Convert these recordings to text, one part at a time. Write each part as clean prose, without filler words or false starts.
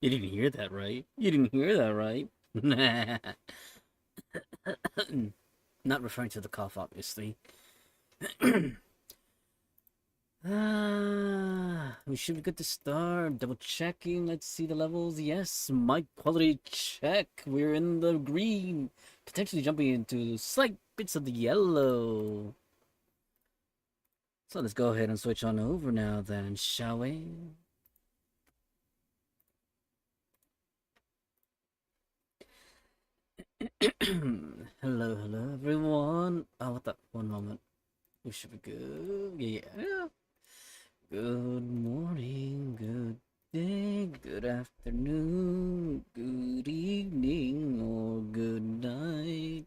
You didn't hear that, right? You didn't hear that, right? Not referring to the cough, obviously. We should be good to start. Double checking. Let's see the levels. Yes, mic quality check. We're in the green. Potentially jumping into slight bits of the yellow. So let's go ahead and switch on over now then, shall we? Hello everyone. Oh, what the? One moment. We should be good. Yeah. Good morning, good day, good afternoon, good evening, or good night,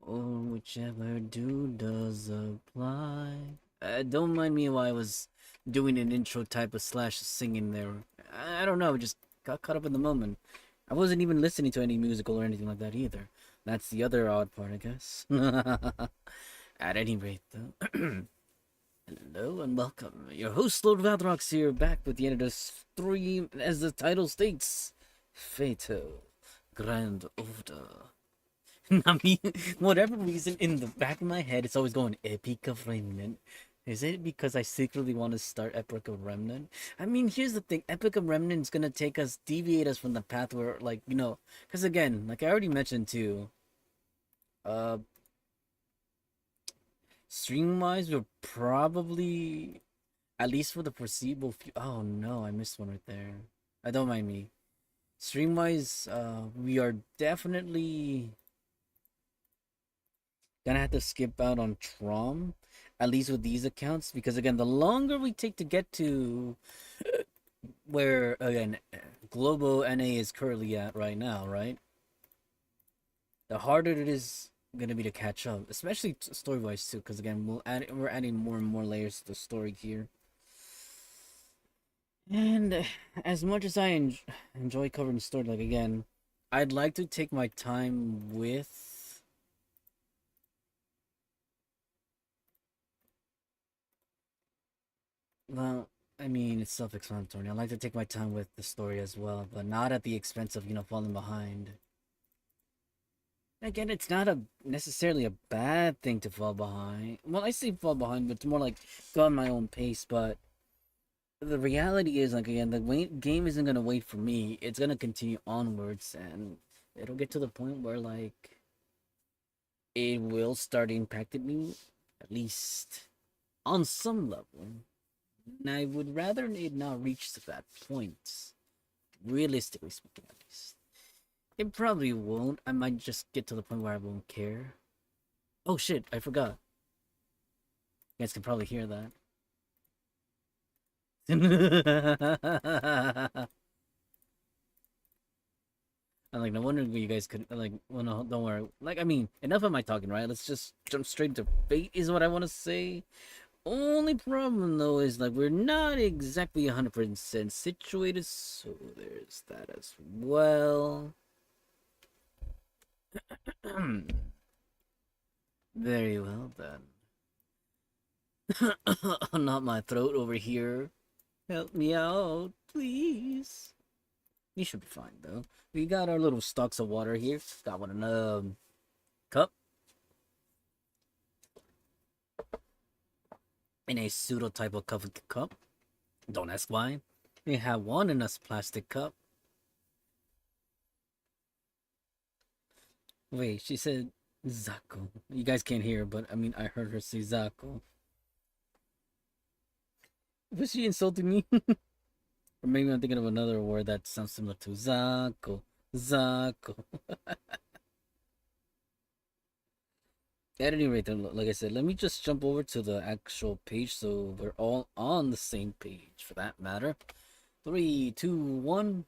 or whichever do does apply. Don't mind me while I was doing an intro type of slash singing there. I don't know, just got caught up in the moment. I wasn't even listening to any musical or anything like that either. That's the other odd part, I guess. At any rate, though. Hello and welcome. Your host, Lord Valthrox here, back with the end of the stream, as the title states, Fatal Grand Order. I mean, whatever reason, in the back of my head, it's always going Epic of Remnant. Is it because I secretly want to start Epic of Remnant? I mean, here's the thing. Epic of Remnant is going to deviate us from the path where, like, because again, like I already mentioned too, uh, stream-wise, we're probably, at least for the foreseeable future. Oh no, I missed one right there. Don't mind me. Stream-wise, we are definitely gonna have to skip out on Trom, at least with these accounts, because again, the longer we take to get to where again global NA is currently at right now, right? The harder it is gonna be to catch up, especially story-wise too, because again, we're adding more and more layers to the story here. And as much as I enjoy covering the story, like again, I'd like to take my time with. Well, I mean, it's self-explanatory. I like to take my time with the story as well, but not at the expense of falling behind. Again, it's not necessarily a bad thing to fall behind. Well, I say fall behind, but it's more like go on my own pace. But the reality is, like again, the game isn't gonna wait for me. It's gonna continue onwards, and it'll get to the point where like it will start impacting me, at least on some level. And I would rather it not reach to that point, realistically speaking, at least. It probably won't. I might just get to the point where I won't care. Oh shit, I forgot. You guys can probably hear that. I'm like, no wonder you guys could like. Well, no, don't worry. Like, I mean, enough of my talking, right? Let's just jump straight to fate. Is what I want to say. Only problem though is like we're not exactly 100% situated, so there's that as well. Very well then. Not my throat over here. Help me out, please. You should be fine though. We got our little stocks of water here. Got one in a cup. In a pseudo type of covered cup. Don't ask why. We have one in a plastic cup. Wait, she said Zako. You guys can't hear, but I mean, I heard her say Zako. Was she insulting me? Or maybe I'm thinking of another word that sounds similar to Zako. Zako. At any rate, then, like I said, let me just jump over to the actual page so we're all on the same page for that matter. 3, 2, 1.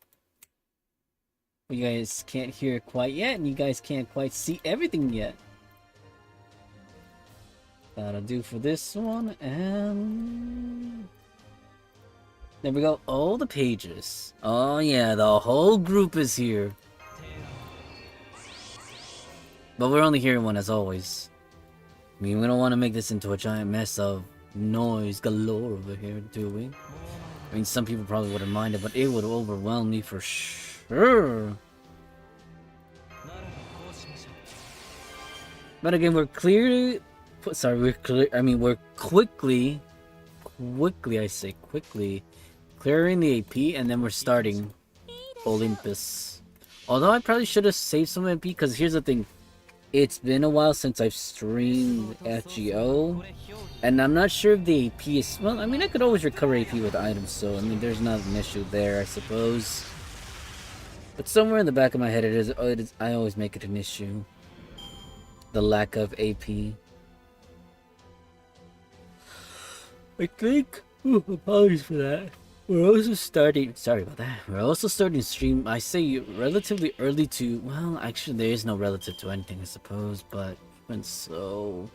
You guys can't hear quite yet, and you guys can't quite see everything yet. That'll do for this one, and there we go. All the pages. Oh yeah, the whole group is here. But we're only hearing one as always. I mean, we don't want to make this into a giant mess of noise galore over here, do we? I mean, some people probably wouldn't mind it, but it would overwhelm me for sure. But again, we're clearly... Sorry, we're clear... I mean, we're quickly, I say quickly, clearing the AP, and then we're starting Olympus. Although I probably should have saved some AP, because here's the thing. It's been a while since I've streamed FGO, and I'm not sure if the AP is... Well, I mean, I could always recover AP with items, so, I mean, there's not an issue there, I suppose. But somewhere in the back of my head, it is I always make it an issue. The lack of AP. I think... Ooh, apologies for that. We're also starting... Sorry about that. We're also starting to stream, I say, relatively early to... Well, actually, there is no relative to anything, I suppose, but... And so...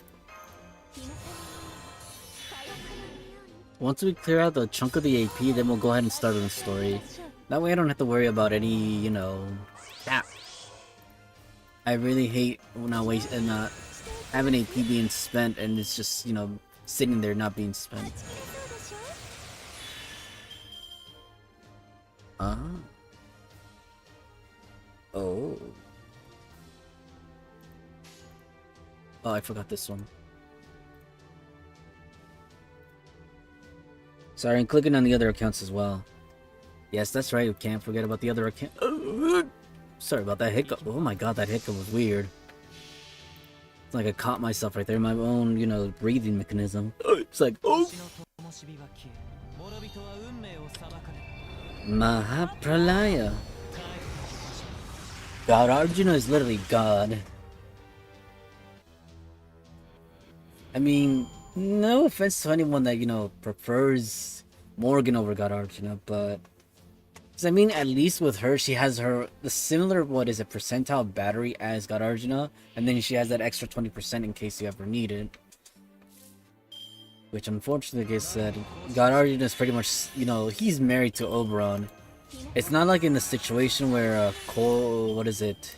Once we clear out the chunk of the AP, then we'll go ahead and start on the story. That way I don't have to worry about any, you know... I really hate not having AP being spent and it's just, you know, sitting there not being spent. Oh. Oh, I forgot this one. Sorry, I'm clicking on the other accounts as well. Yes, that's right, we can't forget about the other account. Sorry about that hiccup. Oh my god, that hiccup was weird. It's like I caught myself right there in my own, you know, breathing mechanism. It's like, oh! Mahapralaya. God Arjuna is literally God. I mean, no offense to anyone that, you know, prefers Morgan over God Arjuna, but... I mean, at least with her, she has the similar, what is it, percentile battery as God Arjuna, and then she has that extra 20% in case you ever need it. Which unfortunately, like I said, God Arjuna is pretty much, you know, he's married to Oberon. It's not like in the situation where, what is it?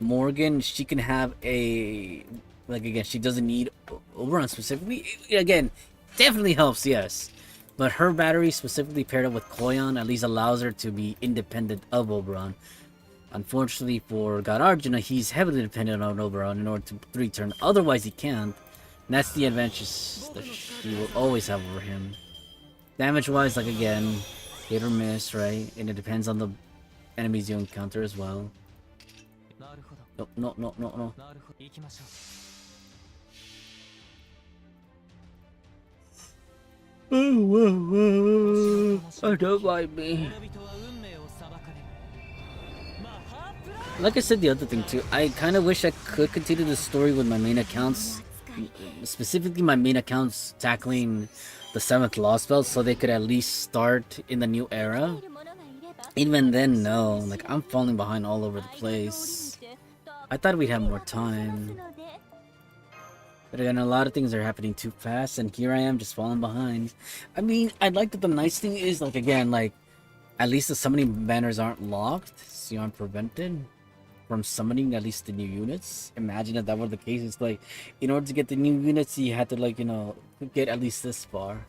Morgan, she can have a, like again, she doesn't need Oberon specifically. Again, definitely helps, yes. But her battery, specifically paired up with Koyan, at least allows her to be independent of Oberon. Unfortunately for God Arjuna, he's heavily dependent on Oberon in order to 3-turn. Otherwise, he can't. And that's the advantage that she will always have over him. Damage-wise, like again, hit or miss, right? And it depends on the enemies you encounter as well. No. Oh, don't mind me. Like I said the other thing too, I kind of wish I could continue the story with my main accounts. Specifically my main accounts tackling the 7th Lostbelt so they could at least start in the new era. Even then, no. Like, I'm falling behind all over the place. I thought we'd have more time. But again, a lot of things are happening too fast, and here I am just falling behind. I mean, I like that the nice thing is, like, again, like, at least the summoning banners aren't locked, so you aren't prevented from summoning at least the new units. Imagine if that were the case. It's like, in order to get the new units, you had to, like, you know, get at least this far.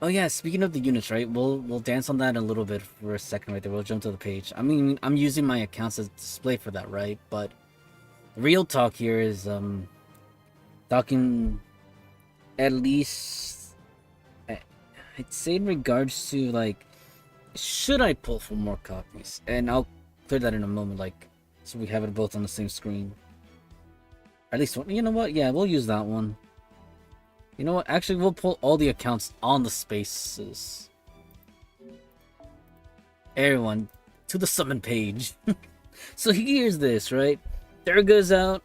Oh yeah, speaking of the units, right? We'll dance on that in a little bit for a second right there. We'll jump to the page. I mean, I'm using my accounts as display for that, right? But real talk here is talking at least I'd say in regards to like, should I pull for more copies? And I'll clear that in a moment, like, so we have it both on the same screen. At least one. You know what? Yeah, we'll use that one. You know what? Actually, we'll pull all the accounts on the spaces. Everyone, to the summon page. So here's this, right? Durga's out.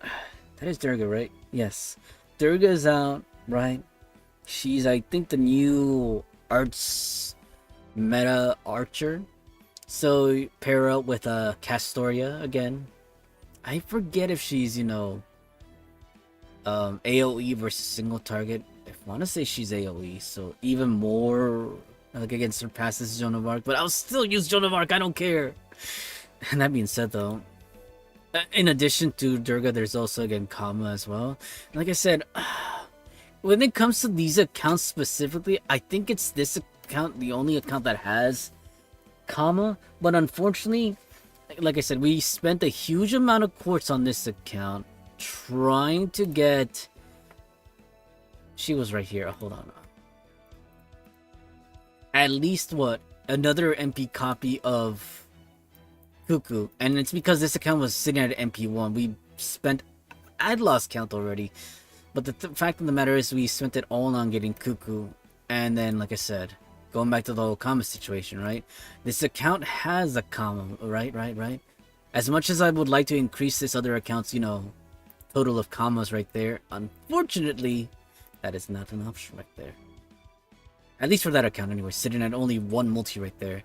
That is Durga, right? Yes. Durga's out, right? She's, I think, the new arts meta archer. So pair up with Castoria again. I forget if she's, you know, AoE versus single target. I want to say she's AoE, so even more, like, again, surpasses Joan of Arc. But I'll still use Joan of Arc, I don't care. And that being said, though, in addition to Durga, there's also, again, Kama as well. Like I said, when it comes to these accounts specifically, I think it's this account, the only account that has comma. But unfortunately, like I said, we spent a huge amount of quartz on this account trying to get. She was right here. Hold on. At least what? Another MP copy of Cuckoo. And it's because this account was sitting at MP1. We spent. I'd lost count already. But the fact of the matter is, we spent it all on getting Cuckoo. And then, like I said, going back to the whole comma situation, right? This account has a comma, right? As much as I would like to increase this other account's, total of commas right there, unfortunately, that is not an option right there. At least for that account anyway, sitting at only one multi right there.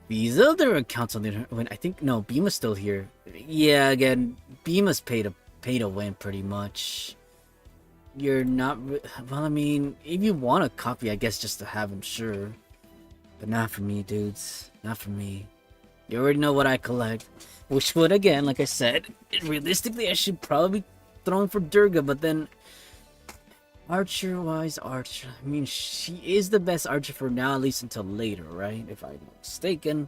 These other accounts on the other hand, I think, no, Bima's still here. Yeah, again, Bima's pay to win pretty much. You're not, well, I mean, if you want a copy, I guess just to have him, sure. But not for me, dudes. Not for me. You already know what I collect. Which would, again, like I said, realistically, I should probably be throwing for Durga, but then Archer-wise, I mean, she is the best archer for now, at least until later, right? If I'm not mistaken.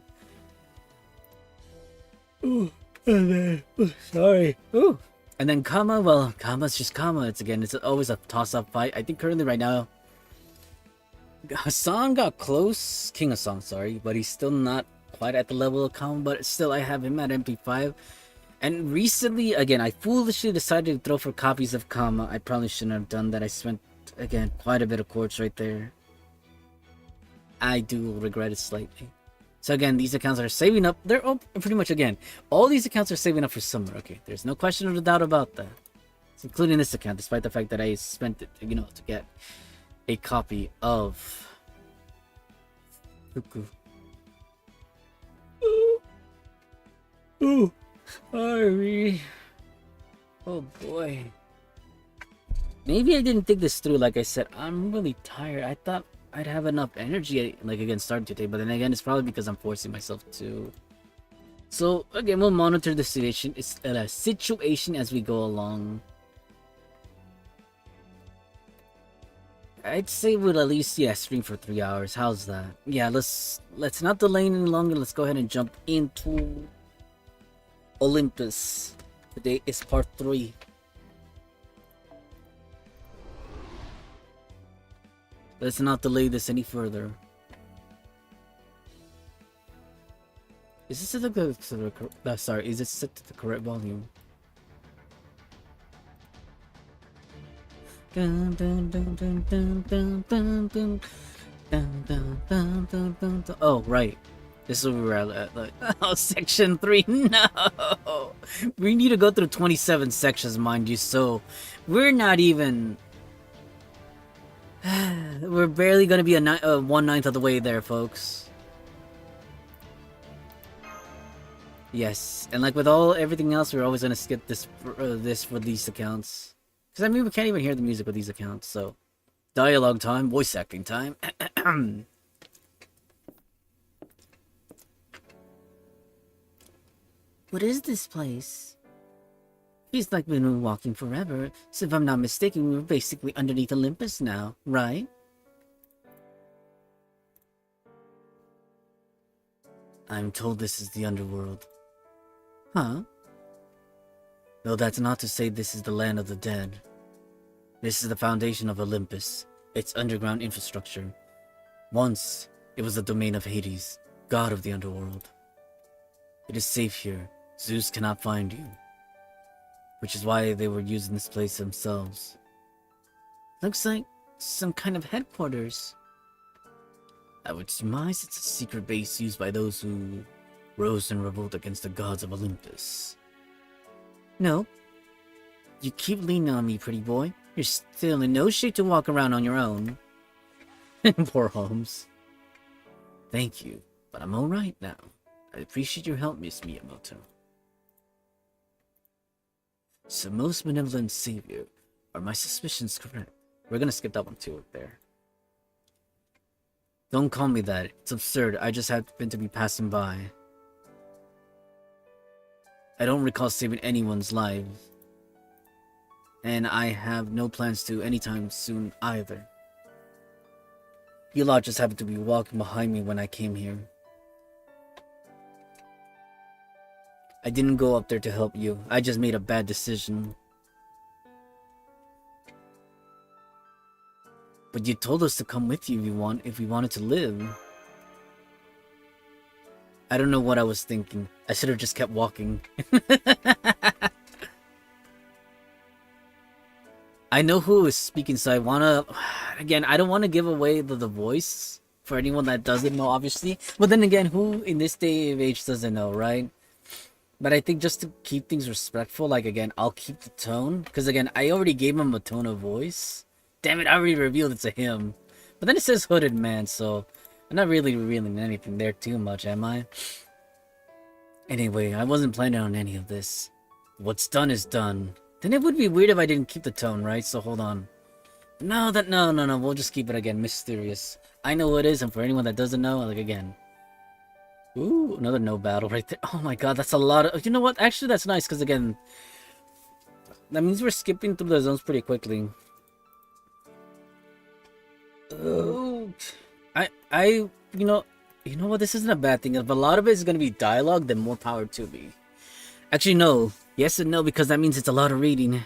Ooh, and then, sorry. Ooh. And then Kama, well, Kama's just Kama. It's always a toss-up fight. I think currently right now, Hassan got close. King Hassan, sorry. But he's still not quite at the level of Kama. But still, I have him at MP5. And recently, again, I foolishly decided to throw for copies of Kama. I probably shouldn't have done that. I spent, again, quite a bit of quartz right there. I do regret it slightly. So again, these accounts are saving up. They're all pretty much, again, all these accounts are saving up for summer. Okay, there's no question or doubt about that. It's including this account, despite the fact that I spent it, to get a copy of Cuckoo. Ooh, sorry. Oh boy. Maybe I didn't think this through. Like I said, I'm really tired. I thought I'd have enough energy, like, again, starting today, but then again, it's probably because I'm forcing myself to. So, again, we'll monitor the situation. It's a situation as we go along. I'd say we'll at least, stream for 3 hours. How's that? Yeah, let's not delay any longer. Let's go ahead and jump into Olympus. Today is part 3. Let's not delay this any further. Is this set to the sorry, is it set to the correct volume? Dun, dun, dun, dun, dun, dun, dun, dun. Dun, dun, dun, dun, dun, dun. Oh, right. This is where we're at. Like, oh, section 3. No! We need to go through 27 sections, mind you, so we're not even. We're barely gonna be 1/9 of the way there, folks. Yes, and like with everything else, we're always gonna skip this for these accounts. Because I mean, we can't even hear the music with these accounts. So, dialogue time, voice acting time. What is this place? Feels like we've been walking forever, so if I'm not mistaken, we're basically underneath Olympus now, right? I'm told this is the underworld. Huh? Though that's not to say this is the land of the dead. This is the foundation of Olympus, its underground infrastructure. Once, it was the domain of Hades, god of the underworld. It is safe here. Zeus cannot find you. Which is why they were using this place themselves. Looks like some kind of headquarters. I would surmise it's a secret base used by those who rose in revolt against the gods of Olympus. No. You keep leaning on me, pretty boy. You're still in no shape to walk around on your own. Poor Holmes. Thank you, but I'm alright now. I appreciate your help, Miss Miyamoto. So most benevolent savior, are my suspicions correct? We're gonna skip that one too up there. Don't call me that. It's absurd. I just happened to be passing by. I don't recall saving anyone's lives. And I have no plans to anytime soon either. You lot just happened to be walking behind me when I came here. I didn't go up there to help you. I just made a bad decision. But you told us to come with you if we wanted to live. I don't know what I was thinking. I should have just kept walking. I know who is speaking, so I wanna... Again, I don't want to give away the voice for anyone that doesn't know, obviously. But then again, who in this day of age doesn't know, right? But I think just to keep things respectful, like, again, I'll keep the tone. Because, again, I already gave him a tone of voice. Damn it, I already revealed it's a him. But then it says hooded man, so... I'm not really revealing anything there too much, am I? Anyway, I wasn't planning on any of this. What's done is done. Then it would be weird if I didn't keep the tone, right? So hold on. No, we'll just keep it again, mysterious. I know what it is, and for anyone that doesn't know, like, again. Ooh, another no battle right there. Oh my god, that's a lot of... You know what? Actually, that's nice, because again... That means we're skipping through the zones pretty quickly. Oh... You know what? This isn't a bad thing. If a lot of it is going to be dialogue, then more power to me. Actually, no. Yes and no, because that means it's a lot of reading.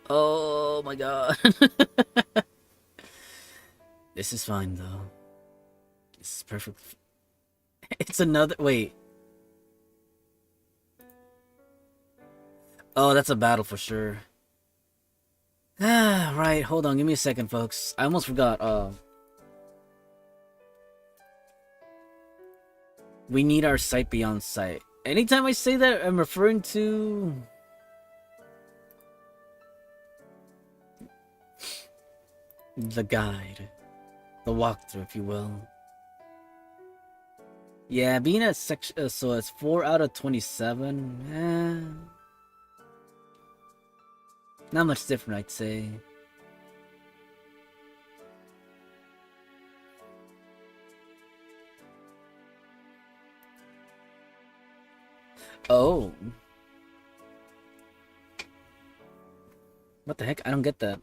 Oh my god. This is fine, though. This is perfect. It's another... Wait. Oh, that's a battle for sure. Ah, right. Hold on. Give me a second, folks. I almost forgot. We need our sight beyond sight. Anytime I say that, I'm referring to... the guide. The walkthrough, if you will. Yeah, being at section... so it's 4 out of 27. Not much different, I'd say. Oh. What the heck? I don't get that.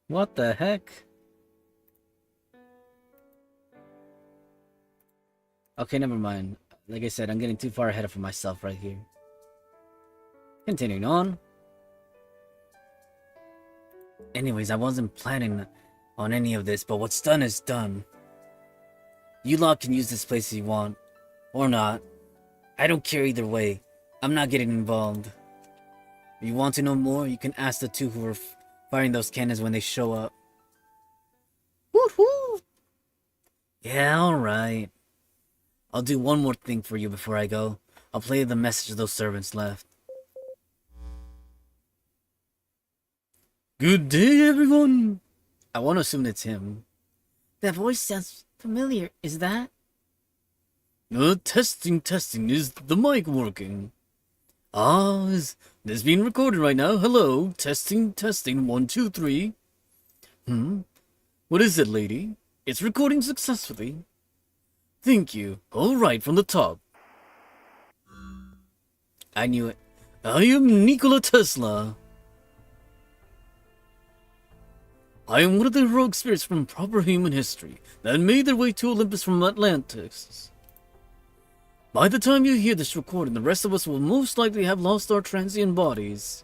What the heck? Okay, never mind. Like I said, I'm getting too far ahead of myself right here. Continuing on. Anyways, I wasn't planning on any of this, but what's done is done. You lot can use this place if you want. Or not. I don't care either way. I'm not getting involved. If you want to know more, you can ask the two who are firing those cannons when they show up. Woohoo! Yeah, alright. I'll do one more thing for you before I go. I'll play the message those servants left. Good day, everyone! I want to assume it's him. That voice sounds familiar, is that? Testing. Is the mic working? Ah, is this being recorded right now? Hello, testing, 1, 2, 3. What is it, lady? It's recording successfully. Thank you. Alright, from the top. I knew it. I am Nikola Tesla. I am one of the rogue spirits from proper human history that made their way to Olympus from Atlantis. By the time you hear this recording, the rest of us will most likely have lost our transient bodies.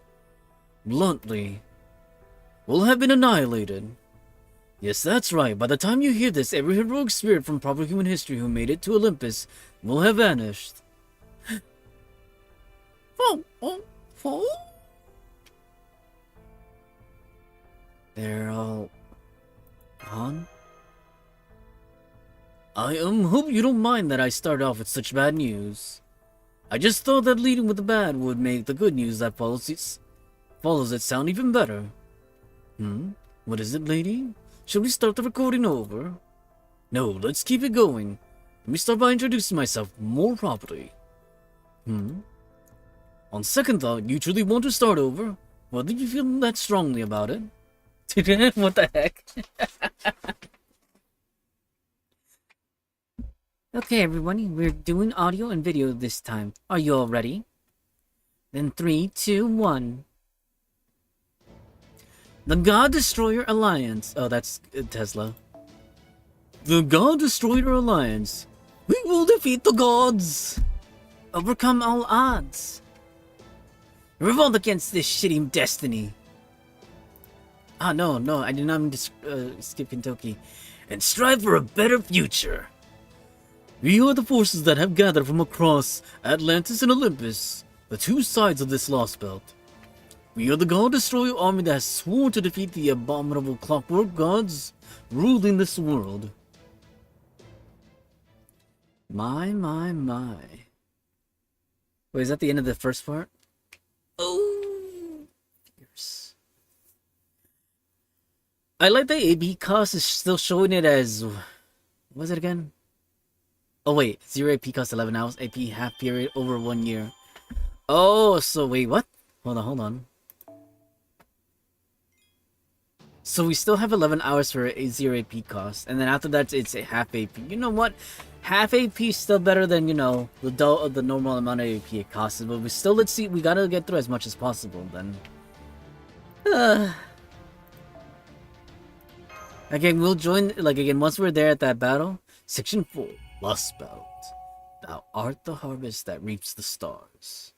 Bluntly, we'll have been annihilated. Yes, that's right. By the time you hear this, every heroic spirit from proper human history who made it to Olympus will have vanished. They're all gone? I hope you don't mind that I start off with such bad news. I just thought that leading with the bad would make the good news that follows it sound even better. What is it, lady? Shall we start the recording over? No, let's keep it going. Let me start by introducing myself more properly. On second thought, you truly want to start over? Well, did you feel that strongly about it? What the heck? Okay, everyone, we're doing audio and video this time. Are you all ready? Then 3, 2, 1. The God Destroyer Alliance. Oh, that's Tesla. The God Destroyer Alliance. We will defeat the gods. Overcome all odds. Revolt against this shitty destiny. Ah, no, I did not mean to skip Kentucky. And strive for a better future. We are the forces that have gathered from across Atlantis and Olympus, the two sides of this Lostbelt. We are the God Destroyer army that has sworn to defeat the abominable clockwork gods ruling this world. My. Wait, is that the end of the first part? Oh, fierce. I like that AB cost is still showing it as... What was it again? Oh wait, 0 AP cost 11 hours, AP half period over 1 year. Oh, so wait, what? Hold on. So we still have 11 hours for a 0 AP cost, and then after that it's a half AP. You know what? Half AP is still better than, you know, the normal amount of AP it costs, but let's see, we gotta get through as much as possible then. Again, we'll join, once we're there at that battle. Section 4. Lostbelt. Thou art the harvest that reaps the stars.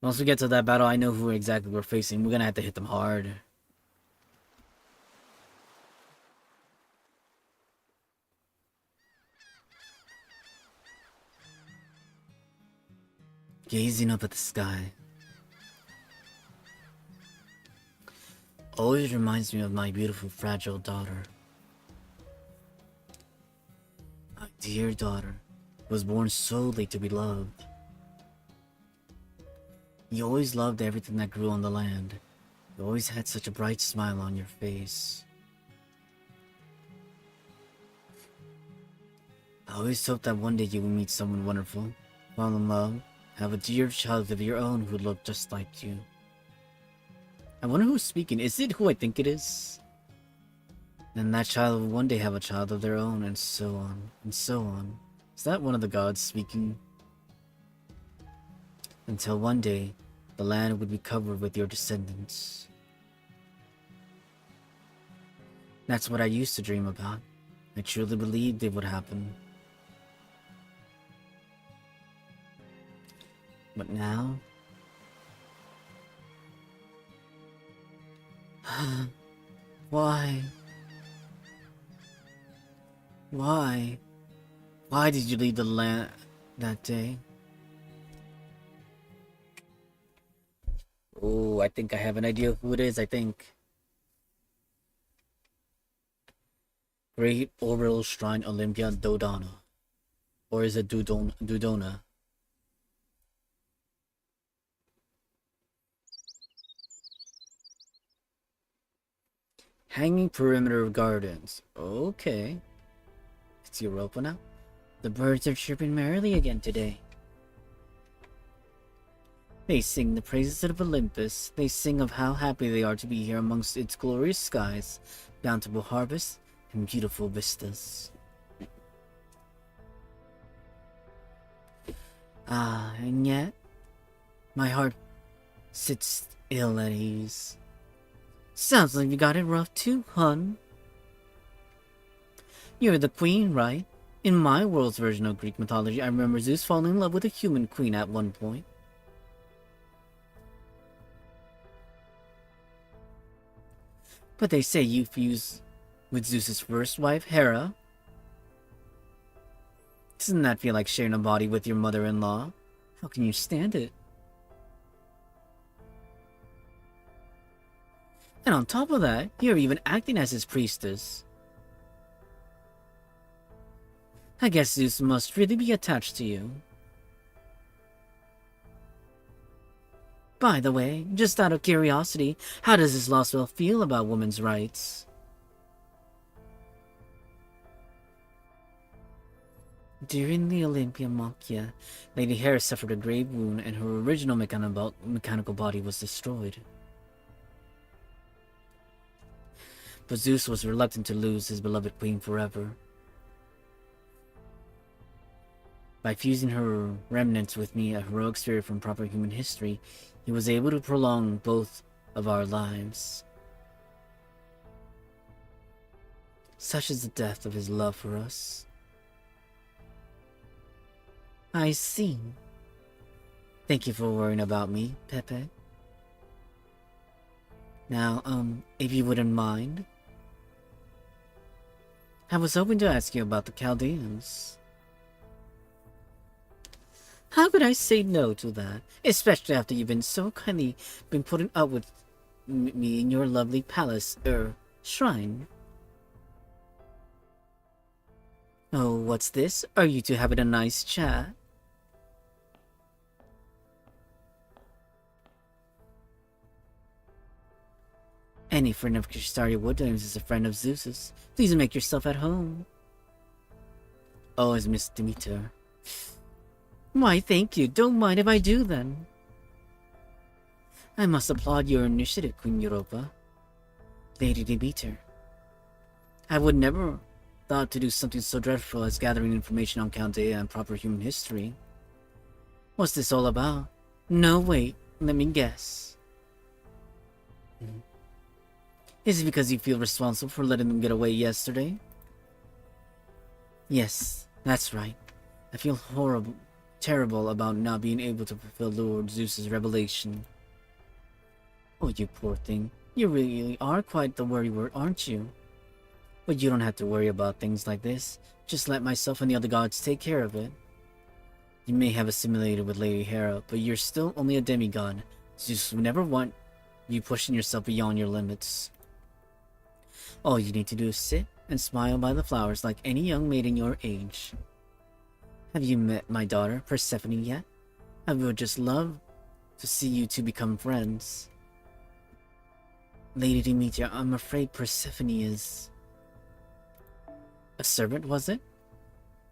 Once we get to that battle, I know who exactly we're facing. We're gonna have to hit them hard. Gazing up at the sky. Always reminds me of my beautiful, fragile daughter. My dear daughter was born solely to be loved. You always loved everything that grew on the land. You always had such a bright smile on your face. I always hoped that one day you would meet someone wonderful, fall in love, have a dear child of your own who would look just like you. I wonder who's speaking. Is it who I think it is? Then that child will one day have a child of their own, and so on, and so on. Is that one of the gods speaking? Until one day, the land would be covered with your descendants. That's what I used to dream about. I truly believed it would happen. But now... Why? Why? Why did you leave the land that day? Oh, I think I have an idea who it is, I think. Great Orbital Shrine Olympia Dodona. Or is it Dudona? Hanging perimeter of gardens. Okay. It's Europa now. The birds are chirping merrily again today. They sing the praises of Olympus. They sing of how happy they are to be here amongst its glorious skies, bountiful harvests, and beautiful vistas. Ah, and yet, my heart sits ill at ease. Sounds like you got it rough too, hun. You're the queen, right? In my world's version of Greek mythology, I remember Zeus falling in love with a human queen at one point. But they say you fused with Zeus's first wife, Hera. Doesn't that feel like sharing a body with your mother-in-law? How can you stand it? And on top of that, you're even acting as his priestess. I guess Zeus must really be attached to you. By the way, just out of curiosity, how does this Lostbelt feel about women's rights? During the Olympia, Lady Hera suffered a grave wound and her original mechanical body was destroyed. But Zeus was reluctant to lose his beloved queen forever. By fusing her remnants with me, a heroic spirit from proper human history, he was able to prolong both of our lives. Such is the depth of his love for us. I see. Thank you for worrying about me, Pepe. Now, if you wouldn't mind, I was hoping to ask you about the Chaldeans. How could I say no to that? Especially after you've been so kindly putting up with me in your lovely palace, shrine. Oh, what's this? Are you two having a nice chat? Any friend of Kristari Woodlands is a friend of Zeus's. Please make yourself at home. Oh, it's Miss Demeter. Why, thank you. Don't mind if I do, then. I must applaud your initiative, Queen Europa. Lady Demeter. I would never thought to do something so dreadful as gathering information on Chaldea and proper human history. What's this all about? No, wait. Let me guess. Is it because you feel responsible for letting them get away yesterday? Yes, that's right. I feel terrible about not being able to fulfill Lord Zeus's revelation. Oh, you poor thing. You really are quite the worrywart, aren't you? But you don't have to worry about things like this. Just let myself and the other gods take care of it. You may have assimilated with Lady Hera, but you're still only a demigod. Zeus would never want you pushing yourself beyond your limits. All you need to do is sit and smile by the flowers like any young maiden your age. Have you met my daughter, Persephone, yet? I would just love to see you two become friends. Lady Demeter, I'm afraid Persephone is... A servant, was it?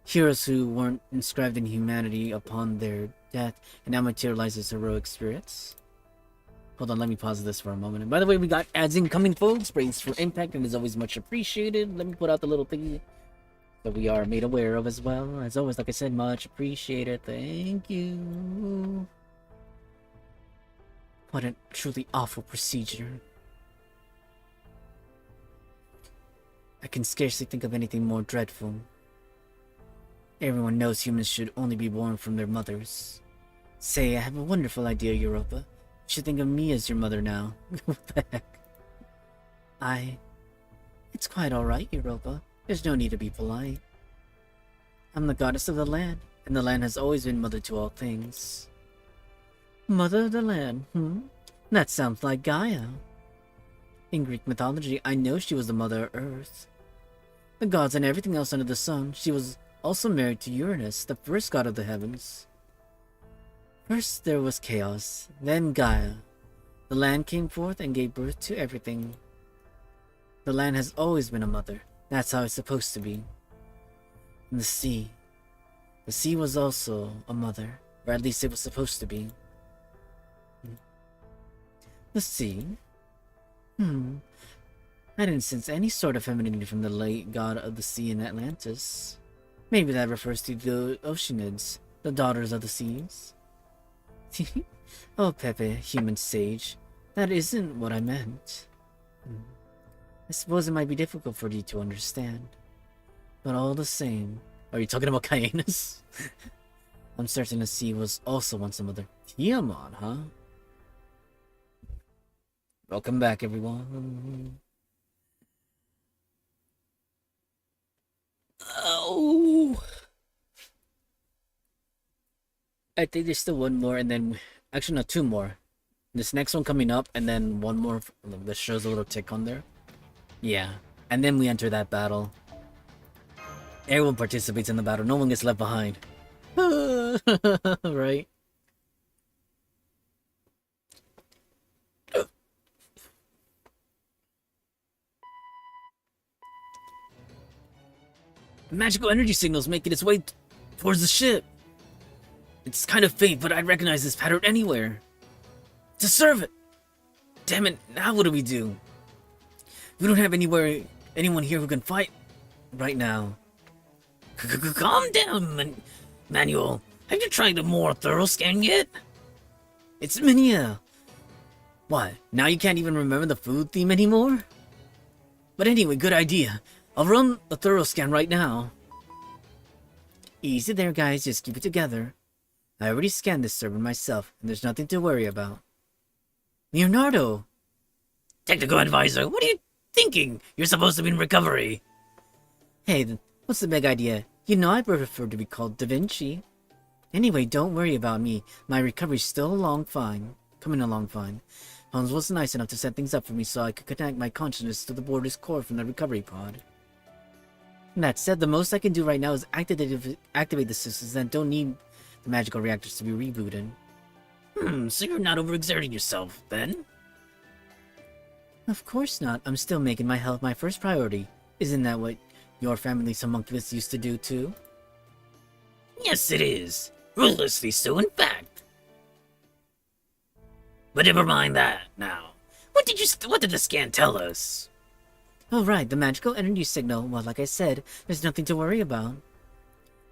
Heroes who weren't inscribed in humanity upon their death and now materialize as heroic spirits? Hold on, let me pause this for a moment. And by the way, we got ads incoming, folks. Praise for impact and is always much appreciated. Let me put out the little thingy that we are made aware of as well. As always, like I said, much appreciated. Thank you. What a truly awful procedure. I can scarcely think of anything more dreadful. Everyone knows humans should only be born from their mothers. Say, I have a wonderful idea, Europa. You should think of me as your mother now. What the heck? It's quite alright, Europa. There's no need to be polite. I'm the goddess of the land, and the land has always been mother to all things. Mother of the land, That sounds like Gaia. In Greek mythology, I know she was the mother of Earth. The gods and everything else under the sun, she was also married to Uranus, the first god of the heavens. First there was chaos, then Gaia. The land came forth and gave birth to everything. The land has always been a mother. That's how it's supposed to be. And the sea. The sea was also a mother, or at least it was supposed to be. The sea? I didn't sense any sort of femininity from the late god of the sea in Atlantis. Maybe that refers to the Oceanids, the daughters of the seas. Oh, Pepe, human sage, that isn't what I meant. I suppose it might be difficult for you to understand. But all the same... Are you talking about Caenus? I'm certain the sea was also once a mother. Tiamat, huh? Welcome back, everyone. Oh! I think there's still one more, and then... Actually, no, two more. This next one coming up, and then one more... This shows a little tick on there. Yeah. And then we enter that battle. Everyone participates in the battle. No one gets left behind. Right? Magical energy signals making its way towards the ship. It's kind of faint, but I'd recognize this pattern anywhere. To serve it! Damn it, now what do we do? We don't have anyone here who can fight right now. Calm down, Manuel, have you tried a more thorough scan yet? It's Minia! What, now you can't even remember the food theme anymore? But anyway, good idea. I'll run a thorough scan right now. Easy there, guys, just keep it together. I already scanned this server myself, and there's nothing to worry about. Leonardo! Technical advisor, what are you thinking? You're supposed to be in recovery. Hey, what's the big idea? You know I prefer to be called Da Vinci. Anyway, don't worry about me. My recovery's still coming along fine. Holmes was nice enough to set things up for me so I could connect my consciousness to the boarder's core from the recovery pod. That said, the most I can do right now is activate the systems that don't need the magical reactors to be rebooted. So you're not overexerting yourself, then? Of course not. I'm still making my health my first priority. Isn't that what your family's homunculus used to do too? Yes, it is. Ruthlessly so, in fact. But never mind that, now. What did the scan tell us? Oh right, the magical energy signal. Well, like I said, there's nothing to worry about.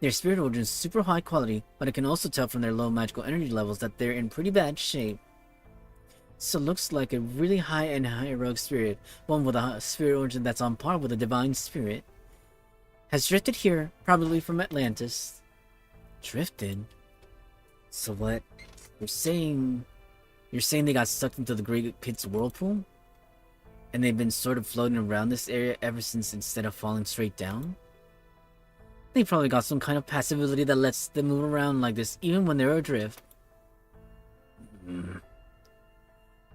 Their spirit origin is super high quality, but I can also tell from their low magical energy levels that they're in pretty bad shape. So it looks like a really high and heroic spirit, one with a spirit origin that's on par with a divine spirit, has drifted here, probably from Atlantis. Drifted? So what? You're saying they got sucked into the Great Pit's whirlpool? And they've been sort of floating around this area ever since instead of falling straight down? They probably got some kind of passive ability that lets them move around like this even when they're adrift.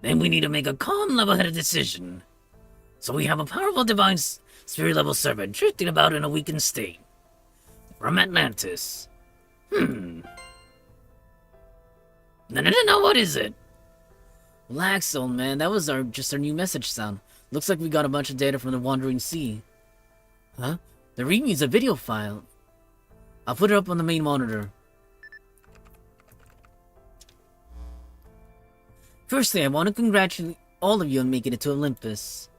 Then we need to make a calm, level-headed decision. So we have a powerful divine spirit-level servant drifting about in a weakened state. From Atlantis. No, what is it? Relax, old man. That was just our new message sound. Looks like we got a bunch of data from the Wandering Sea. Huh? The readme is a video file. I'll put it up on the main monitor. Firstly, I want to congratulate all of you on making it to Olympus.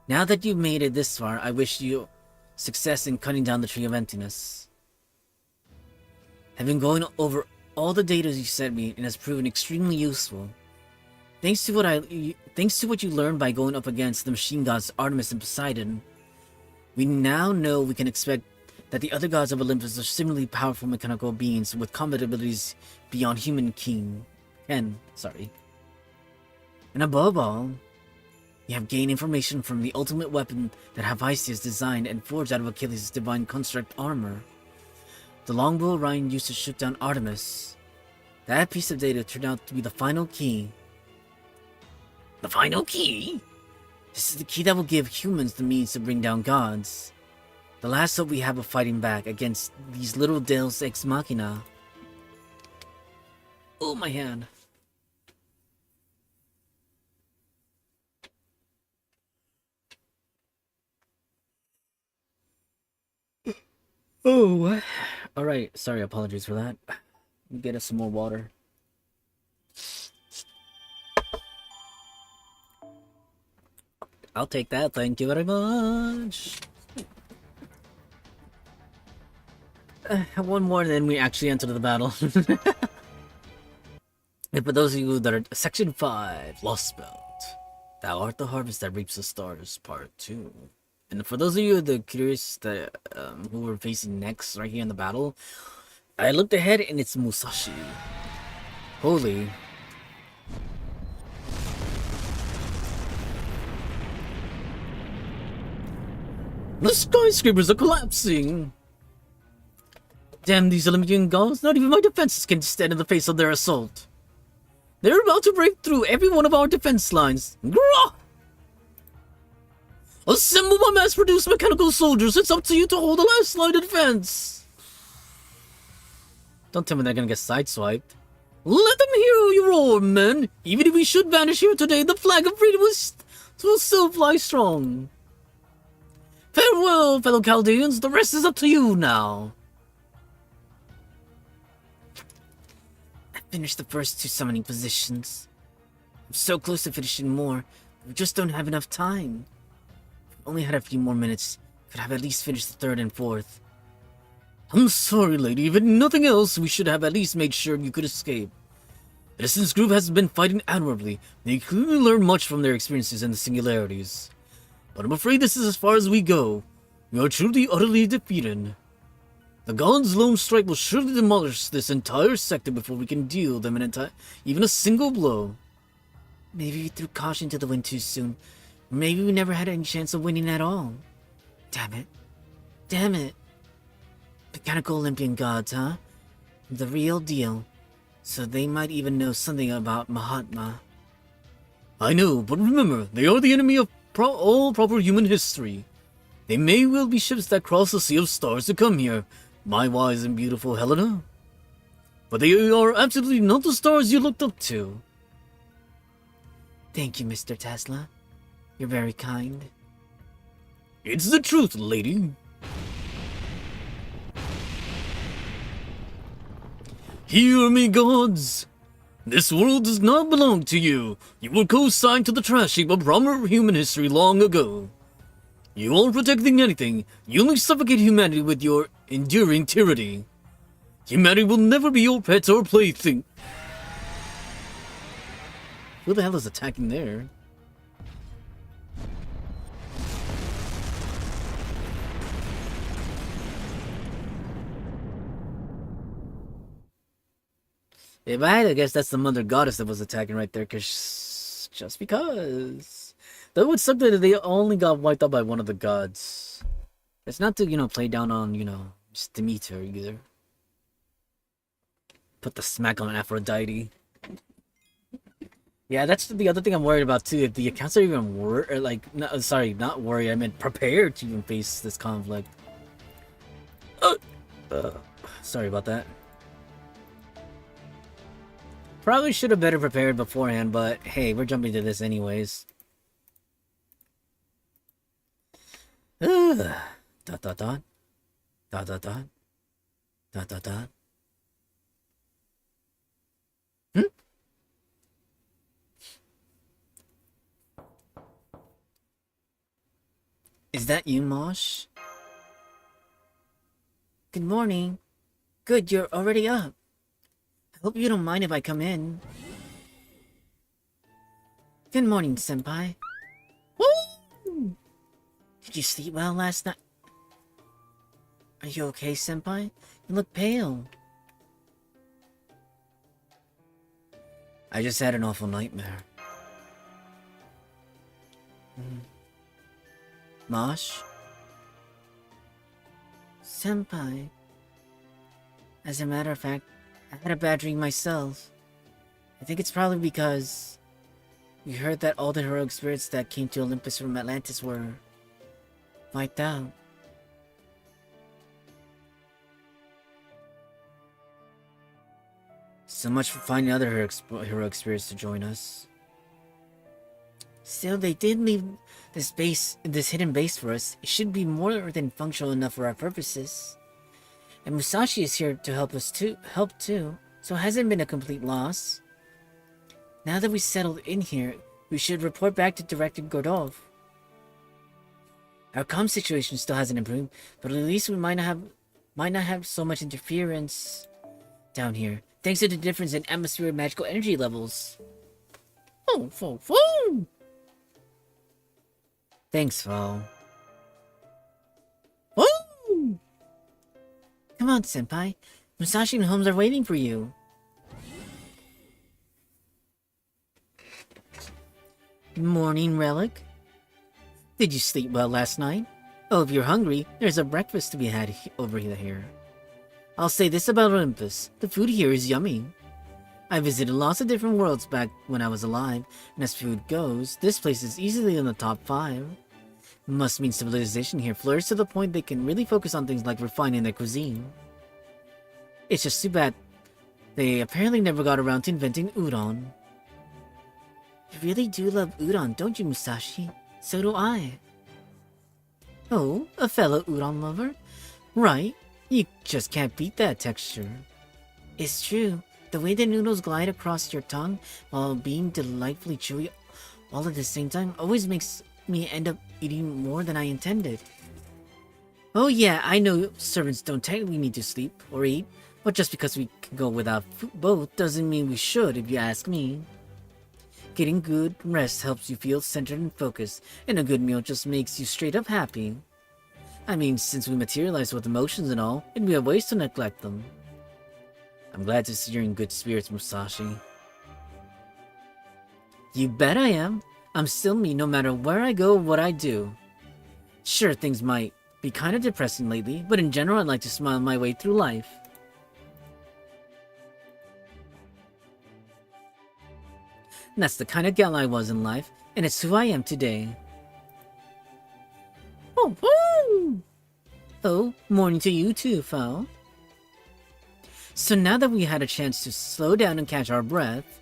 Now that you've made it this far, I wish you success in cutting down the Tree of Emptiness. I've been going over all the data you sent me and has proven extremely useful. Thanks to what you learned by going up against the machine gods Artemis and Poseidon, we now know we can expect that the other gods of Olympus are similarly powerful mechanical beings with combat abilities beyond human ken. And above all, you have gained information from the ultimate weapon that Hephaestus designed and forged out of Achilles' divine construct armor. The longbow Orion used to shoot down Artemis. That piece of data turned out to be the final key. The final key? This is the key that will give humans the means to bring down gods. The last hope we have of fighting back against these little Deus Ex Machina. Oh, my hand. Oh, alright. Sorry, apologies for that. Get us some more water. I'll take that, thank you very much. One more, then we actually enter the battle. And for those of you that are Section 5, Lostbelt. Thou art the harvest that reaps the stars, Part 2. And for those of you that are curious that who we're facing next right here in the battle, I looked ahead and it's Musashi. Holy. The skyscrapers are collapsing! Damn these Olympian gods, not even my defenses can stand in the face of their assault. They're about to break through every one of our defense lines. Grah! Assemble my mass-produced mechanical soldiers, it's up to you to hold the last line of defense! Don't tell me they're gonna get sideswiped. Let them hear you roar, men! Even if we should vanish here today, the flag of freedom will still fly strong. Farewell, fellow Chaldeans, the rest is up to you now. I finished the first 2 summoning positions. I'm so close to finishing more, but we just don't have enough time. If we only had a few more minutes, could have at least finished the 3rd and 4th. I'm sorry, lady. If nothing else, we should have at least made sure you could escape. The Distance Group has been fighting admirably. They clearly learned much from their experiences and the singularities. But I'm afraid this is as far as we go. We are truly utterly defeated. The God's lone strike will surely demolish this entire sector before we can deal them even a single blow. Maybe we threw caution to the wind too soon. Maybe we never had any chance of winning at all. Damn it. Damn it. Mechanical Olympian gods, huh? The real deal. So they might even know something about Mahatma. I know, but remember, they are the enemy of all proper human history. They may well be ships that cross the sea of stars to come here, my wise and beautiful Helena. But they are absolutely not the stars you looked up to. Thank you, Mr. Tesla. You're very kind. It's the truth, lady. Hear me, gods! This world does not belong to you. You were co-signed to the trash heap of proper human history long ago. You aren't protecting anything. You only suffocate humanity with your enduring tyranny. Humanity will never be your pet or plaything. Who the hell is attacking there? If I had to guess, that's the mother goddess that was attacking right there, just because. That would suck that they only got wiped out by one of the gods. It's not to, play down on, just Demeter either. Put the smack on Aphrodite. Yeah, that's the other thing I'm worried about too. If the accounts are even not worried, I meant prepared to even face this conflict. Sorry about that. Probably should have better prepared beforehand, but hey, we're jumping to this anyways. Dot dot dot. Dot dot dot. Dot dot dot. Is that you, Mosh? Good morning. Good, you're already up. I hope you don't mind if I come in. Good morning, Senpai. Woo! Did you sleep well last night? Are you okay, Senpai? You look pale. I just had an awful nightmare. Mosh? Senpai. As a matter of fact, I had a bad dream myself. I think it's probably because we heard that all the heroic spirits that came to Olympus from Atlantis were wiped out. So much for finding other heroic spirits to join us. Still, they did leave this hidden base for us. It should be more than functional enough for our purposes. And Musashi is here to help too, so it hasn't been a complete loss. Now that we settled in here, we should report back to Director Gordov. Our comm situation still hasn't improved, but at least we might not have so much interference down here, thanks to the difference in atmospheric magical energy levels. Oh. Thanks, Val. Woo! Come on, Senpai. Musashi and Holmes are waiting for you. Morning, Relic. Did you sleep well last night? Oh, if you're hungry, there's a breakfast to be had over here. I'll say this about Olympus. The food here is yummy. I visited lots of different worlds back when I was alive, and as food goes, this place is easily in the top 5. It must mean civilization here flourished to the point they can really focus on things like refining their cuisine. It's just too bad they apparently never got around to inventing udon. You really do love udon, don't you, Musashi? So do I. Oh, a fellow udon lover? Right, you just can't beat that texture. It's true. The way the noodles glide across your tongue while being delightfully chewy all at the same time always makes me end up eating more than I intended. Oh yeah, I know servants don't technically need to sleep or eat, but just because we can go without both doesn't mean we should, if you ask me. Getting good rest helps you feel centered and focused, and a good meal just makes you straight up happy. I mean, since we materialize with emotions and all, it'd be a waste to neglect them. I'm glad to see you're in good spirits, Musashi. You bet I am. I'm still me no matter where I go or what I do. Sure, things might be kinda depressing lately, but in general I'd like to smile my way through life. And that's the kind of gal I was in life, and it's who I am today. Oh, woo! Oh, morning to you too, Fo. So now that we had a chance to slow down and catch our breath,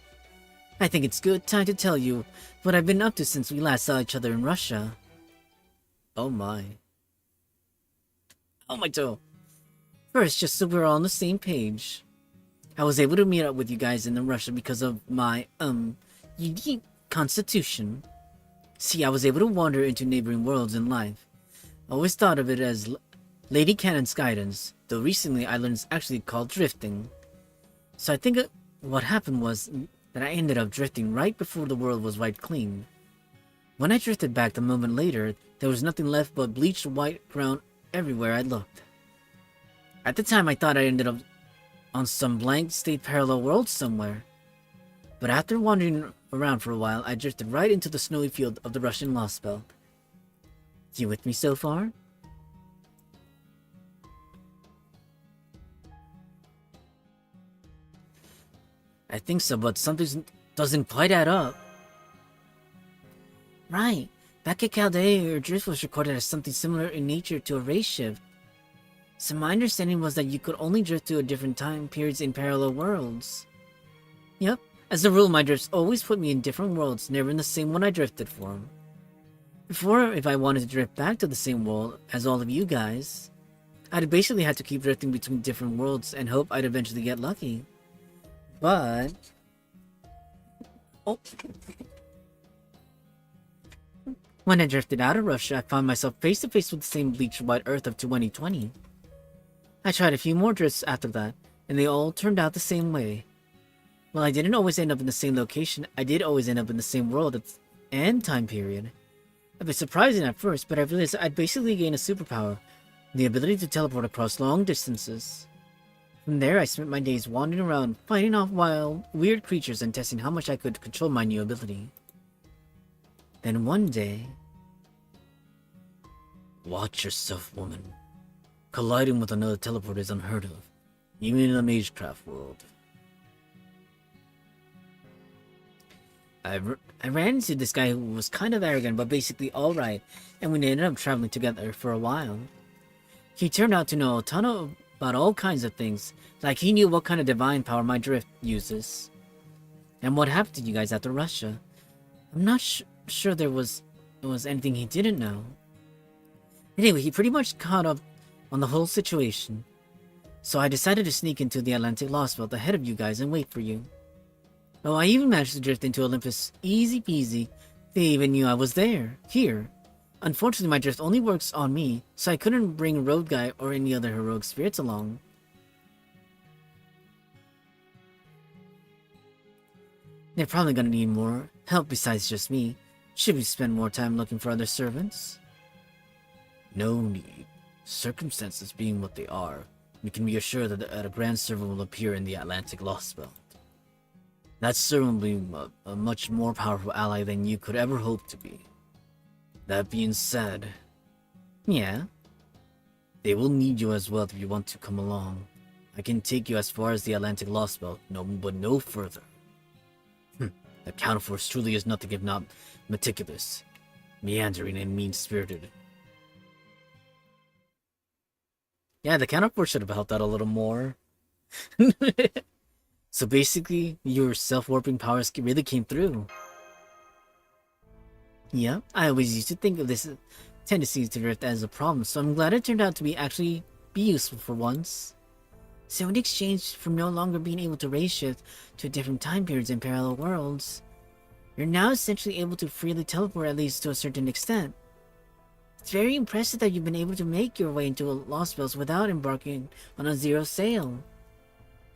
I think it's good time to tell you what I've been up to since we last saw each other in Russia. Oh my. Oh my toe. First, just so we're all on the same page. I was able to meet up with you guys in Russia because of my, unique constitution. See, I was able to wander into neighboring worlds in life. I always thought of it as Lady Cannon's guidance, though recently I learned it's actually called drifting. So I think what happened was that I ended up drifting right before the world was wiped clean. When I drifted back the moment later, there was nothing left but bleached white ground everywhere I looked. At the time I thought I ended up on some blank state parallel world somewhere. But after wandering around for a while, I drifted right into the snowy field of the Russian Lostbelt. You with me so far? I think so, but something doesn't quite add up. Right. Back at Chaldea, your drift was recorded as something similar in nature to a race shift. So my understanding was that you could only drift to a different time periods in parallel worlds. Yep. As a rule, my drifts always put me in different worlds, never in the same one I drifted from. Before, if I wanted to drift back to the same world as all of you guys, I'd basically have to keep drifting between different worlds and hope I'd eventually get lucky. But... oh. When I drifted out of Russia, I found myself face to face with the same bleached white earth of 2020. I tried a few more drifts after that, and they all turned out the same way. While I didn't always end up in the same location, I did always end up in the same world and time period. A bit surprising at first, but I realized I'd basically gained a superpower, the ability to teleport across long distances. From there, I spent my days wandering around, fighting off wild, weird creatures and testing how much I could control my new ability. Then one day... Watch yourself, woman. Colliding with another teleport is unheard of, even in a Magecraft world. I ran into this guy who was kind of arrogant but basically alright, and we ended up traveling together for a while. He turned out to know a ton about all kinds of things, like he knew what kind of divine power my drift uses. And what happened to you guys after Russia? I'm not sure there was anything he didn't know. Anyway, he pretty much caught up on the whole situation. So I decided to sneak into the Atlantic Lostbelt ahead of you guys and wait for you. Oh, I even managed to drift into Olympus easy peasy. They even knew I was here. Unfortunately, my drift only works on me, so I couldn't bring Road Guy or any other heroic spirits along. They're probably gonna need more help besides just me. Should we spend more time looking for other servants? No need. Circumstances being what they are, we can be assured that a grand servant will appear in the Atlantic Lostbelt. That servant will be a much more powerful ally than you could ever hope to be. That being said... Yeah? They will need you as well if you want to come along. I can take you as far as the Atlantic Lostbelt, but no further. The counterforce truly is nothing if not meticulous, meandering, and mean-spirited. Yeah, the counterforce should have helped out a little more. So basically, your self-warping powers really came through. Yeah, I always used to think of this tendency to drift as a problem, so I'm glad it turned out to be useful for once. So in exchange for no longer being able to race shift to different time periods in parallel worlds, you're now essentially able to freely teleport at least to a certain extent. It's very impressive that you've been able to make your way into a Lostbelt without embarking on a zero sail.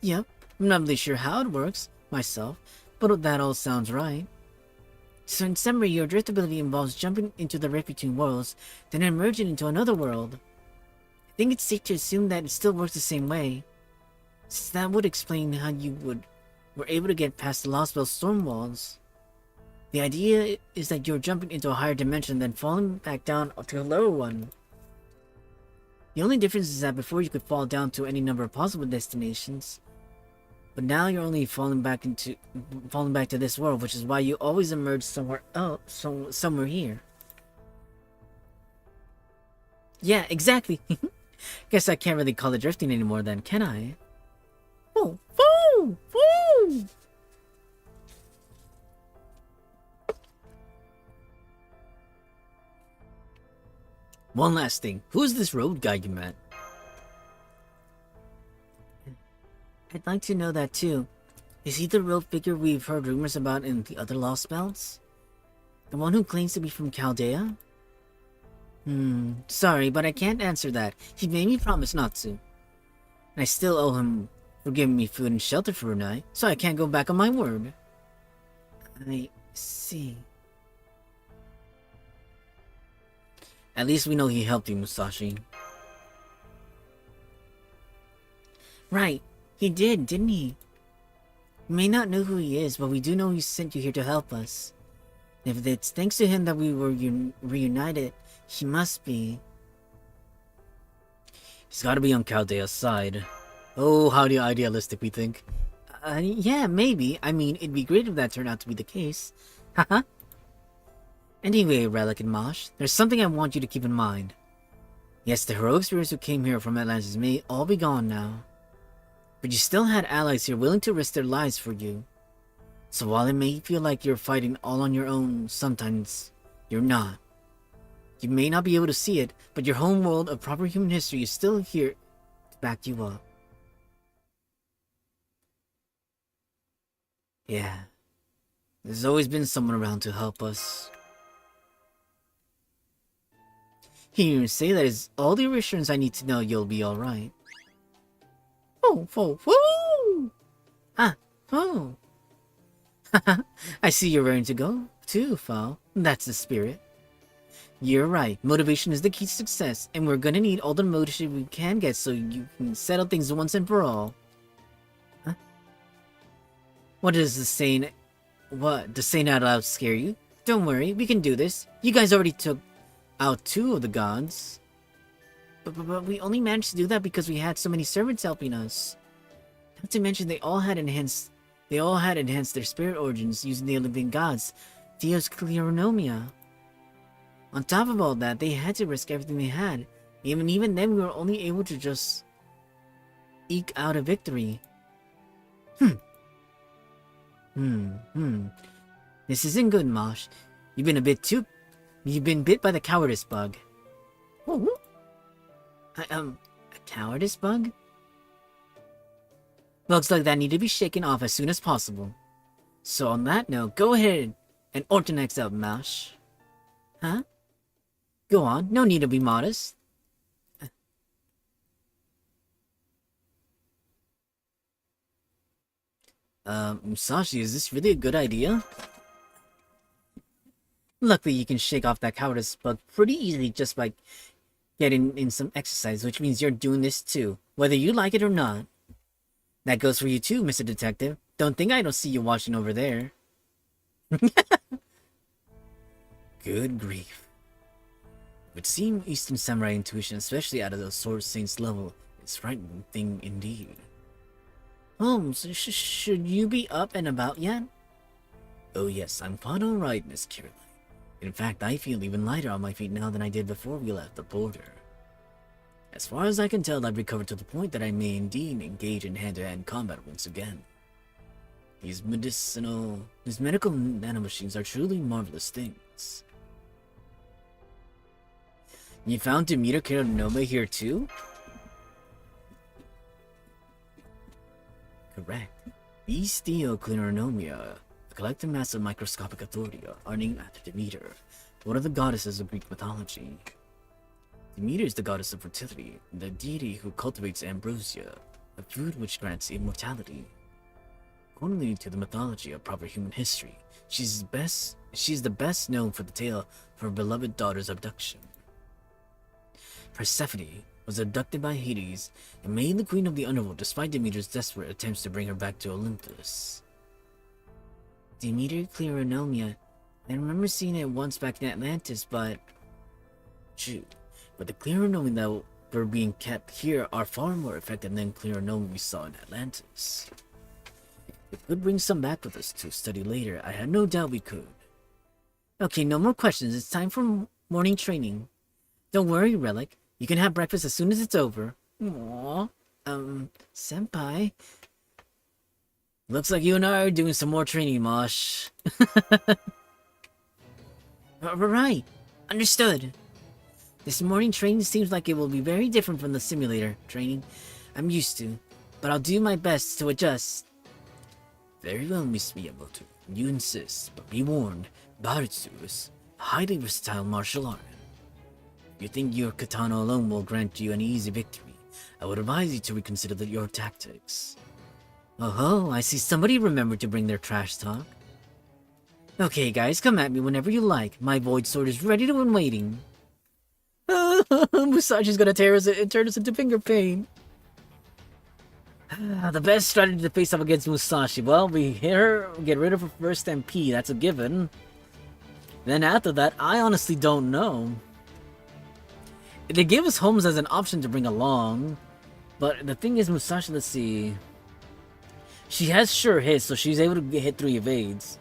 Yep, I'm not really sure how it works, myself, but that all sounds right. So in summary, your drift ability involves jumping into the rift between worlds, then emerging into another world. I think it's safe to assume that it still works the same way, since that would explain how you were able to get past the Lostbelt storm walls. The idea is that you're jumping into a higher dimension, then falling back down to a lower one. The only difference is that before you could fall down to any number of possible destinations, but now you're only falling back to this world, which is why you always emerge somewhere else, somewhere here. Yeah, exactly. Guess I can't really call it drifting anymore then, can I? Oh, woo, woo! One last thing, who's this road guy you met? I'd like to know that too. Is he the road figure we've heard rumors about in the other Lostbelts? The one who claims to be from Chaldea? Sorry, but I can't answer that. He made me promise not to. And I still owe him for giving me food and shelter for a night, so I can't go back on my word. I see. At least we know he helped you, Musashi. Right. He did, didn't he? We may not know who he is, but we do know he sent you here to help us. If it's thanks to him that we were reunited, he must be. He's gotta be on Chaldea's side. Oh, how idealistic we think. Yeah, maybe. I mean, it'd be great if that turned out to be the case. Haha. Anyway, Relic and Mosh, there's something I want you to keep in mind. Yes, the heroic spirits who came here from Atlantis may all be gone now. But you still had allies here willing to risk their lives for you. So while it may feel like you're fighting all on your own, sometimes you're not. You may not be able to see it, but your home world of proper human history is still here to back you up. Yeah. There's always been someone around to help us. Hearing you say that is all the reassurance I need to know you'll be alright. Oh, whoa, whoa! Ah, oh. I see you're ready to go, too, Fal. That's the spirit. You're right, motivation is the key to success, and we're gonna need all the motivation we can get so you can settle things once and for all. Huh? What is the saying? What? Does saying out loud scare you? Don't worry, we can do this. You guys already took out 2 of the gods. But we only managed to do that because we had so many servants helping us. Not to mention they all had enhanced their spirit origins using the Olympian gods, Theos Kleronomia. On top of all that, they had to risk everything they had. Even then, we were only able to just eke out a victory. This isn't good, Mosh. You've been bit by the cowardice bug. Oh. A cowardice bug? Bugs like that need to be shaken off as soon as possible. So on that note, go ahead and Ortonex out, Mosh. Huh? Go on, no need to be modest. Musashi, is this really a good idea? Luckily, you can shake off that cowardice bug pretty easily just by getting in some exercise, which means you're doing this too, whether you like it or not. That goes for you too, Mr. Detective. Don't think I don't see you watching over there. Good grief. It would seem Eastern Samurai intuition, especially out of the Sword Saints level, is frightening thing indeed. Holmes, should you be up and about yet? Oh yes, I'm quite alright, Miss Caroline. In fact, I feel even lighter on my feet now than I did before we left the border. As far as I can tell, I've recovered to the point that I may indeed engage in hand-to-hand combat once again. These medical nanomachines are truly marvelous things. You found Demeter Keronoma here too? Correct. These Theocleronomia, a collective mass of microscopic authority, are named after Demeter, one of the goddesses of Greek mythology. Demeter is the goddess of fertility, the deity who cultivates ambrosia, a food which grants immortality. According to the mythology of proper human history, she's the best known for the tale of her beloved daughter's abduction. Persephone was abducted by Hades and made the queen of the underworld despite Demeter's desperate attempts to bring her back to Olympus. Demeter Cleronomia. I remember seeing it once back in Atlantis, but... True. But the Cleronomia that were being kept here are far more effective than Cleronomia we saw in Atlantis. If we could bring some back with us to study later, I have no doubt we could. Okay, no more questions. It's time for morning training. Don't worry, Relic. You can have breakfast as soon as it's over. Aww. Senpai. Looks like you and I are doing some more training, Mosh. Right. Understood. This morning training seems like it will be very different from the simulator training I'm used to, but I'll do my best to adjust. Very well, Miss Miyamoto. You insist, but be warned, Baritsu is a highly versatile martial art. If you think your katana alone will grant you an easy victory, I would advise you to reconsider your tactics. Oh, I see somebody remembered to bring their trash talk. Okay, guys, come at me whenever you like. My void sword is ready to and waiting. Musashi's gonna turn us into finger pain. The best strategy to face up against Musashi. Well, we hit her, get rid of her first MP. That's a given. Then after that, I honestly don't know. They gave us Holmes as an option to bring along. But the thing is, Musashi, let's see. She has sure hits, so she's able to hit 3 evades.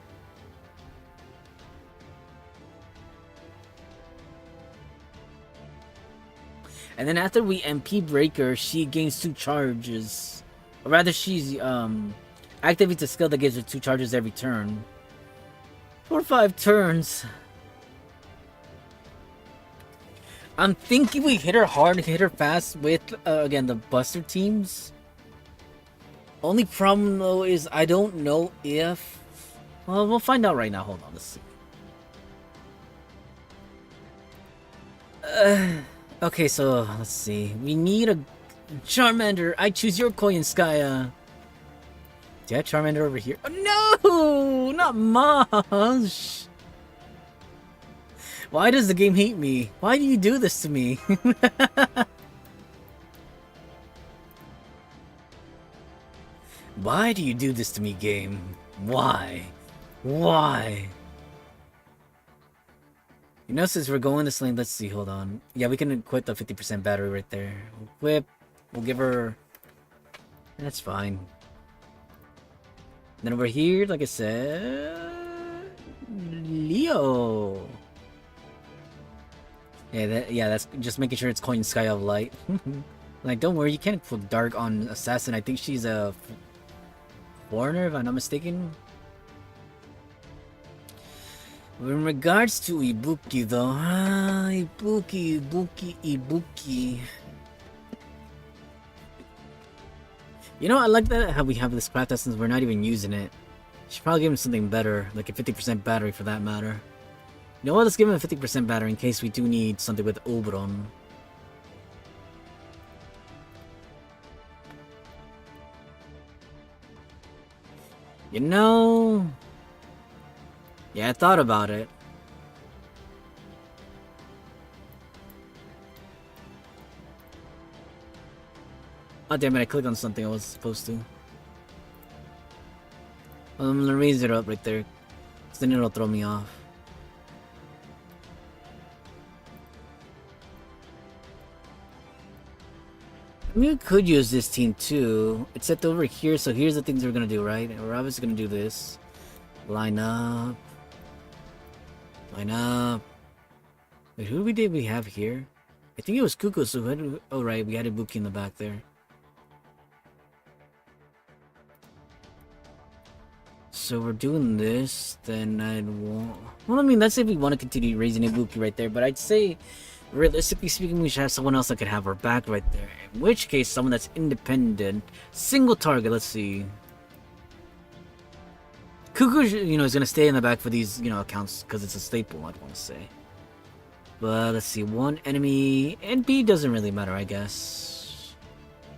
And then after we MP break her, she gains 2 charges. Or rather, she's activates a skill that gives her 2 charges every turn. 4 or 5 turns. I'm thinking we hit her hard and hit her fast with, again, the Buster teams. Only problem, though, is I don't know if... Well, we'll find out right now. Hold on, let's see. Okay, so, let's see. We need a Charmander. I choose your Koyanskaya. Do I have Charmander over here? Oh, no! Not Mosh! Why does the game hate me? Why do you do this to me? Why do you do this to me, game? Why? Why? You know, since we're going this lane, let's see, hold on. Yeah, we can equip the 50% battery right there. Equip. We'll give her... That's fine. Then over here, like I said... Leo! Yeah, that's just making sure it's Coin Sky of Light. Like, don't worry, you can't put Dark on Assassin. I think she's a... foreigner, if I'm not mistaken. In regards to Ibuki, though, Ibuki. You know, I like that how we have this craft essence. We're not even using it. Should probably give him something better, like a 50% battery for that matter. You know what? Let's give him a 50% battery in case we do need something with Oberon. You know... Yeah, I thought about it. Oh damn it, I clicked on something I was supposed to. I'm gonna raise it up right there, so then it'll throw me off. I mean, we could use this team too, except over here, so here's the things we're gonna do, right? We're obviously gonna do this. Line up. Line up. Wait, who did we have here? I think it was Kuko, so oh right, we had Ibuki in the back there. So we're doing this, then I'd want... Well, I mean, let's say if we want to continue raising Ibuki right there, but I'd say, realistically speaking, we should have someone else that could have our back right there. In which case, someone that's independent. Single target, let's see. Kuku, you know, is going to stay in the back for these, you know, accounts, because it's a staple, I'd want to say. But let's see, one enemy, NP doesn't really matter, I guess.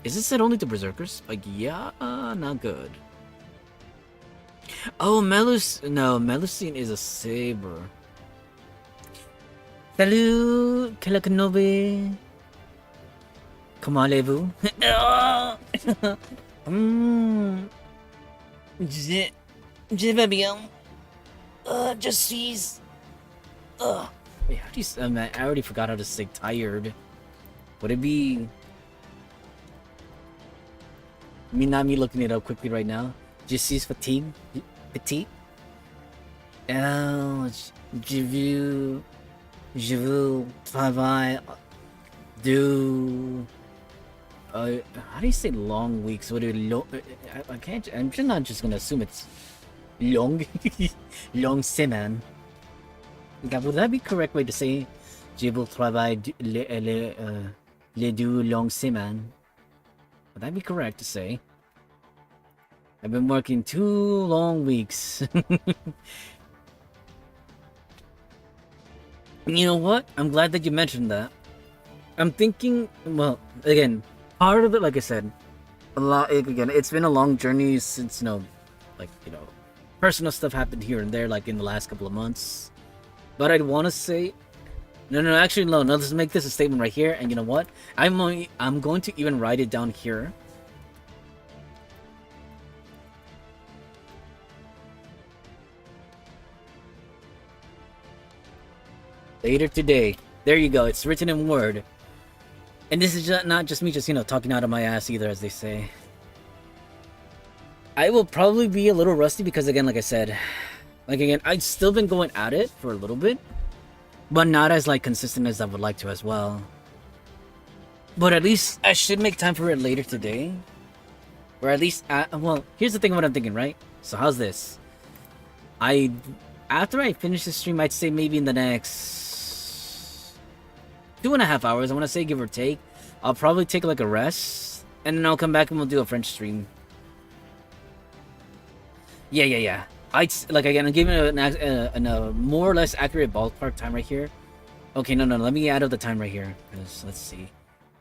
Is this set only to berserkers? Like, yeah, not good. Oh, Melusine is a saber. Salut, Kelakanobe. Comment allez-vous? Je vais bien. Just seize. Wait, how do you? I already forgot how to say tired. Would it be? Not me looking it up quickly right now. Just seize fatigue. Petite. Je veux travailler. Do. How do you say long weeks? Would it I can't. I'm just not just gonna assume it's long. Long semaine. Would that be correct way to say? Je veux travailler les deux longues semaines. Would that be correct to say? I've been working 2 long weeks. You know what? I'm glad that you mentioned that. I'm thinking, well, again, part of it, like I said, again, it's been a long journey since, personal stuff happened here and there, like in the last couple of months. But I'd want to say, no, let's make this a statement right here. And you know what? I'm going to even write it down here. Later today. There you go. It's written in Word. And this is not just me talking out of my ass either, as they say. I will probably be a little rusty because, again, like I said, I've still been going at it for a little bit, but not as, consistent as I would like to as well. But at least I should make time for it later today. Or at least, well, here's the thing what I'm thinking, right? So how's this? After I finish the stream, I'd say maybe in the next 2.5 hours, I want to say, give or take, I'll probably take a rest, and then I'll come back and we'll do a French stream. Yeah. Again, I'm giving a more or less accurate ballpark time right here. Okay, no, let me add up the time right here, because let's see.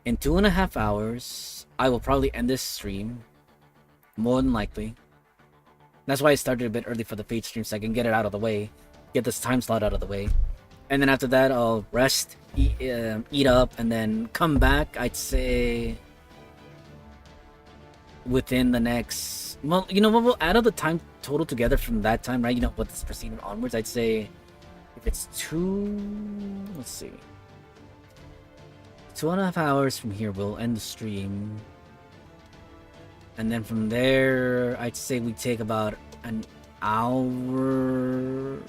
In 2.5 hours, I will probably end this stream, more than likely. That's why I started a bit early for the Fate stream, so I can get it out of the way, get this time slot out of the way. And then after that, I'll rest, eat up, and then come back, I'd say, within the next... Well, you know what, we'll add up the time total together from that time, right? What's proceeding onwards, I'd say, if it's let's see. 2.5 hours from here, we'll end the stream. And then from there, I'd say we take about an hour...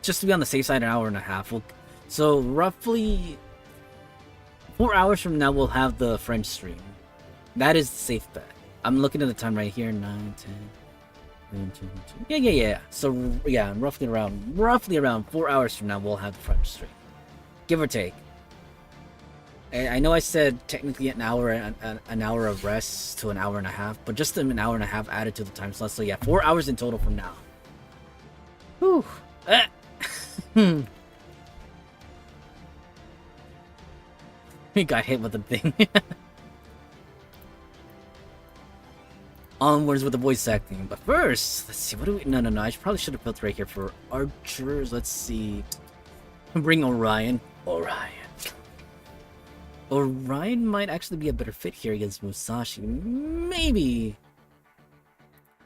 Just to be on the safe side, an hour and a half. So roughly 4 hours from now, we'll have the French stream. That is the safe bet. I'm looking at the time right here. 9, 10, 11, 12. Yeah. So yeah, roughly around 4 hours from now, we'll have the French stream, give or take. I know I said technically an hour of rest to an hour and a half, but just an hour and a half added to the time slot. So yeah, 4 hours in total from now. Whew. He got hit with the thing. Onwards with the voice acting. But first, let's see, what do we... No, I probably should have built right here for archers. Let's see. Bring Orion. Orion might actually be a better fit here against Musashi. Maybe.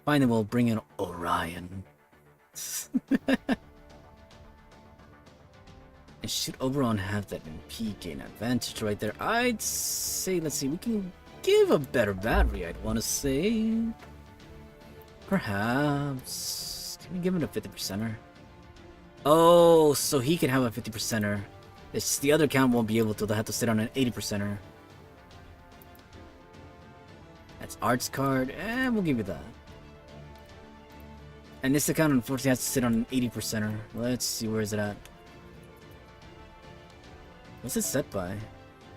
Fine, then we'll bring in Orion. And should Oberon have that MP gain advantage right there? I'd say, let's see, we can give a better battery, I'd want to say. Perhaps. Can we give him a 50%er? Oh, so he can have a 50%er. It's the other account won't be able to. They'll have to sit on an 80%er. That's arts card. We'll give you that. And this account unfortunately has to sit on an 80%er. Let's see, where is it at? What's it set by?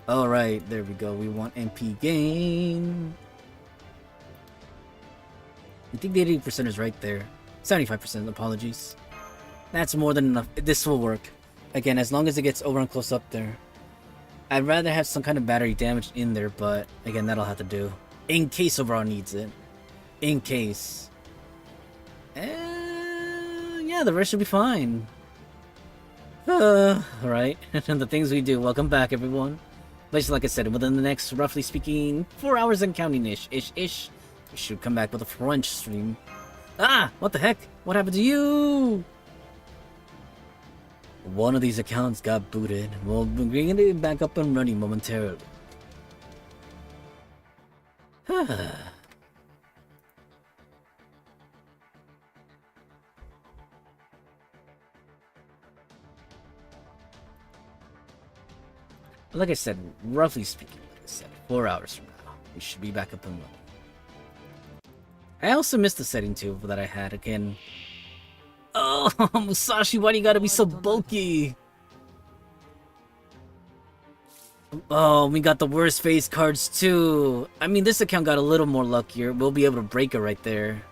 Oh, right, there we go. We want MP gain. I think the 80% is right there. 75%, apologies. That's more than enough. This will work. Again, as long as it gets over and close up there. I'd rather have some kind of battery damage in there, but again, that'll have to do. In case overall needs it. In case. Yeah, the rest should be fine. Alright. And the things we do. Welcome back, everyone. Basically, like I said, within the next, roughly speaking, 4 hours and counting-ish. We should come back with a French stream. Ah! What the heck? What happened to you? One of these accounts got booted. We'll bring it back up and running momentarily. Like I said, roughly speaking, like I said, 4 hours from now, we should be back up and running. I also missed the setting too that I had again. Oh, Musashi, why do you gotta be so bulky? Oh, we got the worst face cards too. I mean, this account got a little more luckier. We'll be able to break it right there.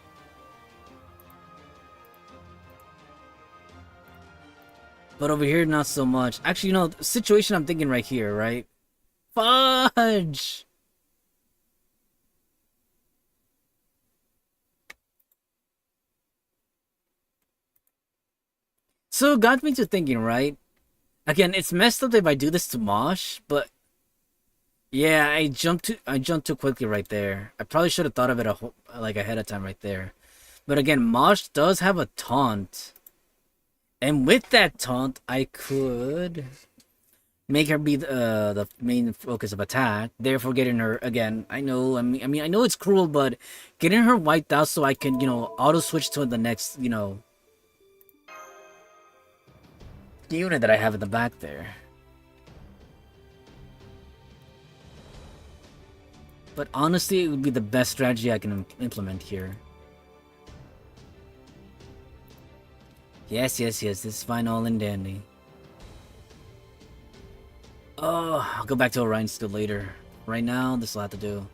But over here, not so much. Actually, you know, the situation I'm thinking right here, right? Fudge! So it got me to thinking, right? Again, it's messed up if I do this to Mosh, but yeah, I jumped too quickly right there. I probably should have thought of it like ahead of time right there. But again, Mosh does have a taunt. And with that taunt, I could make her be the main focus of attack, therefore getting her again. I know, I mean, I know it's cruel, but getting her wiped out so I can, you know, auto switch to the next, you know, unit that I have in the back there. But honestly, it would be the best strategy I can implement here. Yes, this is fine, all and dandy. Oh, I'll go back to Orion still later. Right now, this will have to do.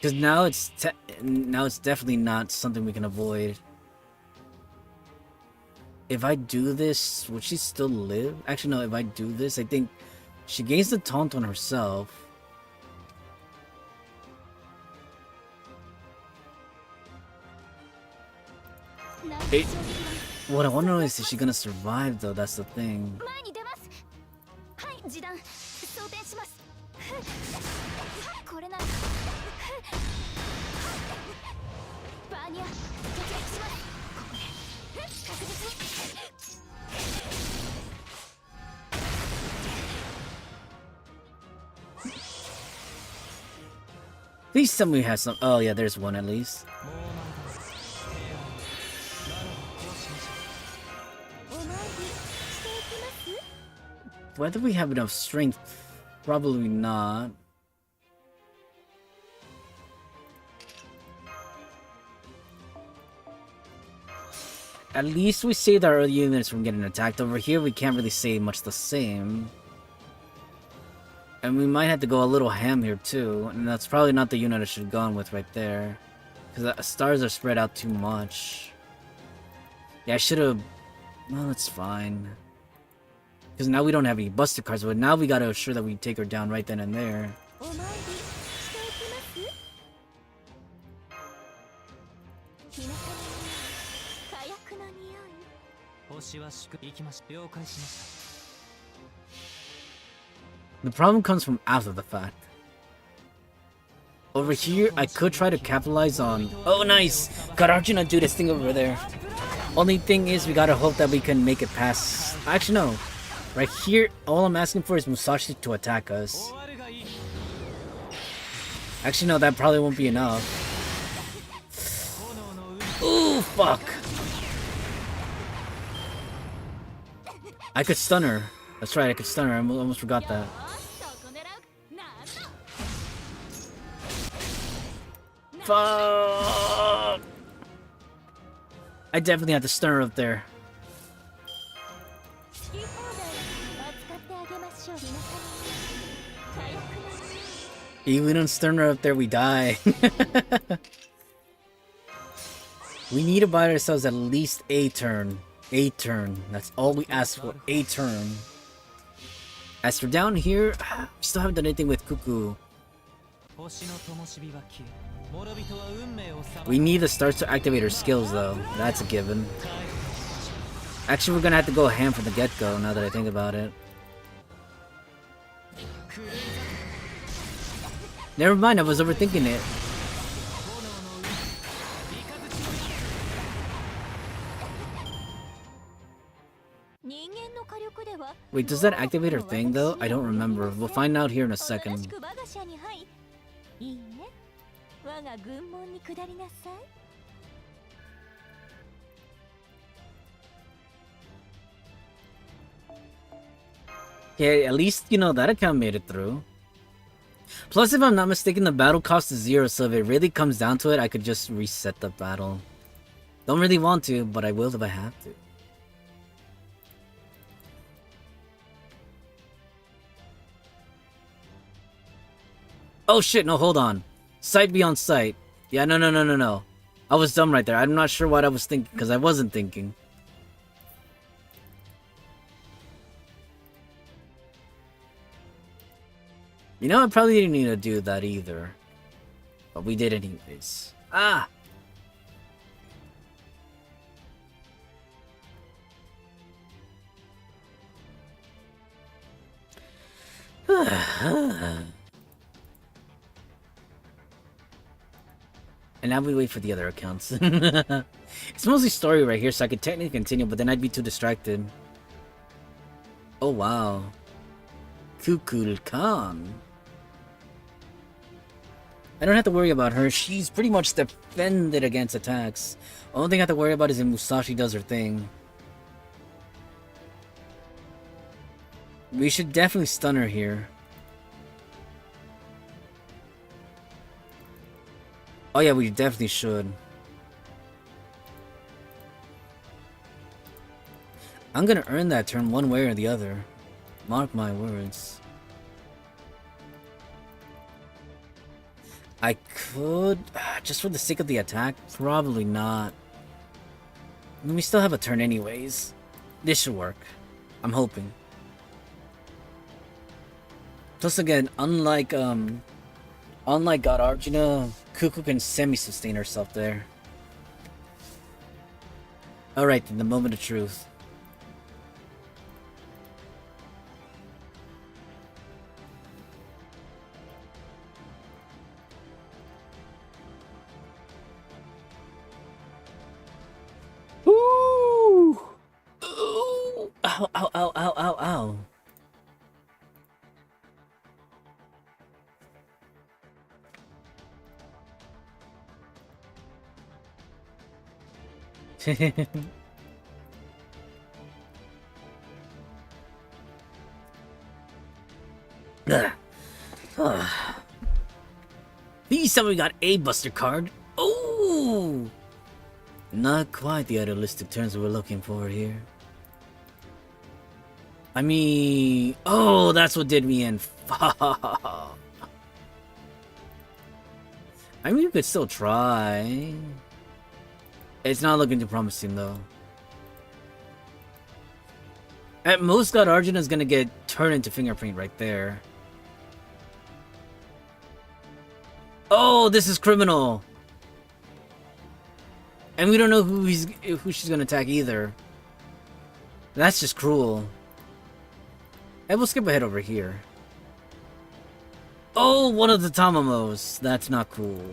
Because now it's definitely not something we can avoid. If I do this, would she still live? Actually, no, if I do this, I think she gains the taunt on herself. What I want to know is she gonna survive though, that's the thing. Please tell me we have some. Oh yeah, there's one at least. Whether we have enough strength, probably not. At least we saved our early units from getting attacked. Over here, we can't really say much the same. And we might have to go a little ham here too. And that's probably not the unit I should have gone with right there. Because the stars are spread out too much. Yeah, I should have... Well, that's fine. Because now we don't have any buster cards, but now we gotta ensure that we take her down right then and there. The problem comes from after the fact. Over here, I could try to capitalize on... Oh, nice! Got Arjuna do this thing over there. Only thing is, we gotta hope that we can make it past... Actually, no. Right here, all I'm asking for is Musashi to attack us. Actually, no, that probably won't be enough. Ooh, fuck! I could stun her. That's right, I could stun her. I almost forgot that. Fuck! I definitely have to stun her up there. If we don't stun her up there, we die. We need to buy ourselves at least a turn. A turn. That's all we ask for. A turn. As for down here, we still haven't done anything with Cuckoo. We need the stars to activate her skills though. That's a given. Actually, we're gonna have to go ham from the get-go now that I think about it. Never mind, I was overthinking it. Wait, does that activate her thing though? I don't remember. We'll find out here in a second. Okay, at least, you know, that account made it through. Plus, if I'm not mistaken, the battle cost is 0, so if it really comes down to it, I could just reset the battle. Don't really want to, but I will if I have to. Oh shit, no, hold on. Sight beyond sight. Yeah, no. I was dumb right there. I'm not sure what I was thinking, because I wasn't thinking. You know, I probably didn't need to do that either. But we did anyways. Ah! And now we wait for the other accounts. It's mostly story right here, so I could technically continue, but then I'd be too distracted. Oh wow. Kukul Khan. I don't have to worry about her. She's pretty much defended against attacks. Only thing I have to worry about is if Musashi does her thing. We should definitely stun her here. Oh yeah, we definitely should. I'm gonna earn that turn one way or the other. Mark my words. I could... just for the sake of the attack? Probably not. I mean, we still have a turn anyways. This should work. I'm hoping. Plus again, unlike God Arjuna, Cuckoo can semi-sustain herself there. Alright then, the moment of truth. Ooh! Ooh! Ow, ow, ow, ow, ow, ow. Please tell me we got a Buster card. Oh, not quite the idealistic turns we're looking for here. I mean, oh, that's what did me in. I mean, we could still try. It's not looking too promising, though. At most, God Arjuna is gonna get turned into Fingerprint right there. Oh, this is criminal. And we don't know who she's gonna attack either. That's just cruel. And we'll skip ahead over here. Oh, one of the Tamamos. That's not cool.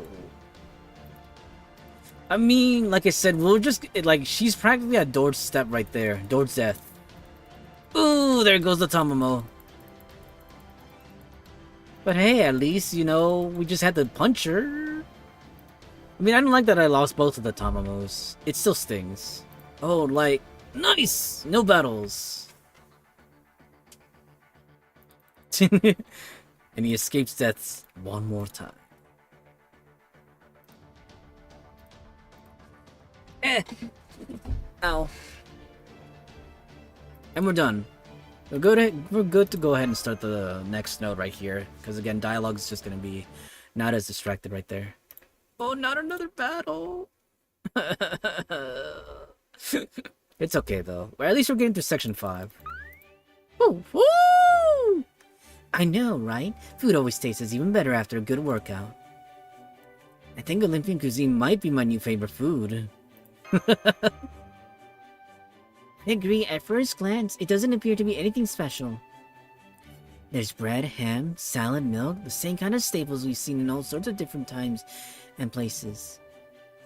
I mean, like I said, we'll just... like, she's practically at Dord's step right there. Dord's death. Ooh, there goes the Tamamo. But hey, at least, you know, we just had to punch her. I mean, I don't like that I lost both of the Tamamos. It still stings. Oh, like... nice! No battles. And he escapes death one more time. Eh! Ow. And we're done. We're good to go ahead and start the next node right here, because again, dialogue is just gonna be not as distracted right there. Oh, not another battle. It's okay though. Or at least we're getting to section 5. Woo! Woo! I know, right? Food always tastes even better after a good workout. I think Olympian cuisine might be my new favorite food. I agree, at first glance, it doesn't appear to be anything special. There's bread, ham, salad, milk, the same kind of staples we've seen in all sorts of different times and places.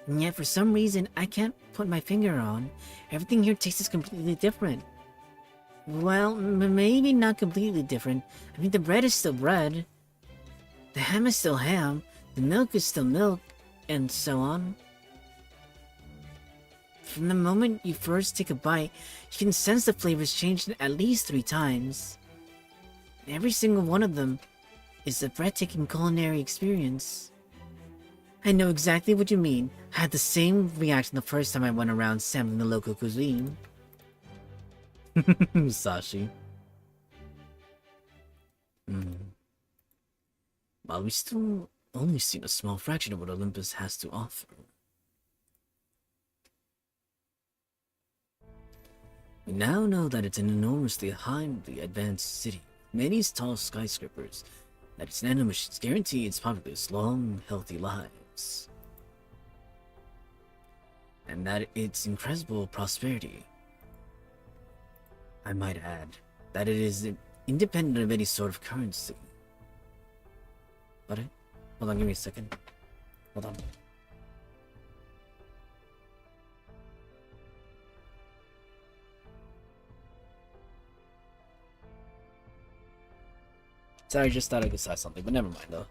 And yet, for some reason, I can't put my finger on. Everything here tastes completely different. Well, maybe not completely different. I mean, the bread is still bread. The ham is still ham. The milk is still milk. And so on. From the moment you first take a bite, you can sense the flavors changed at least 3 times. Every single one of them is a breathtaking culinary experience. I know exactly what you mean. I had the same reaction the first time I went around sampling the local cuisine. Musashi. While we still only seen a small fraction of what Olympus has to offer. We now know that it's an enormously highly advanced city, many tall skyscrapers, that its nanomachines guarantee its populace long, healthy lives. And that its incredible prosperity. I might add that it is independent of any sort of currency. What? Hold on, give me a second. Hold on. Sorry, just thought I could say something, but never mind though.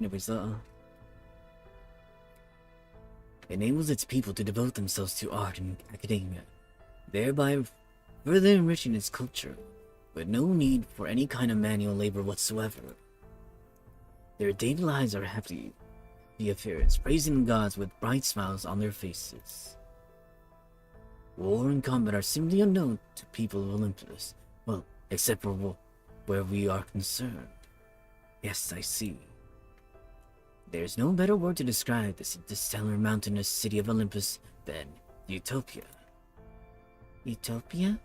Anyways, enables its people to devote themselves to art and academia, thereby further enriching its culture, with no need for any kind of manual labor whatsoever. Their daily lives are happy affairs, praising gods with bright smiles on their faces. War and combat are simply unknown to people of Olympus, well, except for where we are concerned. Yes, I see. There's no better word to describe this stellar mountainous city of Olympus than utopia. Utopia?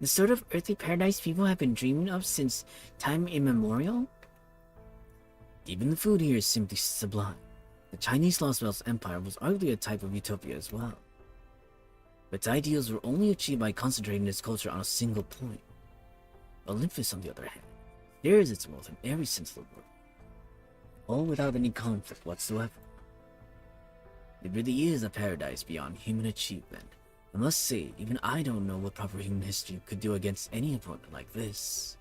The sort of earthly paradise people have been dreaming of since time immemorial? Even the food here is simply sublime. The Chinese Lostbelt Empire was arguably a type of utopia as well. But its ideals were only achieved by concentrating its culture on a single point. Olympus, on the other hand, shares its wealth in every sense of the word, all without any conflict whatsoever. It really is a paradise beyond human achievement. I must say, even I don't know what proper human history could do against any opponent like this.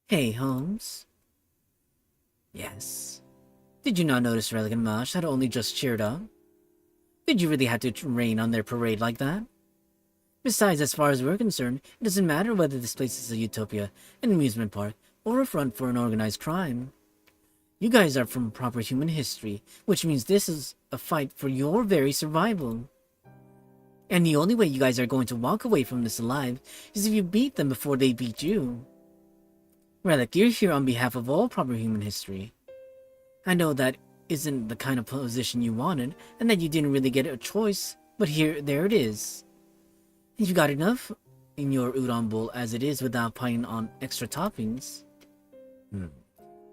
Hey, Holmes. Yes. Did you not notice Relic and Mosh had only just cheered up? Did you really have to rain on their parade like that? Besides, as far as we're concerned, it doesn't matter whether this place is a utopia, an amusement park, or a front for an organized crime. You guys are from proper human history, which means this is a fight for your very survival. And the only way you guys are going to walk away from this alive is if you beat them before they beat you. Relic, you're here on behalf of all proper human history. I know that isn't the kind of position you wanted, and that you didn't really get a choice, but there it is. You got enough in your udon bowl as it is without piling on extra toppings.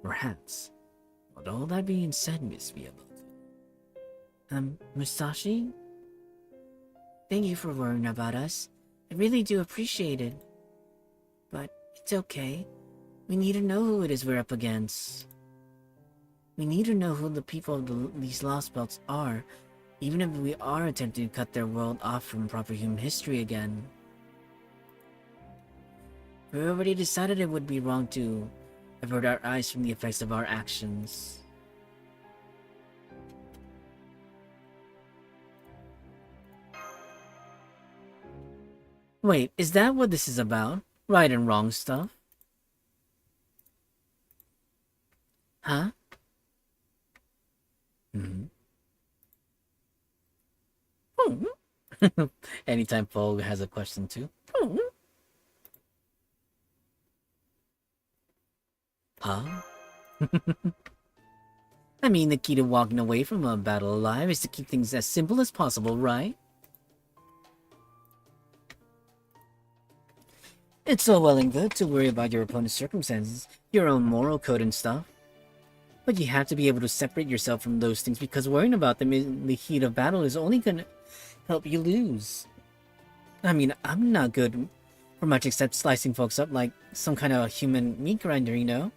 Perhaps. With all that being said, Miss Miyamoto. Musashi? Thank you for worrying about us. I really do appreciate it. But it's okay. We need to know who it is we're up against. We need to know who the people of these Lostbelts are, even if we are attempting to cut their world off from proper human history again. We already decided it would be wrong to avert our eyes from the effects of our actions. Wait, is that what this is about? Right and wrong stuff? Huh? Anytime Poe has a question too. Huh? I mean, the key to walking away from a battle alive is to keep things as simple as possible, right? It's all well and good to worry about your opponent's circumstances, your own moral code and stuff. But you have to be able to separate yourself from those things because worrying about them in the heat of battle is only gonna help you lose. I mean, I'm not good for much except slicing folks up like some kind of human meat grinder, you know?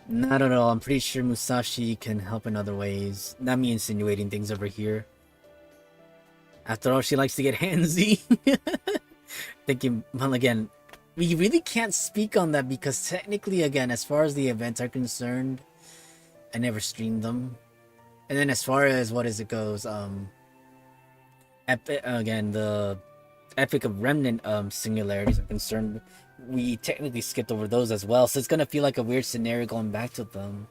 Not at all. I'm pretty sure Musashi can help in other ways. Not me insinuating things over here. After all, she likes to get handsy. Thinking, well, again, we really can't speak on that because technically, again, as far as the events are concerned, I never streamed them. And then as far as what is it goes, again, the Epic of Remnant singularities are concerned, we technically skipped over those as well, so it's gonna feel like a weird scenario going back to them.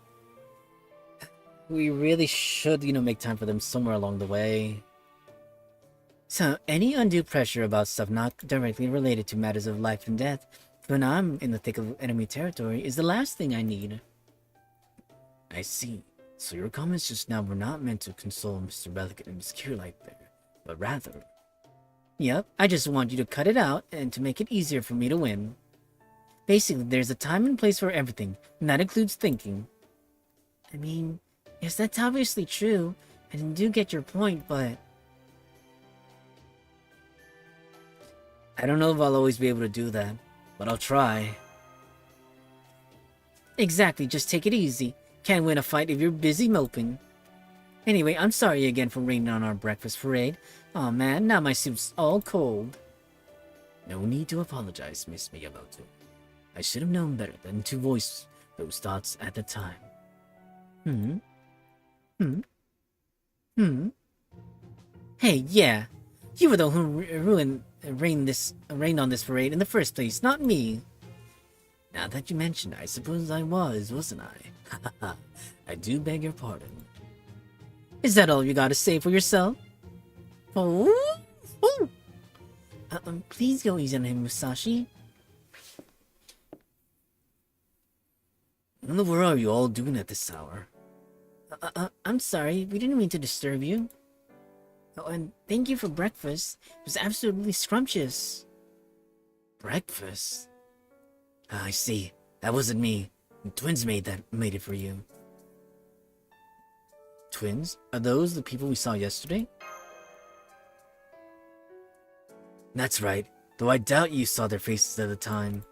We really should, make time for them somewhere along the way. So, any undue pressure about stuff not directly related to matters of life and death, when I'm in the thick of enemy territory, is the last thing I need. I see. So your comments just now were not meant to console Mr. Relic and Miss Curelight there, but rather... Yep, I just want you to cut it out and to make it easier for me to win. Basically, there's a time and place for everything, and that includes thinking. I mean, yes, that's obviously true, and I do get your point, but... I don't know if I'll always be able to do that, but I'll try. Exactly, just take it easy. Can't win a fight if you're busy moping. Anyway, I'm sorry again for raining on our breakfast parade. Aw man, now my soup's all cold. No need to apologize, Miss Miyamoto. I should have known better than to voice those thoughts at the time. Hey, yeah. You were the one who rained on this parade in the first place, not me. Now that you mention it, I suppose I wasn't I? I do beg your pardon. Is that all you gotta say for yourself? Oh? Please go easy on him, Musashi. What in the world are you all doing at this hour? I'm sorry, we didn't mean to disturb you. Oh, and thank you for breakfast. It was absolutely scrumptious. Breakfast? I see. That wasn't me. The twins made it for you. Twins? Are those the people we saw yesterday? That's right, though I doubt you saw their faces at the time.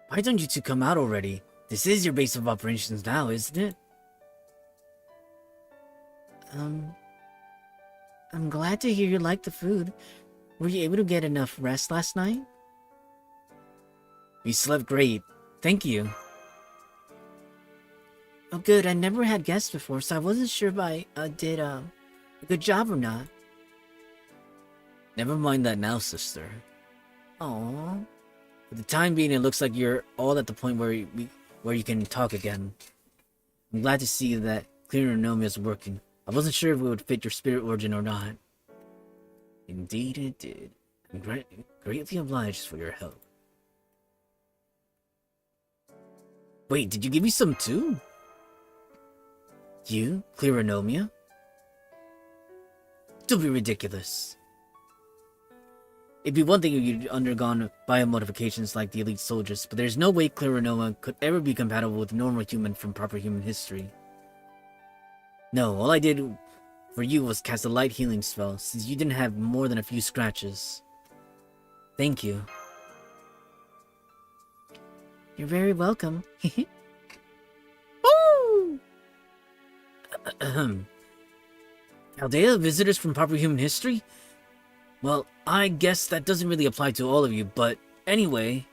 Why don't you two come out already? This is your base of operations now, isn't it? I'm glad to hear you like the food. Were you able to get enough rest last night? We slept great. Thank you. Oh good, I never had guests before, so I wasn't sure if I did a good job or not. Never mind that now, sister. Aww. For the time being, it looks like you're all at the point where you can talk again. I'm glad to see that Clear Anomia is working. I wasn't sure if it would fit your spirit origin or not. Indeed it did. I'm greatly obliged for your help. Wait, did you give me some too? You, Clear Anomia? Don't be ridiculous. It'd be one thing if you'd undergone biomodifications like the elite soldiers, but there's no way Clear Anomia could ever be compatible with a normal human from proper human history. No, all I did for you was cast a light healing spell, since you didn't have more than a few scratches. Thank you. You're very welcome. Woo! Aldea, visitors from proper human history? Well, I guess that doesn't really apply to all of you, but anyway...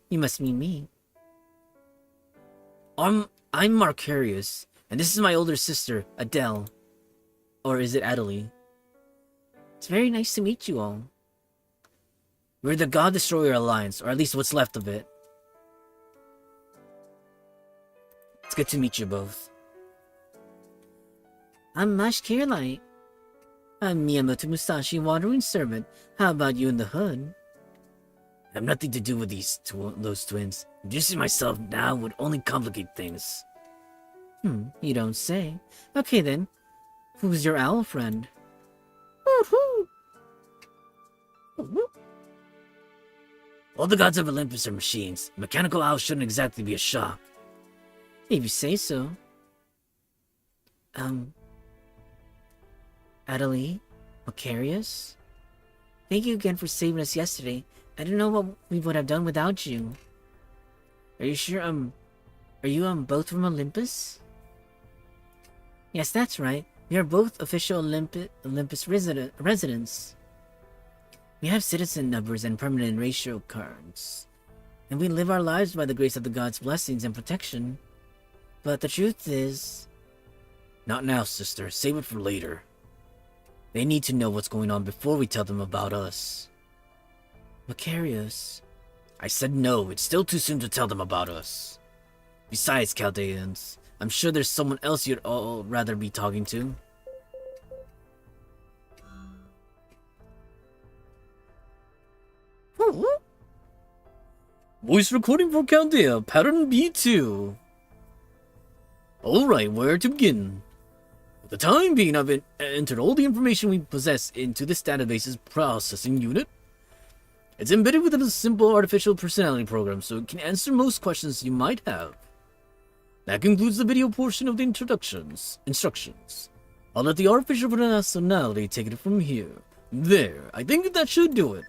You must mean me. I'm Marcarius. And this is my older sister, Adele. Or is it Adelie? It's very nice to meet you all. We're the God Destroyer Alliance, or at least what's left of it. It's good to meet you both. I'm Mash Kirlight. I'm Miyamoto Musashi, wandering servant. How about you in the hood? I have nothing to do with those twins. Introducing myself now would only complicate things. You don't say. Okay then. Who's your owl friend? All the gods of Olympus are machines. Mechanical owls shouldn't exactly be a shock. If you say so. Adelie? Macarius? Thank you again for saving us yesterday. I don't know what we would have done without you. Are you sure, are you, both from Olympus? Yes, that's right. We are both official Olympus residents. We have citizen numbers and permanent ratio cards. And we live our lives by the grace of the gods' blessings and protection. But the truth is... Not now, sister. Save it for later. They need to know what's going on before we tell them about us. Macarius. I said no. It's still too soon to tell them about us. Besides, Chaldeans, I'm sure there's someone else you'd all rather be talking to. Voice recording for Chaldea, pattern B2. Alright, where to begin? For the time being, I've entered all the information we possess into this database's processing unit. It's embedded within a simple artificial personality program, so it can answer most questions you might have. That concludes the video portion of the instructions. I'll let the artificial personality take it from here. There, I think that should do it.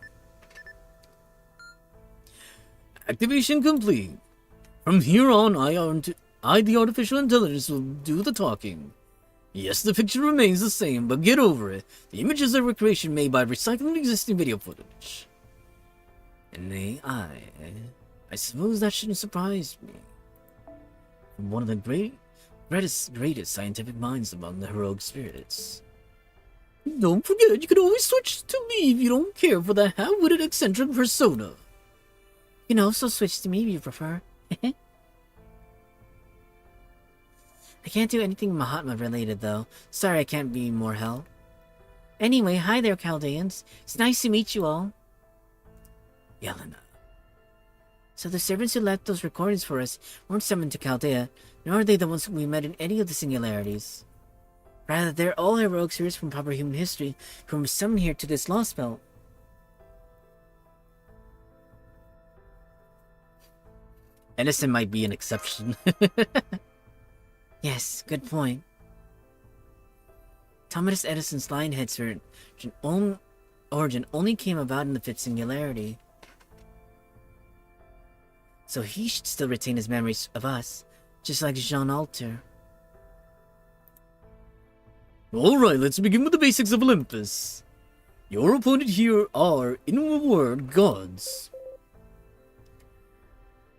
Activation complete. From here on, I, the artificial intelligence, will do the talking. Yes, the picture remains the same, but get over it. The images are recreation made by recycling existing video footage. An AI, I suppose that shouldn't surprise me. One of the greatest scientific minds among the heroic spirits. Don't forget, you can always switch to me if you don't care for the half-witted eccentric persona. You can also switch to me if you prefer. I can't do anything Mahatma related though. Sorry I can't be more help. Anyway, hi there Chaldeans. It's nice to meet you all. Yelena. So the servants who left those recordings for us weren't summoned to Chaldea, nor are they the ones we met in any of the singularities. Rather, they're all heroic spirits from proper human history who were summoned here to this Lostbelt. Edison might be an exception. Yes, good point. Thomas Edison's Lionhead's origin only came about in the fifth singularity. So he should still retain his memories of us, just like Jean Alter. Alright, let's begin with the basics of Olympus. Your opponent here are, in a word, gods.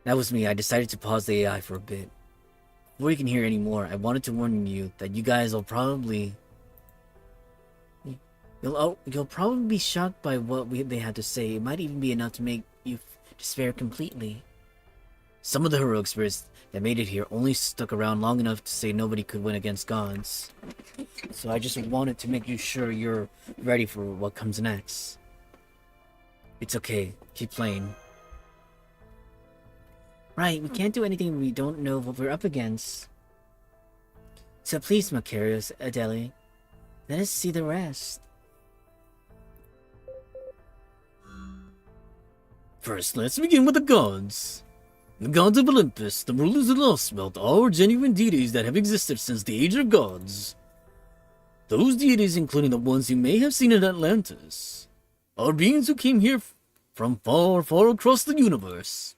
That was me. I decided to pause the AI for a bit. Before you can hear any more, I wanted to warn you that you guys will probably... You'll probably be shocked by what they had to say. It might even be enough to make you despair completely. Some of the heroic spirits that made it here only stuck around long enough to say nobody could win against gods. So I just wanted to make you sure you're ready for what comes next. It's okay. Keep playing. Right, we can't do anything we don't know what we're up against. So please, Macarius, Adelie, let us see the rest. First, let's begin with the gods. The gods of Olympus, the rulers of Lostbelt, are genuine deities that have existed since the age of gods. Those deities, including the ones you may have seen in Atlantis, are beings who came here from far, far across the universe.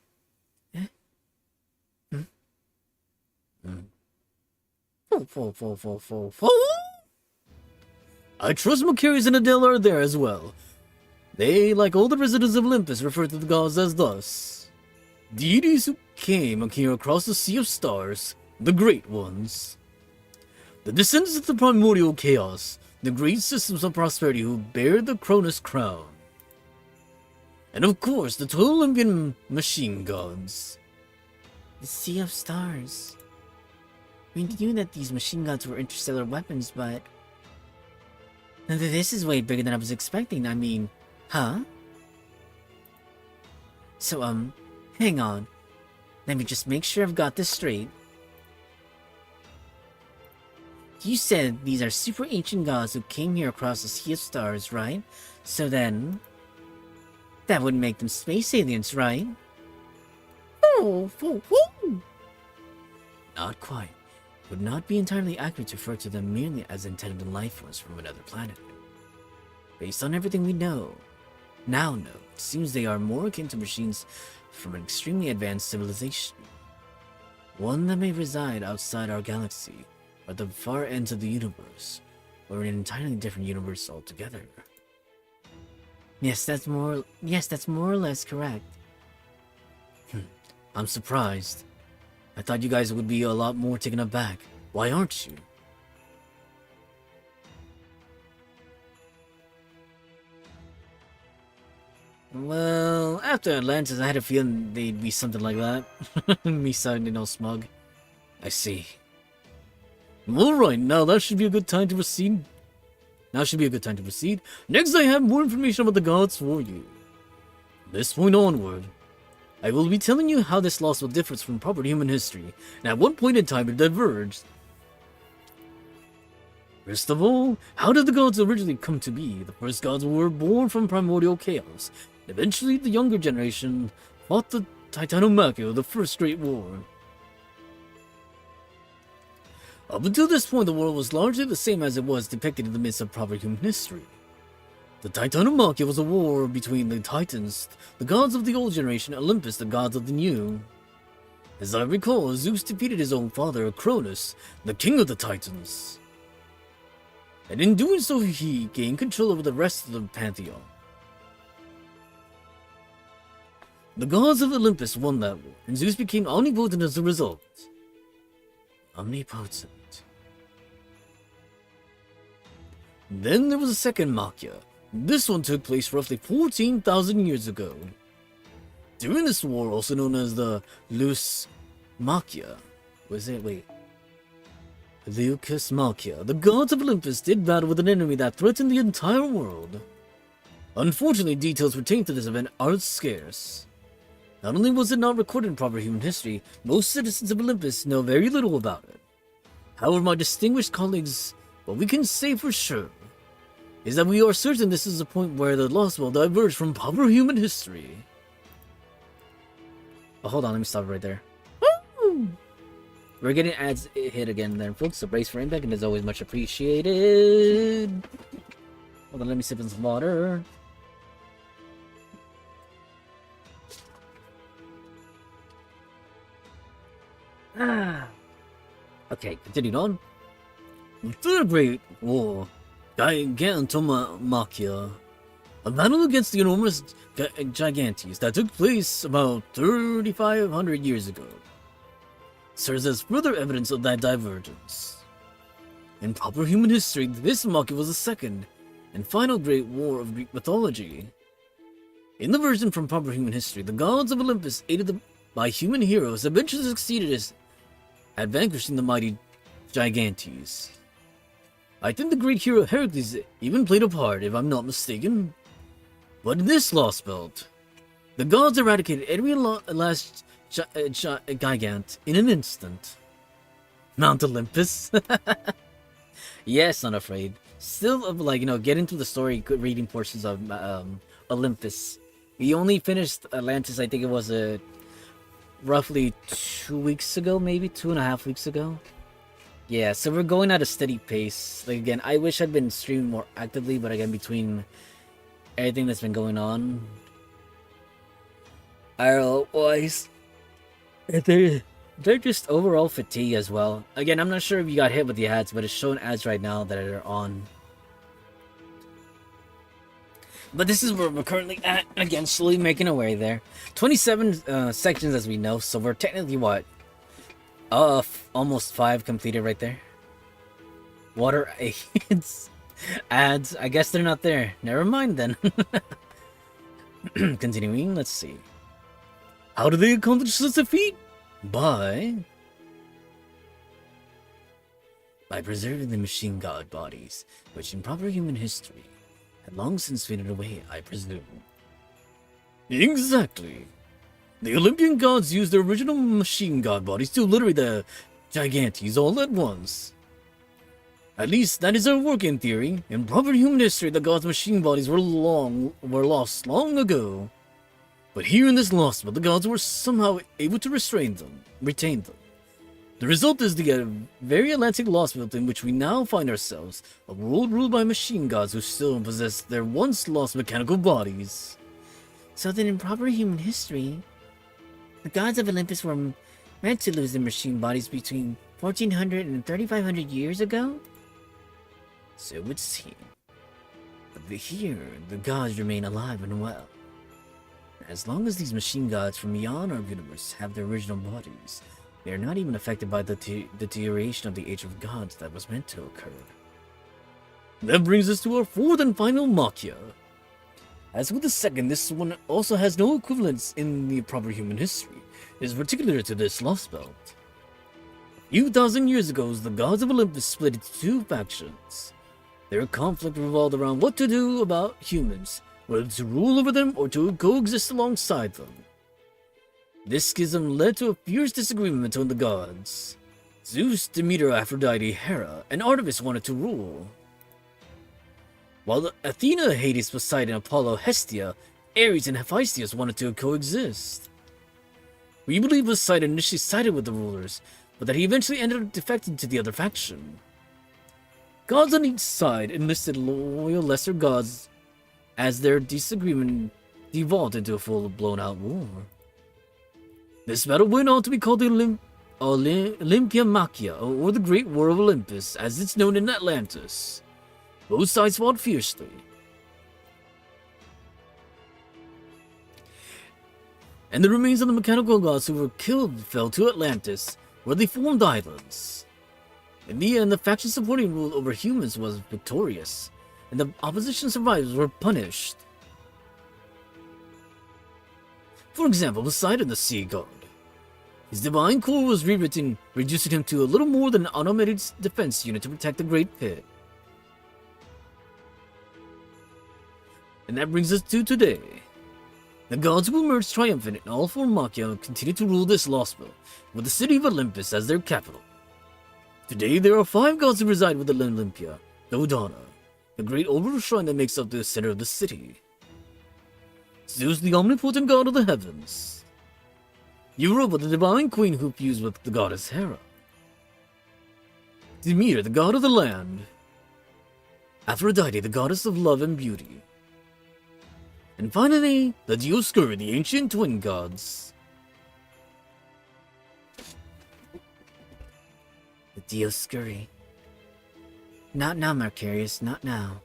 I trust Macarius and Adele are there as well. They, like all the residents of Olympus, refer to the gods as thus. Deities who came here across the sea of stars, the Great Ones. The descendants of the primordial chaos, the great systems of prosperity who bear the Cronus crown. And of course, the 12 Olympian machine gods. The Sea of Stars. We knew that these machine gods were interstellar weapons, but... This is way bigger than I was expecting. I mean, huh? So, hang on. Let me just make sure I've got this straight. You said these are super ancient gods who came here across the sea of stars, right? So then, that would make them space aliens, right? Oh, not quite. It would not be entirely accurate to refer to them merely as intelligent life forms from another planet. Based on everything we now know, it seems they are more akin to machines from an extremely advanced civilization. One that may reside outside our galaxy, or at the far ends of the universe, or in an entirely different universe altogether. Yes, that's more or less correct. I'm surprised. I thought you guys would be a lot more taken aback. Why aren't you? Well, after Atlantis, I had a feeling they'd be something like that. Me sounding all smug. I see. Alright, now that should be a good time to proceed. Next, I have more information about the gods for you. From this point onward, I will be telling you how this Lostbelt differs from proper human history, and at what point in time it diverged. First of all, how did the gods originally come to be? The first gods were born from primordial chaos. Eventually, the younger generation fought the Titanomachia, the First Great War. Up until this point, the world was largely the same as it was depicted in the midst of proper human history. The Titanomachia was a war between the Titans, the gods of the old generation, and Olympus, the gods of the new. As I recall, Zeus defeated his own father, Cronus, the king of the Titans. And in doing so, he gained control over the rest of the pantheon. The gods of Olympus won that war, and Zeus became omnipotent as a result. Omnipotent. Then there was a second Machia. This one took place roughly 14,000 years ago. During this war, also known as the Leucus Machia, Leucus Machia, the gods of Olympus did battle with an enemy that threatened the entire world. Unfortunately, details pertaining to this event are scarce. Not only was it not recorded in proper human history, most citizens of Olympus know very little about it. However, my distinguished colleagues, what we can say for sure is that we are certain this is the point where the Lostbelt diverged from proper human history. Oh, hold on, let me stop right there. Woo! We're getting ads hit again there, folks, so brace for impact, and it's always much appreciated. Hold on, let me sip in some water. Okay, continuing on. The Third Great War, Gigantomachia, a battle against the enormous Gigantes that took place about 3,500 years ago, serves as further evidence of that divergence. In proper human history, this Machia was the second and final great war of Greek mythology. In the version from proper human history, the gods of Olympus, aided by human heroes, eventually succeeded at vanquishing the mighty Gigantes. I think the great hero Heracles even played a part, if I'm not mistaken. But in this Lostbelt, the gods eradicated every last gigant in an instant. Mount Olympus. Yes, not afraid. Still, getting through the story, reading portions of Olympus. We only finished Atlantis, I think it was roughly 2 weeks ago, maybe 2.5 weeks ago. Yeah, so we're going at a steady pace. Like, again, I wish I'd been streaming more actively, but again, between everything that's been going on, IRL-wise, they're just overall fatigue as well. Again, I'm not sure if you got hit with the ads, but it's showing ads right now that are on. But this is where we're currently at. Again, slowly making our way there. 27 sections as we know, so we're technically what? Almost 5 completed right there. Water aids. Ads. I guess they're not there. Never mind then. Continuing, let's see. How do they accomplish such a feat? By by preserving the machine god bodies, which in proper human history had long since faded away, I presume. Exactly. The Olympian gods used their original machine god bodies to obliterate the Gigantes all at once. At least that is our working theory. In proper human history, the gods' machine bodies were lost long ago. But here in this Lostbelt, the gods were somehow able to retain them. The result is the very Atlantic Lostbelt in which we now find ourselves, a world ruled by machine gods who still possess their once lost mechanical bodies. So then in proper human history, the gods of Olympus were meant to lose their machine bodies between 1400 and 3500 years ago? So it would seem. But here, the gods remain alive and well. As long as these machine gods from beyond our universe have their original bodies, they are not even affected by the deterioration of the Age of Gods that was meant to occur. That brings us to our fourth and final Machia. As with the second, this one also has no equivalents in the proper human history. It is particular to this Lostbelt. A few thousand years ago, the gods of Olympus split into two factions. Their conflict revolved around what to do about humans, whether to rule over them or to coexist alongside them. This schism led to a fierce disagreement between the gods. Zeus, Demeter, Aphrodite, Hera, and Artemis wanted to rule, while Athena, Hades, Poseidon, Apollo, Hestia, Ares, and Hephaestus wanted to coexist. We believe Poseidon initially sided with the rulers, but that he eventually ended up defecting to the other faction. Gods on each side enlisted loyal lesser gods as their disagreement devolved into a full blown-out war. This battle went on to be called the Olympia Machia, or the Great War of Olympus, as it's known in Atlantis. Both sides fought fiercely. And the remains of the mechanical gods who were killed fell to Atlantis, where they formed islands. In the end, the faction supporting rule over humans was victorious, and the opposition survivors were punished. For example, Poseidon, the sea god. His divine core was rewritten, reducing him to a little more than an automated defense unit to protect the Great Pit. And that brings us to today. The gods who emerged triumphant in all four Machia continue to rule this Lostbelt, with the city of Olympus as their capital. Today, there are 5 gods who reside within Olympia: Dodona, the great orbital shrine that makes up the center of the city; Zeus, the omnipotent god of the heavens; Europa, the divine queen who fused with the goddess Hera; Demeter, the god of the land; Aphrodite, the goddess of love and beauty; and finally, the Dioscuri, the ancient twin gods. The Dioscuri. Not now, Mercurius, not now.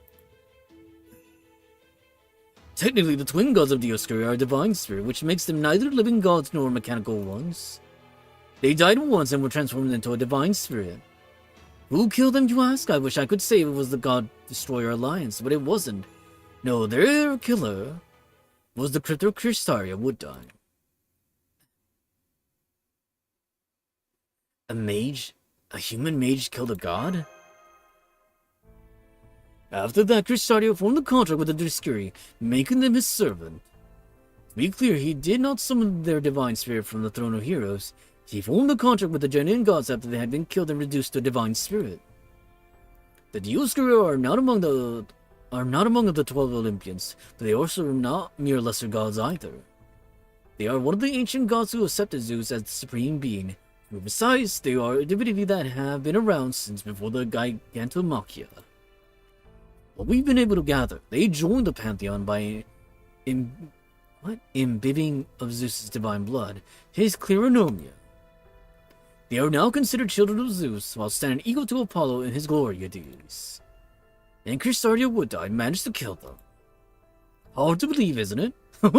Technically, the twin gods of Dioscuri are a divine spirit, which makes them neither living gods nor mechanical ones. They died once and were transformed into a divine spirit. Who killed them, you ask? I wish I could say it was the God Destroyer Alliance, but it wasn't. No, their killer was the Crypto-Cristaria Wood Dime. A mage? A human mage killed a god? After that, Cristaria formed a contract with the Dioscuri, making them his servant. To be clear, he did not summon their divine spirit from the Throne of Heroes. He formed a contract with the genuine gods after they had been killed and reduced to a divine spirit. The Dioscuri are not among the 12 Olympians, but they also are not mere lesser gods either. They are one of the ancient gods who accepted Zeus as the supreme being. Besides, they are a divinity that have been around since before the Gigantomachia. What we've been able to gather, they joined the pantheon by imbibing of Zeus's divine blood, his Kleronomia. They are now considered children of Zeus, while standing equal to Apollo in his Gloria days. And Cristaria Wood Dime managed to kill them. Hard to believe, isn't it? If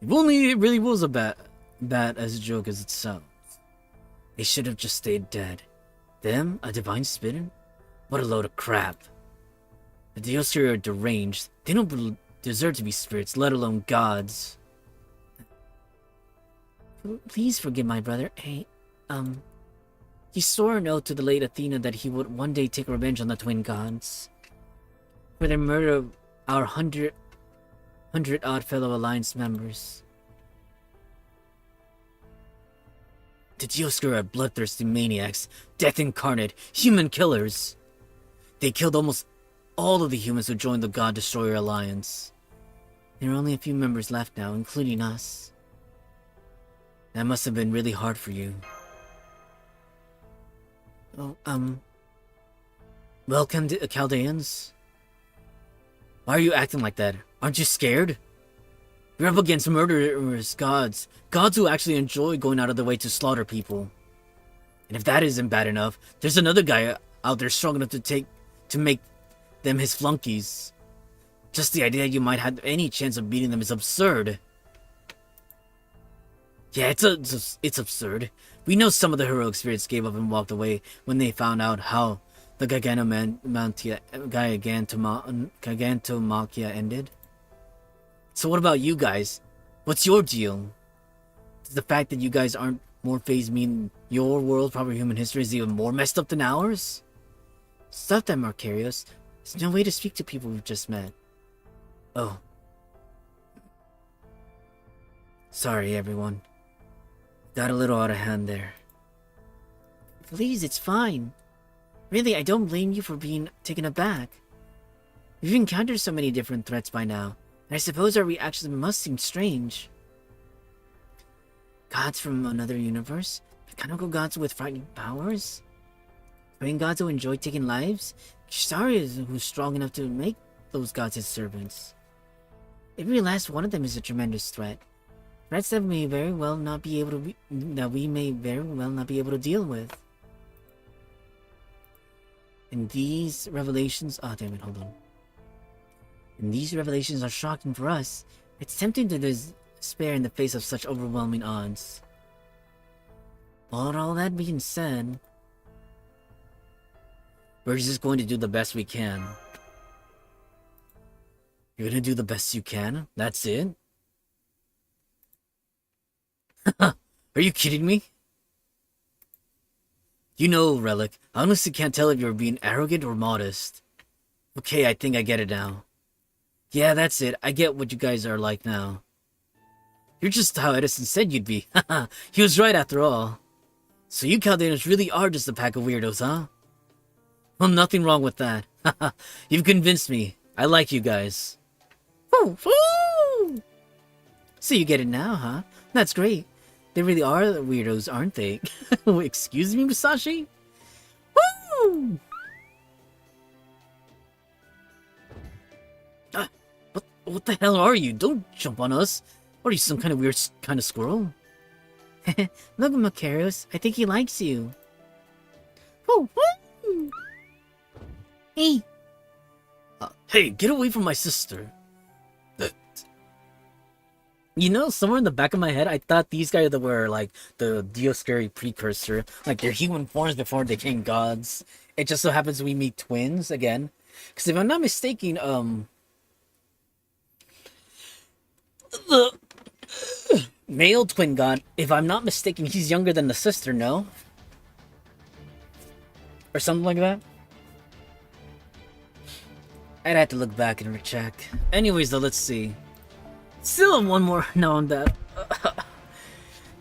only it really was bad as a joke as it sounds. They should have just stayed dead. Them, a divine spirit? What a load of crap. The Dioscuri are deranged. They don't deserve to be spirits, let alone gods. Please forgive my brother. Hey, He swore an oath to the late Athena that he would one day take revenge on the twin gods for their murder of our hundred odd fellow Alliance members. The Dioscuri are bloodthirsty maniacs, death incarnate, human killers. They killed almost all of the humans who joined the God Destroyer Alliance. There are only a few members left now, including us. That must have been really hard for you. Oh, welcome to Chaldeans. Why are you acting like that? Aren't you scared? You're up against murderous gods. Gods who actually enjoy going out of their way to slaughter people. And if that isn't bad enough, there's another guy out there strong enough to make them his flunkies. Just the idea you might have any chance of beating them is absurd. Yeah, it's absurd. We know some of the heroic spirits gave up and walked away when they found out how the Gigantomachia ended. So what about you guys? What's your deal? Does the fact that you guys aren't more phased mean your world, proper human history, is even more messed up than ours? Stop that, Marcarius. There's no way to speak to people we've just met. Oh. Sorry, everyone. Got a little out of hand there. Please, it's fine. Really, I don't blame you for being taken aback. We've encountered so many different threats by now, and I suppose our reactions must seem strange. Gods from another universe? Mechanical gods with frightening powers? Praying gods who enjoy taking lives? Kisharius who's strong enough to make those gods his servants. Every last one of them is a tremendous threat. Threats that we may very well not be able to deal with. And these revelations... Oh, damn it, hold on. And these revelations are shocking for us. It's tempting to despair in the face of such overwhelming odds. But all that being said... We're just going to do the best we can. You're gonna do the best you can? That's it? Are you kidding me? You know, Relic, I honestly can't tell if you're being arrogant or modest. Okay, I think I get it now. Yeah, that's it. I get what you guys are like now. You're just how Edison said you'd be. Haha, he was right after all. So you Chaldeans really are just a pack of weirdos, huh? Well, nothing wrong with that. Haha, you've convinced me. I like you guys. Woo! Woo! So you get it now, huh? That's great. They really are weirdos, aren't they? Excuse me, Musashi? Woo! What the hell are you? Don't jump on us. What are you, some kind of weird kind of squirrel? Look, Macarius. I think he likes you. Woo! Woo! Hey! Hey, get away from my sister. You know, somewhere in the back of my head, I thought these guys that were like the Dioscuri precursor, like their human forms before they became gods. It just so happens we meet twins again. Because if I'm not mistaken, the male twin god, if I'm not mistaken, he's younger than the sister, no? Or something like that? I'd have to look back and recheck. Anyways, though, let's see. Still one more. No, I'm dead.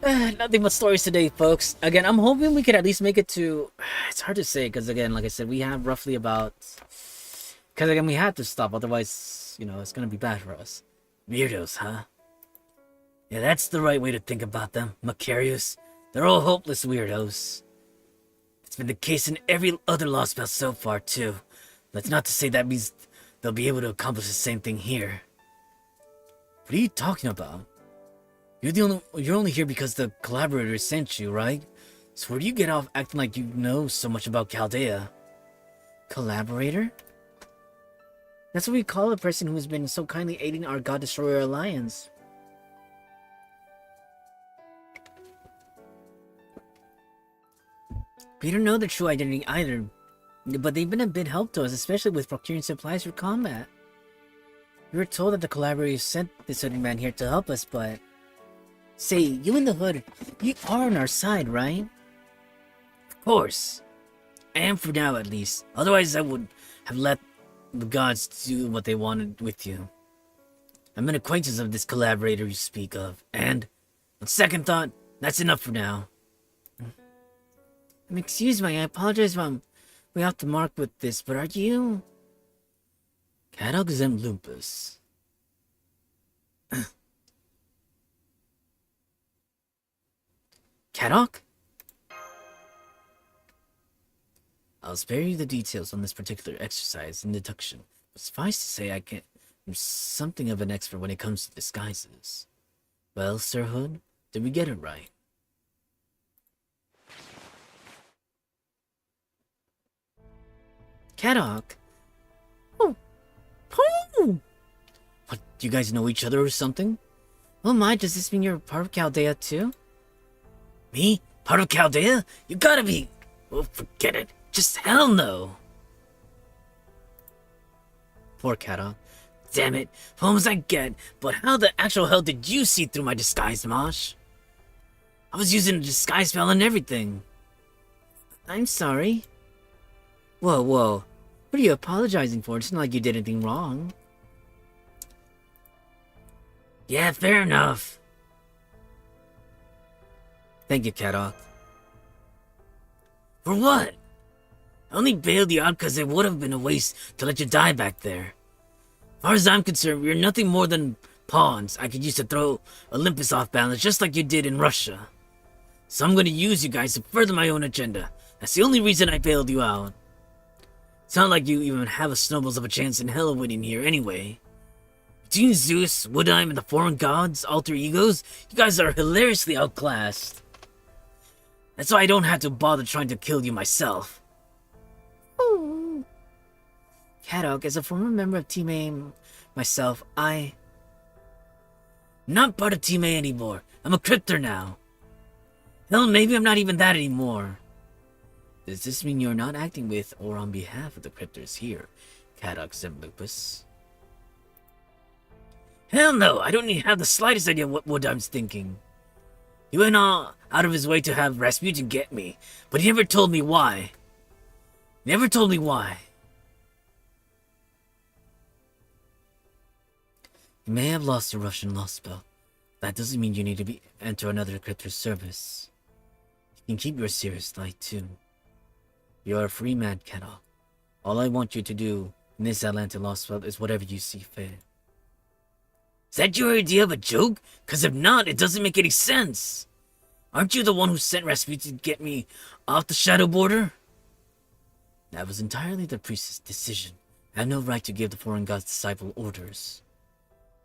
Nothing but stories today, folks. Again, I'm hoping we could at least make it to... It's hard to say, because again, like I said, we have roughly about... Because again, we have to stop, otherwise, you know, it's going to be bad for us. Weirdos, huh? Yeah, that's the right way to think about them, Macarius. They're all hopeless weirdos. It's been the case in every other Lostbelt so far, too. That's not to say that means they'll be able to accomplish the same thing here. What are you talking about? You're only here because the collaborator sent you, right? So where do you get off acting like you know so much about Chaldea? Collaborator? That's what we call a person who's been so kindly aiding our God Destroyer Alliance. We don't know their true identity either, but they've been a big help to us, especially with procuring supplies for combat. We were told that the collaborators sent this hooded man here to help us, but... Say, you in the hood, you are on our side, right? Of course. And for now, at least. Otherwise, I would have let the gods do what they wanted with you. I'm an acquaintance of this collaborator you speak of, and, on second thought, that's enough for now. Excuse me, I apologize if I'm way off the mark with this, but are you... Cadog Zem Lupus. Cadog? I'll spare you the details on this particular exercise in deduction, but suffice to say I'm something of an expert when it comes to disguises. Well, Sir Hood, did we get it right? Cadog? Oh. What, do you guys know each other or something? Oh my, does this mean you're part of Chaldea too? Me? Part of Chaldea? You gotta be... Oh, forget it. Just hell no. Poor Cadog. Damn it. Homes I get, but how the actual hell did you see through my disguise, Mosh? I was using a disguise spell and everything. I'm sorry. Whoa. What are you apologizing for? It's not like you did anything wrong. Yeah, fair enough. Thank you, Cadog. For what? I only bailed you out because it would have been a waste to let you die back there. As far as I'm concerned, you're nothing more than pawns I could use to throw Olympus off balance just like you did in Russia. So I'm going to use you guys to further my own agenda. That's the only reason I bailed you out. It's not like you even have a snowballs of a chance in hell of winning here anyway. Between Zeus, Woodheim, and the foreign gods' alter egos, you guys are hilariously outclassed. That's why I don't have to bother trying to kill you myself. Ooh. Cadog, as a former member of Team A myself, I'm not part of Team A anymore. I'm a cryptor now. Hell, maybe I'm not even that anymore. Does this mean you're not acting with or on behalf of the cryptors here, Cadog Zem Lupus? Hell no, I don't even have the slightest idea what Woodheim's thinking. He went all out of his way to have Rasputin get me, but he never told me why. Never told me why. You may have lost your Russian Lostbelt. That doesn't mean you need to enter another cryptor's service. You can keep your serious light too. You are a free man, Cadog. All I want you to do in this Atlantic Lostbelt is whatever you see fit. Is that your idea of a joke? Cause if not, it doesn't make any sense. Aren't you the one who sent Rasputin to get me off the shadow border? That was entirely the priest's decision. I have no right to give the foreign god's disciple orders.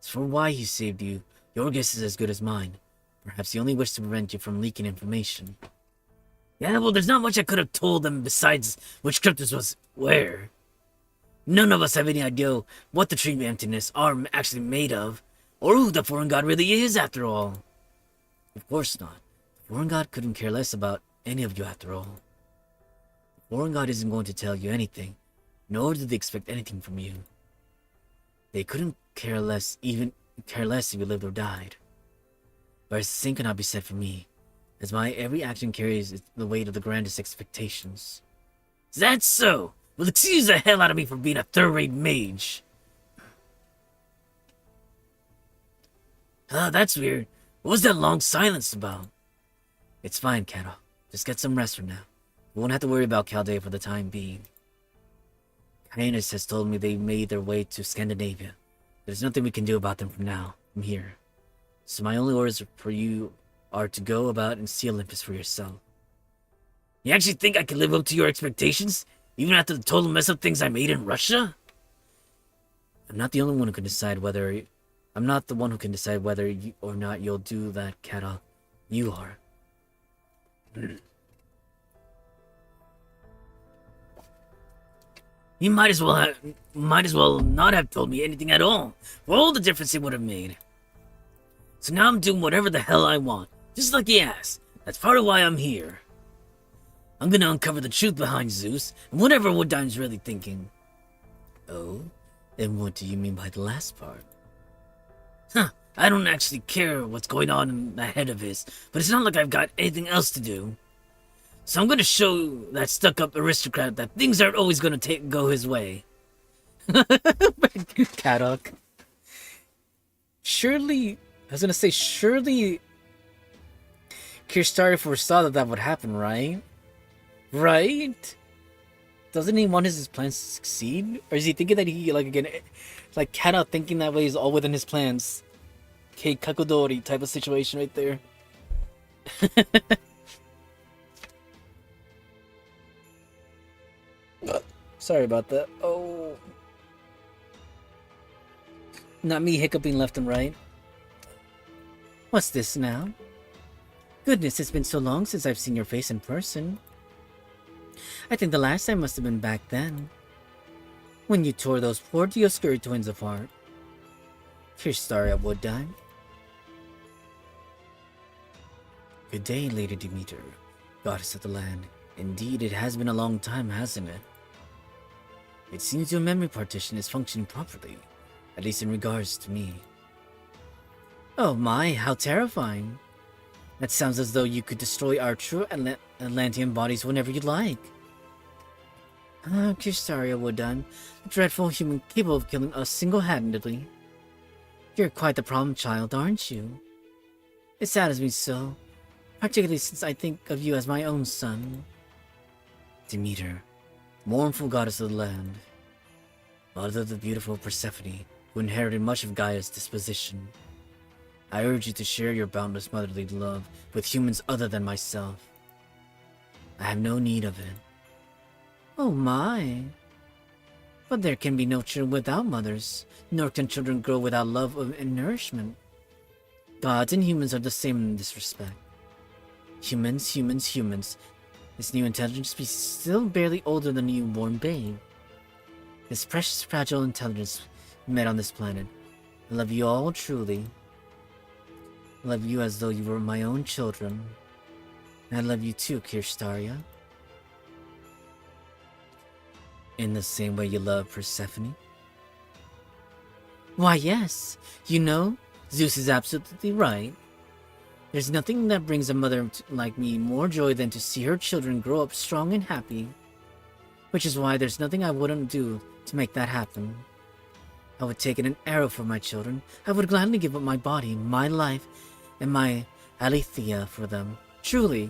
As for why he saved you, your guess is as good as mine. Perhaps he only wished to prevent you from leaking information. Yeah, well, there's not much I could have told them besides which cryptos was where. None of us have any idea what the tree emptiness are actually made of, or who the foreign god really is after all. Of course not. The foreign god couldn't care less about any of you after all. The foreign god isn't going to tell you anything, nor do they expect anything from you. They couldn't care less if you lived or died. But the same cannot be said for me, as my every action carries the weight of the grandest expectations. Is that so? Well, excuse the hell out of me for being a third-rate mage. That's weird. What was that long silence about? It's fine, Cadog. Just get some rest for now. We won't have to worry about Chaldea for the time being. Hyannis has told me they made their way to Scandinavia. There's nothing we can do about them from here. So my only orders for you are to go about and see Olympus for yourself. You actually think I can live up to your expectations? Even after the total mess up things I made in Russia? I'm not the only one who can decide whether... I'm not the one who can decide whether or not you'll do that, Cadog. You are. You might as well not have told me anything at all. For all the difference it would have made. So now I'm doing whatever the hell I want, just like he asked. That's part of why I'm here. I'm gonna uncover the truth behind Zeus and whatever Woodheim's really thinking. Oh? And what do you mean by the last part? I don't actually care what's going on in that head of his, but it's not like I've got anything else to do. So I'm gonna show that stuck-up aristocrat that things aren't always gonna go his way. Kadok. Surely, I was gonna say, surely Kirstari foresaw that would happen, right? Right? Doesn't he want his plans to succeed? Or is he thinking that he, like, again, like, Kadok thinking that way is all within his plans? Kei Kakodori type of situation right there. Sorry about that. Oh. Not me hiccuping left and right. What's this now? Goodness, it's been so long since I've seen your face in person. I think the last time must have been back then, when you tore those poor Dioscuri twins apart. Here's sorry I would die. Good day, Lady Demeter, goddess of the land. Indeed, it has been a long time, hasn't it? It seems your memory partition is functioning properly, at least in regards to me. Oh my, how terrifying. That sounds as though you could destroy our true Atlantean bodies whenever you'd like. Ah, Kirsaria Woodun, a dreadful human capable of killing us single-handedly. You're quite the problem child, aren't you? It saddens me so, particularly since I think of you as my own son. Demeter, mournful goddess of the land, mother of the beautiful Persephone, who inherited much of Gaia's disposition. I urge you to share your boundless motherly love with humans other than myself. I have no need of it. Oh my! But there can be no children without mothers, nor can children grow without love and nourishment. Gods and humans are the same in this respect. Humans. This new intelligent species is still barely older than a newborn babe. This precious, fragile intelligence met on this planet. I love you all truly. I love you as though you were my own children. And I love you too, Kirstaria. In the same way you love Persephone? Why, yes. You know, Zeus is absolutely right. There's nothing that brings a mother like me more joy than to see her children grow up strong and happy. Which is why there's nothing I wouldn't do to make that happen. I would take an arrow for my children. I would gladly give up my body, my life, and my Alethea for them. Truly.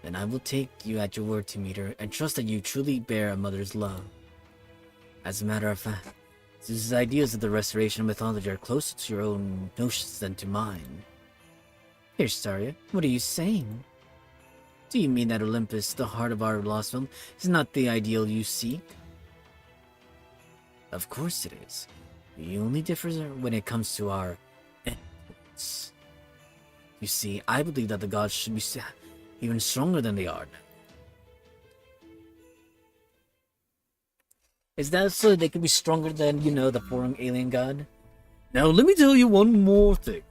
Then I will take you at your word, Demeter, and trust that you truly bear a mother's love. As a matter of fact, Zeus's ideas of the restoration of mythology are closer to your own notions than to mine. Here, Staria, what are you saying? Do you mean that Olympus, the heart of our Lostbelt, is not the ideal you seek? Of course it is. The only difference when it comes to our endpoints. You see, I believe that the gods should be even stronger than they are. Is that so they can be stronger than, you know, the foreign alien god? Now let me tell you one more thing.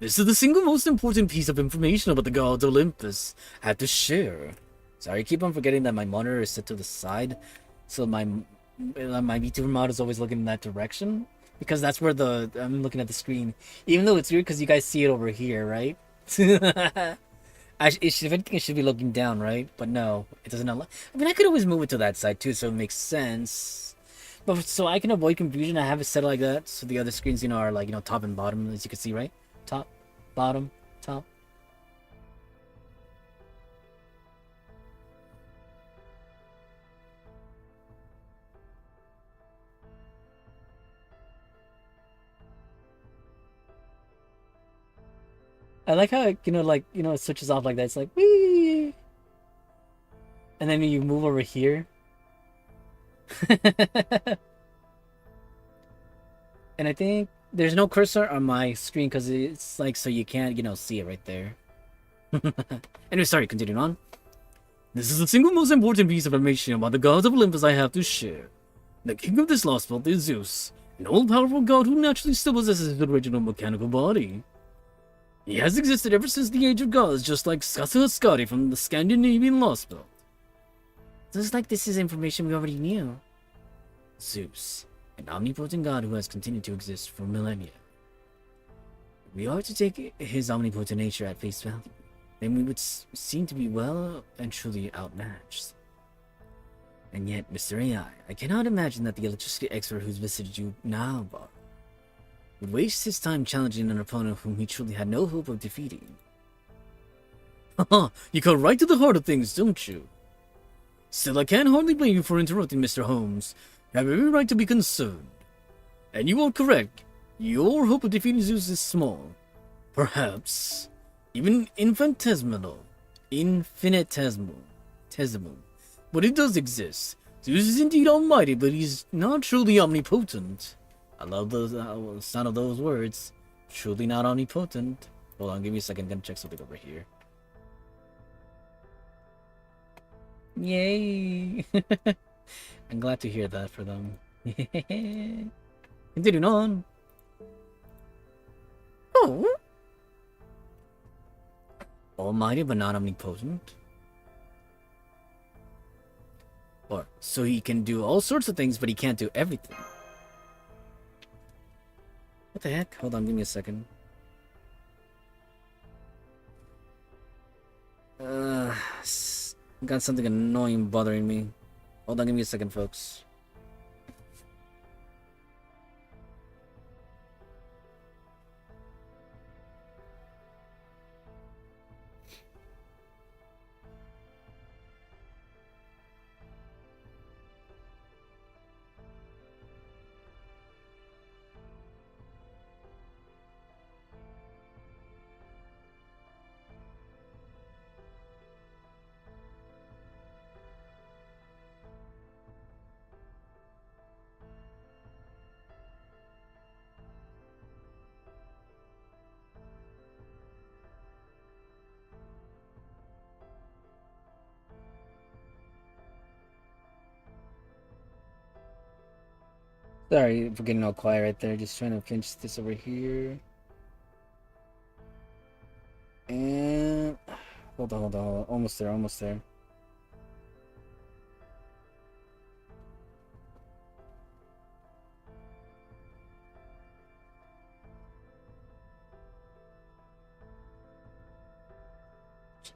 This is the single most important piece of information about the gods of Olympus I have to share. Sorry, I keep on forgetting that my monitor is set to the side, so my VTuber mod is always looking in that direction, because that's where I'm looking at the screen. Even though it's weird because you guys see it over here, right? If anything, it should be looking down, right? But no, it doesn't. I mean, I could always move it to that side too, so it makes sense. But so I can avoid confusion, I have it set like that, so the other screens, you know, are like, you know, top and bottom, as you can see, right? Top, bottom, top. I like how it, it switches off like that. It's like, wee! And then you move over here. And I think there's no cursor on my screen because it's like, so you can't, see it right there. Anyway, sorry, continuing on. This is the single most important piece of information about the gods of Olympus I have to share. The king of this Lostbelt is Zeus, an all-powerful god who naturally still possesses his original mechanical body. He has existed ever since the Age of Gods, just like Skadi from the Scandinavian Lostbelt. Looks like this is information we already knew. Zeus, an omnipotent god who has continued to exist for millennia. We are to take his omnipotent nature at face value, then we would seem to be well and truly outmatched. And yet, Mr. I cannot imagine that the electricity expert who's visited you now, Bob, would waste his time challenging an opponent whom he truly had no hope of defeating. Haha, you cut right to the heart of things, don't you? Still, I can't hardly blame you for interrupting, Mr. Holmes. You have every right to be concerned. And you are correct. Your hope of defeating Zeus is small. Perhaps even infinitesimal. Infinitesimal. But it does exist. Zeus is indeed almighty, but he's not truly omnipotent. I love the sound of those words. Truly not omnipotent. Hold on, give me a second. I'm gonna check something over here. Yay! I'm glad to hear that for them. Continuing on. Oh! Almighty but not omnipotent. Or, so he can do all sorts of things, but he can't do everything. What the heck? Hold on, give me a second. Got something annoying bothering me. Hold on, give me a second, folks. Sorry for getting all quiet right there. Just trying to finish this over here. And hold on. Almost there.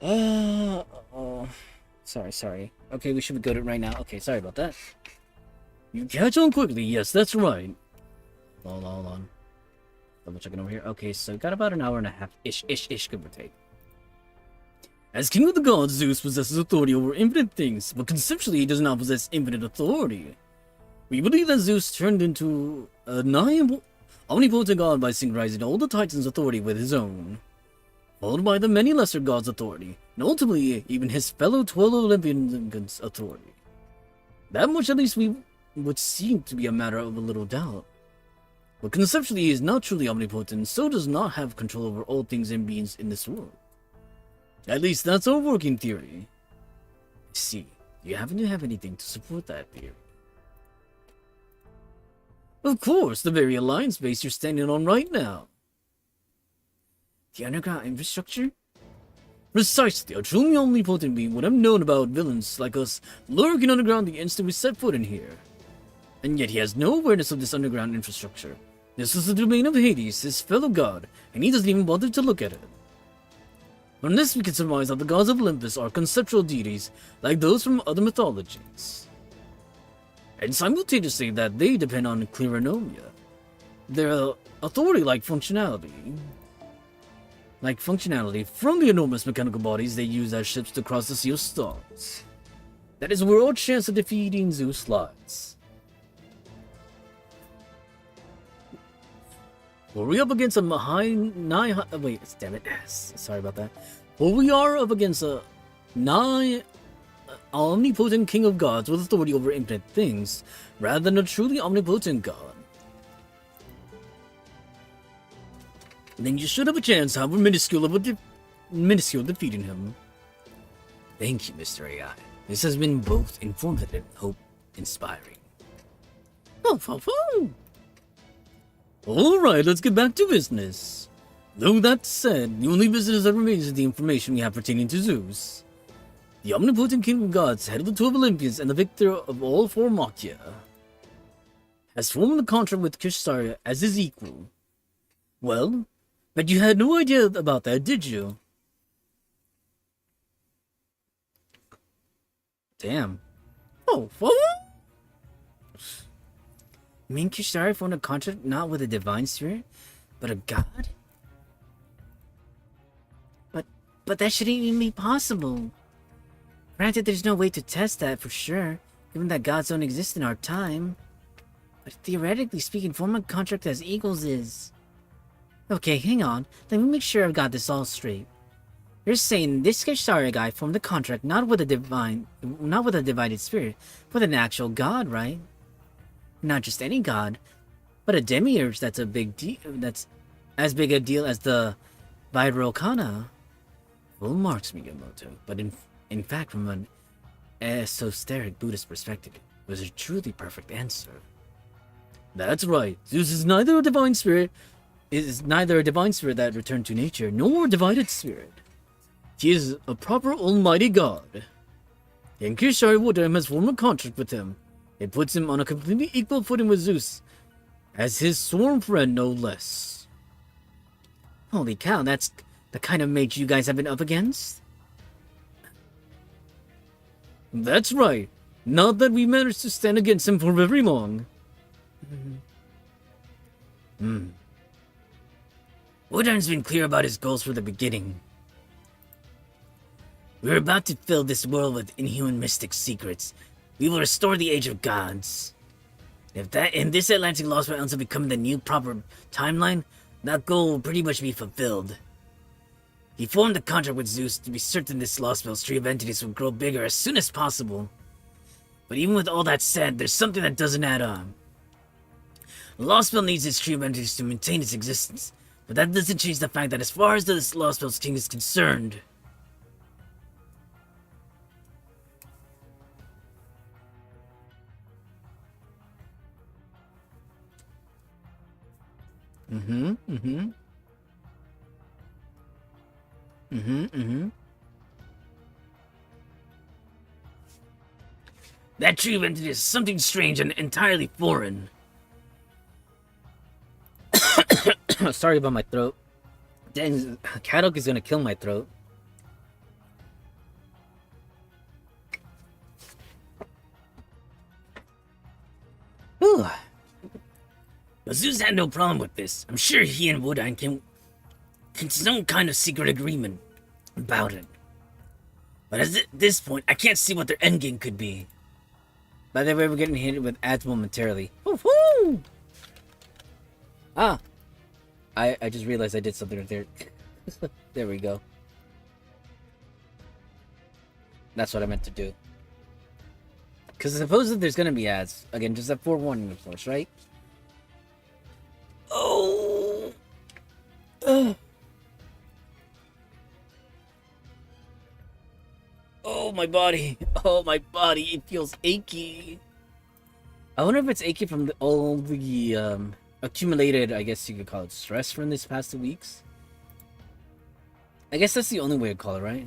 Oh, sorry. Okay, we should be good at right now. Okay, sorry about that. You catch on quickly, yes, that's right. Hold on. Double checking over here. Okay, so got about an hour and a half ish, give or take. As king of the gods, Zeus possesses authority over infinite things, but conceptually he does not possess infinite authority. We believe that Zeus turned into a omnipotent god by synchronizing all the Titans' authority with his own, followed by the many lesser gods' authority, and ultimately even his fellow 12 Olympians' authority. That much at least would seem to be a matter of a little doubt. But conceptually he is not truly omnipotent, so does not have control over all things and beings in this world. At least that's our working theory. See, do you happen to have anything to support that theory? Of course, the very alliance base you're standing on right now. The underground infrastructure? Precisely, a truly omnipotent being would have known about villains like us lurking underground the instant we set foot in here. And yet he has no awareness of this underground infrastructure. This is the domain of Hades, his fellow god, and he doesn't even bother to look at it. From this we can surmise that the gods of Olympus are conceptual deities like those from other mythologies. And simultaneously that they depend on Cleronomia. Their authority-like functionality from the enormous mechanical bodies they use as ships to cross the Sea of Stars. That is where our chance of defeating Zeus lies. Were we up against a sorry about that. Well, we are up against a omnipotent king of gods with authority over infinite things, rather than a truly omnipotent god. Then you should have a chance, however minuscule, defeating him. Thank you, Mr. AI. This has been both informative and hope-inspiring. Alright, let's get back to business. Though that said, the only business that remains is the information we have pertaining to Zeus. The omnipotent king of gods, head of the 12 Olympians, and the victor of all four Machia, has formed a contract with Kishtaria as his equal. Well, But you had no idea about that, did you? Damn. Oh, what? You mean Kishari formed a contract not with a divine spirit, but a god? But that shouldn't even be possible. Granted, there's no way to test that for sure, given that gods don't exist in our time. But theoretically speaking, form a contract as equals is... Okay, hang on. Let me make sure I've got this all straight. You're saying this Kishari guy formed a contract not with a divided spirit, but with an actual god, right? Not just any god, but a demiurge that's a big deal. That's as big a deal as the Vairocana. Full marks, Miyamoto. But in fact, from an esoteric Buddhist perspective, it was a truly perfect answer. That's right. Zeus is neither a divine spirit. Is neither a divine spirit that returned to nature, nor a divided spirit. He is a proper almighty god. And Kishari Wodam has formed a contract with him. It puts him on a completely equal footing with Zeus, as his sworn friend no less. Holy cow, that's the kind of mage you guys have been up against? That's right. Not that we managed to stand against him for very long. Wodarn's been clear about his goals from the beginning. We're about to fill this world with inhuman mystic secrets. We will restore the age of gods. If this Atlantic Lostbelt ends up becoming the new proper timeline, that goal will pretty much be fulfilled. He formed a contract with Zeus to be certain this Lostbelt's tree of entities will grow bigger as soon as possible. But even with all that said, there's something that doesn't add up. Lostbelt needs its tree of entities to maintain its existence, but that doesn't change the fact that as far as this Lostbelt's king is concerned, that tree of entities is something strange and entirely foreign. Sorry about my throat. Dang, Caddock is gonna kill my throat. Ooh. But Zeus had no problem with this. I'm sure he and Wodan can some kind of secret agreement about it. But at this point, I can't see what their endgame could be. By the way, we're getting hit with ads momentarily. Woohoo! Ah! I just realized I did something right there. There we go. That's what I meant to do. Because supposedly there's gonna be ads. Again, just a forewarning, of course, right? Oh! Oh, my body. Oh, my body. It feels achy. I wonder if it's achy from all the accumulated, I guess you could call it, stress from these past 2 weeks. I guess that's the only way to call it, right?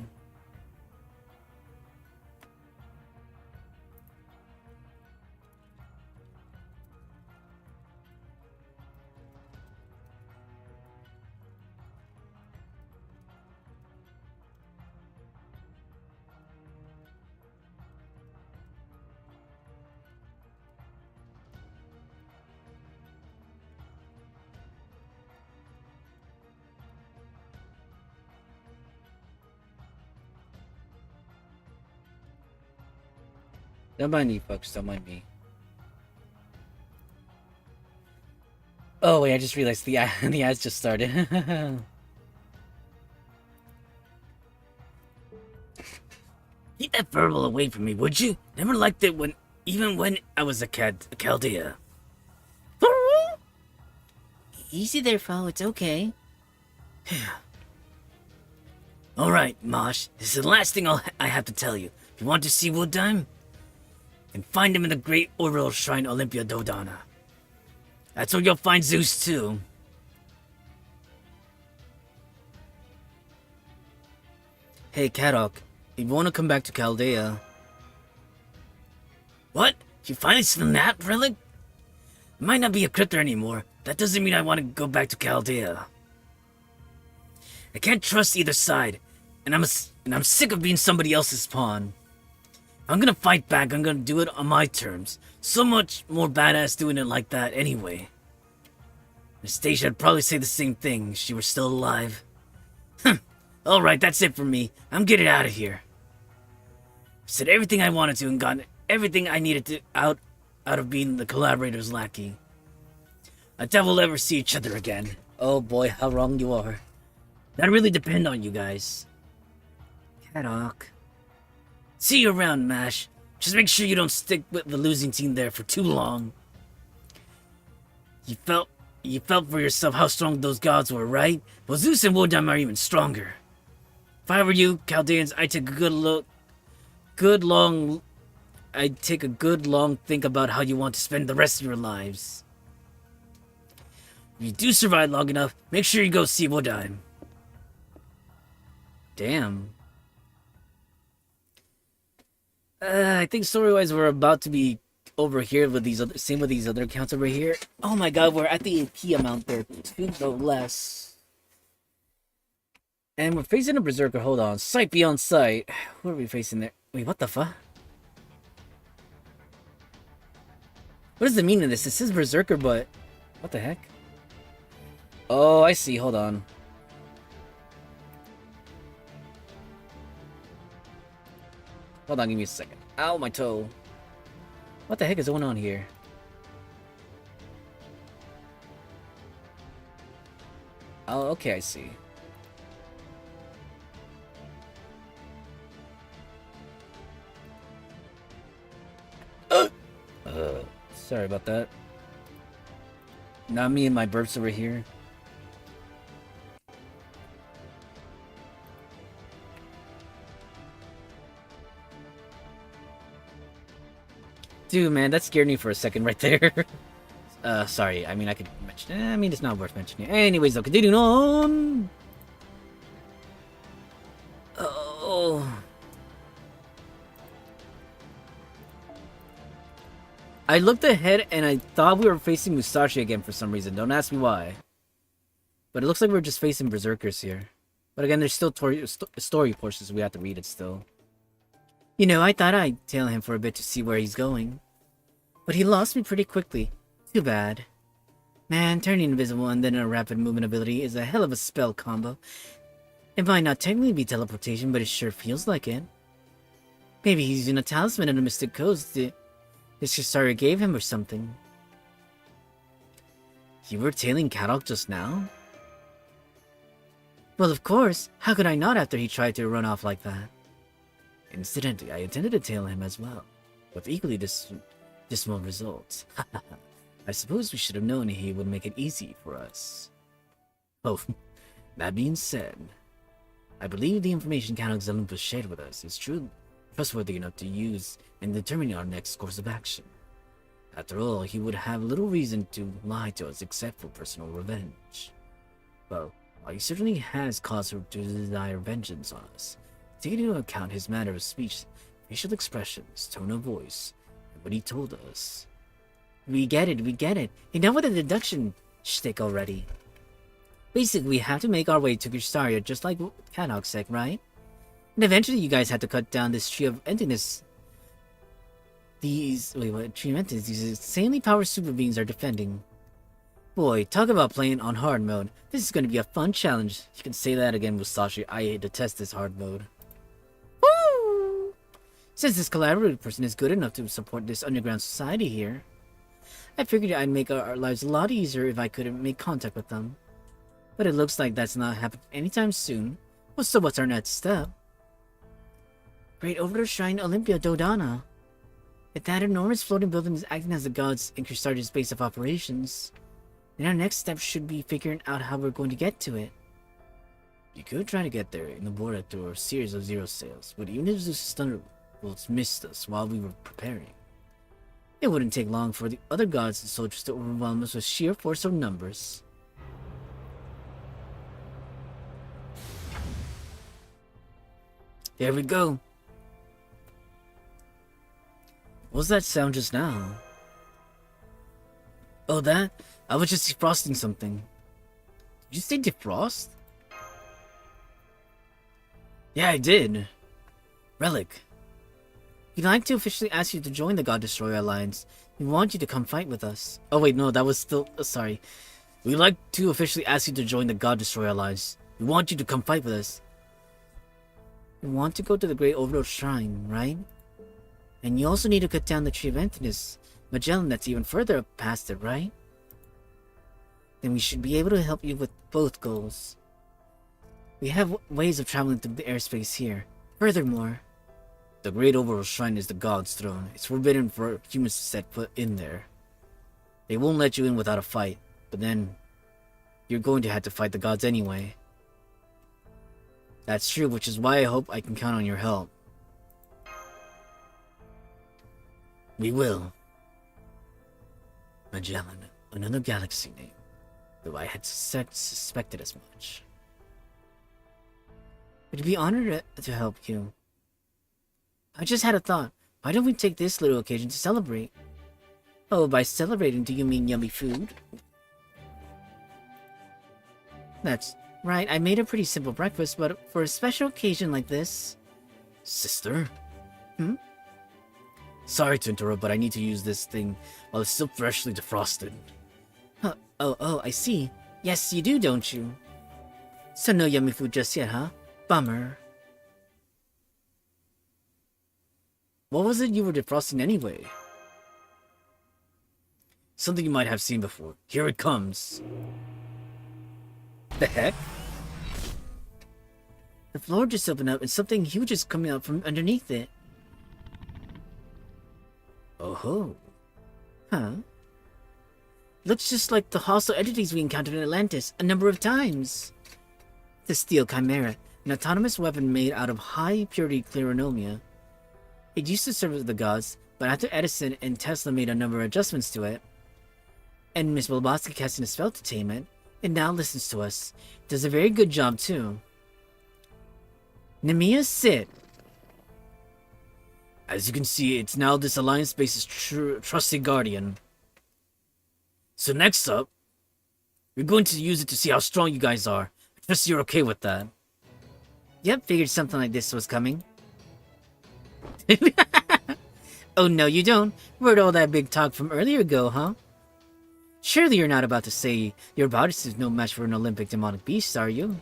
Don't mind me, folks. Don't mind me. Oh, wait, I just realized the ads just started. Keep that verbal away from me, would you? Never liked it even when I was a Chaldea. Easy there, Fo. It's okay. Alright, Mosh. This is the last thing I have to tell you. If you want to see Woodime, and find him in the great Orbital Shrine Olympia Dodana. That's where you'll find Zeus too. Hey, Kadok, if you want to come back to Chaldea... What? You finally seen that relic? It might not be a cryptor anymore. That doesn't mean I want to go back to Chaldea. I can't trust either side, and I'm sick of being somebody else's pawn. I'm gonna fight back. I'm gonna do it on my terms. So much more badass doing it like that anyway. Anastasia would probably say the same thing if she were still alive. Alright, that's it for me. I'm getting out of here. I've said everything I wanted to and gotten everything I needed to out of being the collaborator's lackey. I doubt we'll ever see each other again. Oh boy, how wrong you are. That really depend on you guys. Haddock. See you around, Mash. Just make sure you don't stick with the losing team there for too long. You felt for yourself how strong those gods were, right? Well, Zeus and Wodan are even stronger. If I were you, Chaldeans, I'd take a good long think about how you want to spend the rest of your lives. If you do survive long enough, make sure you go see Wodan. Damn. I think story-wise we're about to be over here with these other, same with these other accounts over here. Oh my god, we're at the AP amount there, 2 no less. And we're facing a berserker, hold on, sight beyond sight. Who are we facing there? Wait, what the fuck? What is the meaning of this? It says berserker, but what the heck? Oh, I see, hold on. Hold on, give me a second. Ow, my toe. What the heck is going on here? Oh, okay, I see. Sorry about that. Not me and my burps over here. Dude, man, that scared me for a second right there. Sorry. I mean, I could mention. I mean, it's not worth mentioning. Anyways, though, continuing on. Oh. I looked ahead and I thought we were facing Musashi again for some reason. Don't ask me why. But it looks like we're just facing berserkers here. But again, there's still story portions we have to read it still. You know, I thought I'd tail him for a bit to see where he's going. But he lost me pretty quickly. Too bad. Man, turning invisible and then a rapid movement ability is a hell of a spell combo. It might not technically be teleportation, but it sure feels like it. Maybe he's using a talisman and a mystic codes that Shistari gave him or something. You were tailing Kadok just now? Well, of course. How could I not after he tried to run off like that? Incidentally, I intended to tail him as well, with equally dismal results. I suppose we should have known he would make it easy for us. Oh, that being said, I believe the information Kadok's Olympus shared with us is trustworthy enough to use in determining our next course of action. After all, he would have little reason to lie to us except for personal revenge. Well, while he certainly has cause to desire vengeance on us, taking into account his manner of speech, facial expressions, tone of voice, and what he told us. We get it. Enough with the deduction shtick already. Basically, we have to make our way to Kristaria just like Kadok said, right? And eventually you guys had to cut down this tree of emptiness. These insanely powered super beings are defending. Boy, talk about playing on hard mode. This is going to be a fun challenge. You can say that again, Musashi. I detest this hard mode. Woo! Since this collaborative person is good enough to support this underground society here, I figured I'd make our lives a lot easier if I could make contact with them. But it looks like that's not happening anytime soon. Well, so what's our next step? Great over to Shrine Olympia Dodana. If that enormous floating building is acting as the gods in Kristaria's base of operations, then our next step should be figuring out how we're going to get to it. You could try to get there in the border through a series of zero sails, but even if Zeus' thunderbolts missed us while we were preparing, it wouldn't take long for the other gods and soldiers to overwhelm us with sheer force of numbers. There we go. What was that sound just now? Oh, that? I was just defrosting something. Did you say defrost? Yeah, I did. Relic. We'd like to officially ask you to join the God Destroyer Alliance. We want you to come fight with us. Oh wait, no, that was still... sorry. We'd like to officially ask you to join the God Destroyer Alliance. We want you to come fight with us. You want to go to the Great Overlord Shrine, right? And you also need to cut down the Tree of Emptiness, Magellan that's even further up past it, right? Then we should be able to help you with both goals. We have ways of traveling through the airspace here. Furthermore, the Great Overlord Shrine is the God's throne. It's forbidden for humans to set foot in there. They won't let you in without a fight, but then you're going to have to fight the gods anyway. That's true, which is why I hope I can count on your help. We will. Magellan, another galaxy name, though I had suspected as much. I'd be honored to help you. I just had a thought. Why don't we take this little occasion to celebrate? Oh, by celebrating, do you mean yummy food? That's right, I made a pretty simple breakfast, but for a special occasion like this... Sister? Sorry to interrupt, but I need to use this thing while it's still freshly defrosted. Huh. Oh, I see. Yes, you do, don't you? So no yummy food just yet, huh? Bummer. What was it you were defrosting anyway? Something you might have seen before. Here it comes. The heck? The floor just opened up and something huge is coming out from underneath it. Oh-ho. Huh? Looks just like the hostile entities we encountered in Atlantis a number of times. The Steel Chimera, an autonomous weapon made out of high-purity clearonomia. It used to serve the gods, but after Edison and Tesla made a number of adjustments to it, and Miss Blavatsky casting a spell to tame it, it now listens to us. It does a very good job, too. Nemea, sit. As you can see, it's now this Alliance base's trusty guardian. So next up, we're going to use it to see how strong you guys are. I trust you're okay with that. Yep, figured something like this was coming. Oh no, you don't. Where'd all that big talk from earlier go, huh? Surely you're not about to say your body is no match for an Olympic demonic beast, are you?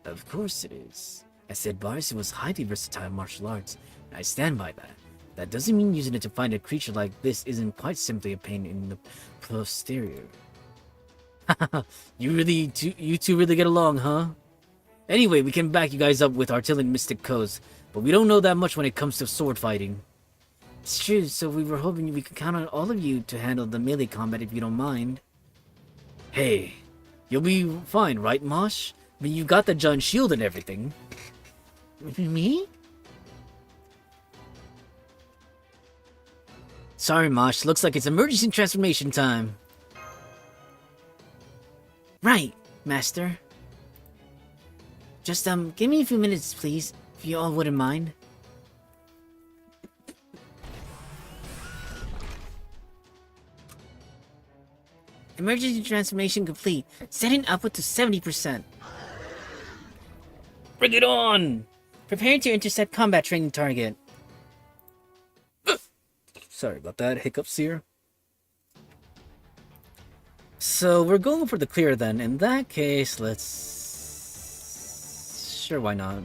Of course it is. I said Barsi was highly versatile in martial arts, and I stand by that. That doesn't mean using it to find a creature like this isn't quite simply a pain in the posterior. you two really get along, huh? Anyway, we can back you guys up with artillery mystic codes, but we don't know that much when it comes to sword fighting. It's true, so we were hoping we could count on all of you to handle the melee combat if you don't mind. Hey, you'll be fine, right, Mosh? I mean, you got the giant shield and everything. Me? Sorry, Mosh. Looks like it's emergency transformation time. Right, Master. Just, give me a few minutes, please, if you all wouldn't mind. Emergency transformation complete. Setting upward to 70%. Bring it on! Preparing to intercept combat training target. Sorry about that. Hiccups here. So we're going for the clear then. In that case, let's... Sure, why not?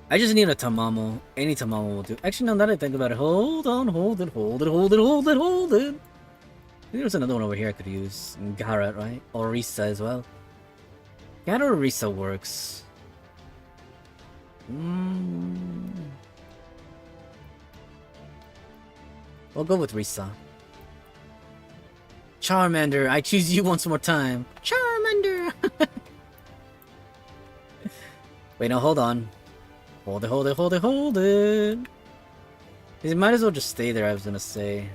I just need a Tamamo. Any Tamamo will do. Actually, no, now that I think about it. Hold on, hold it. There's another one over here I could use. Garrett, right? Or Risa as well. Garrett or Risa works. We'll go with Risa. Charmander, I choose you once more time. Charmander! Wait, no, hold on. Hold it. It might as well just stay there, I was gonna say.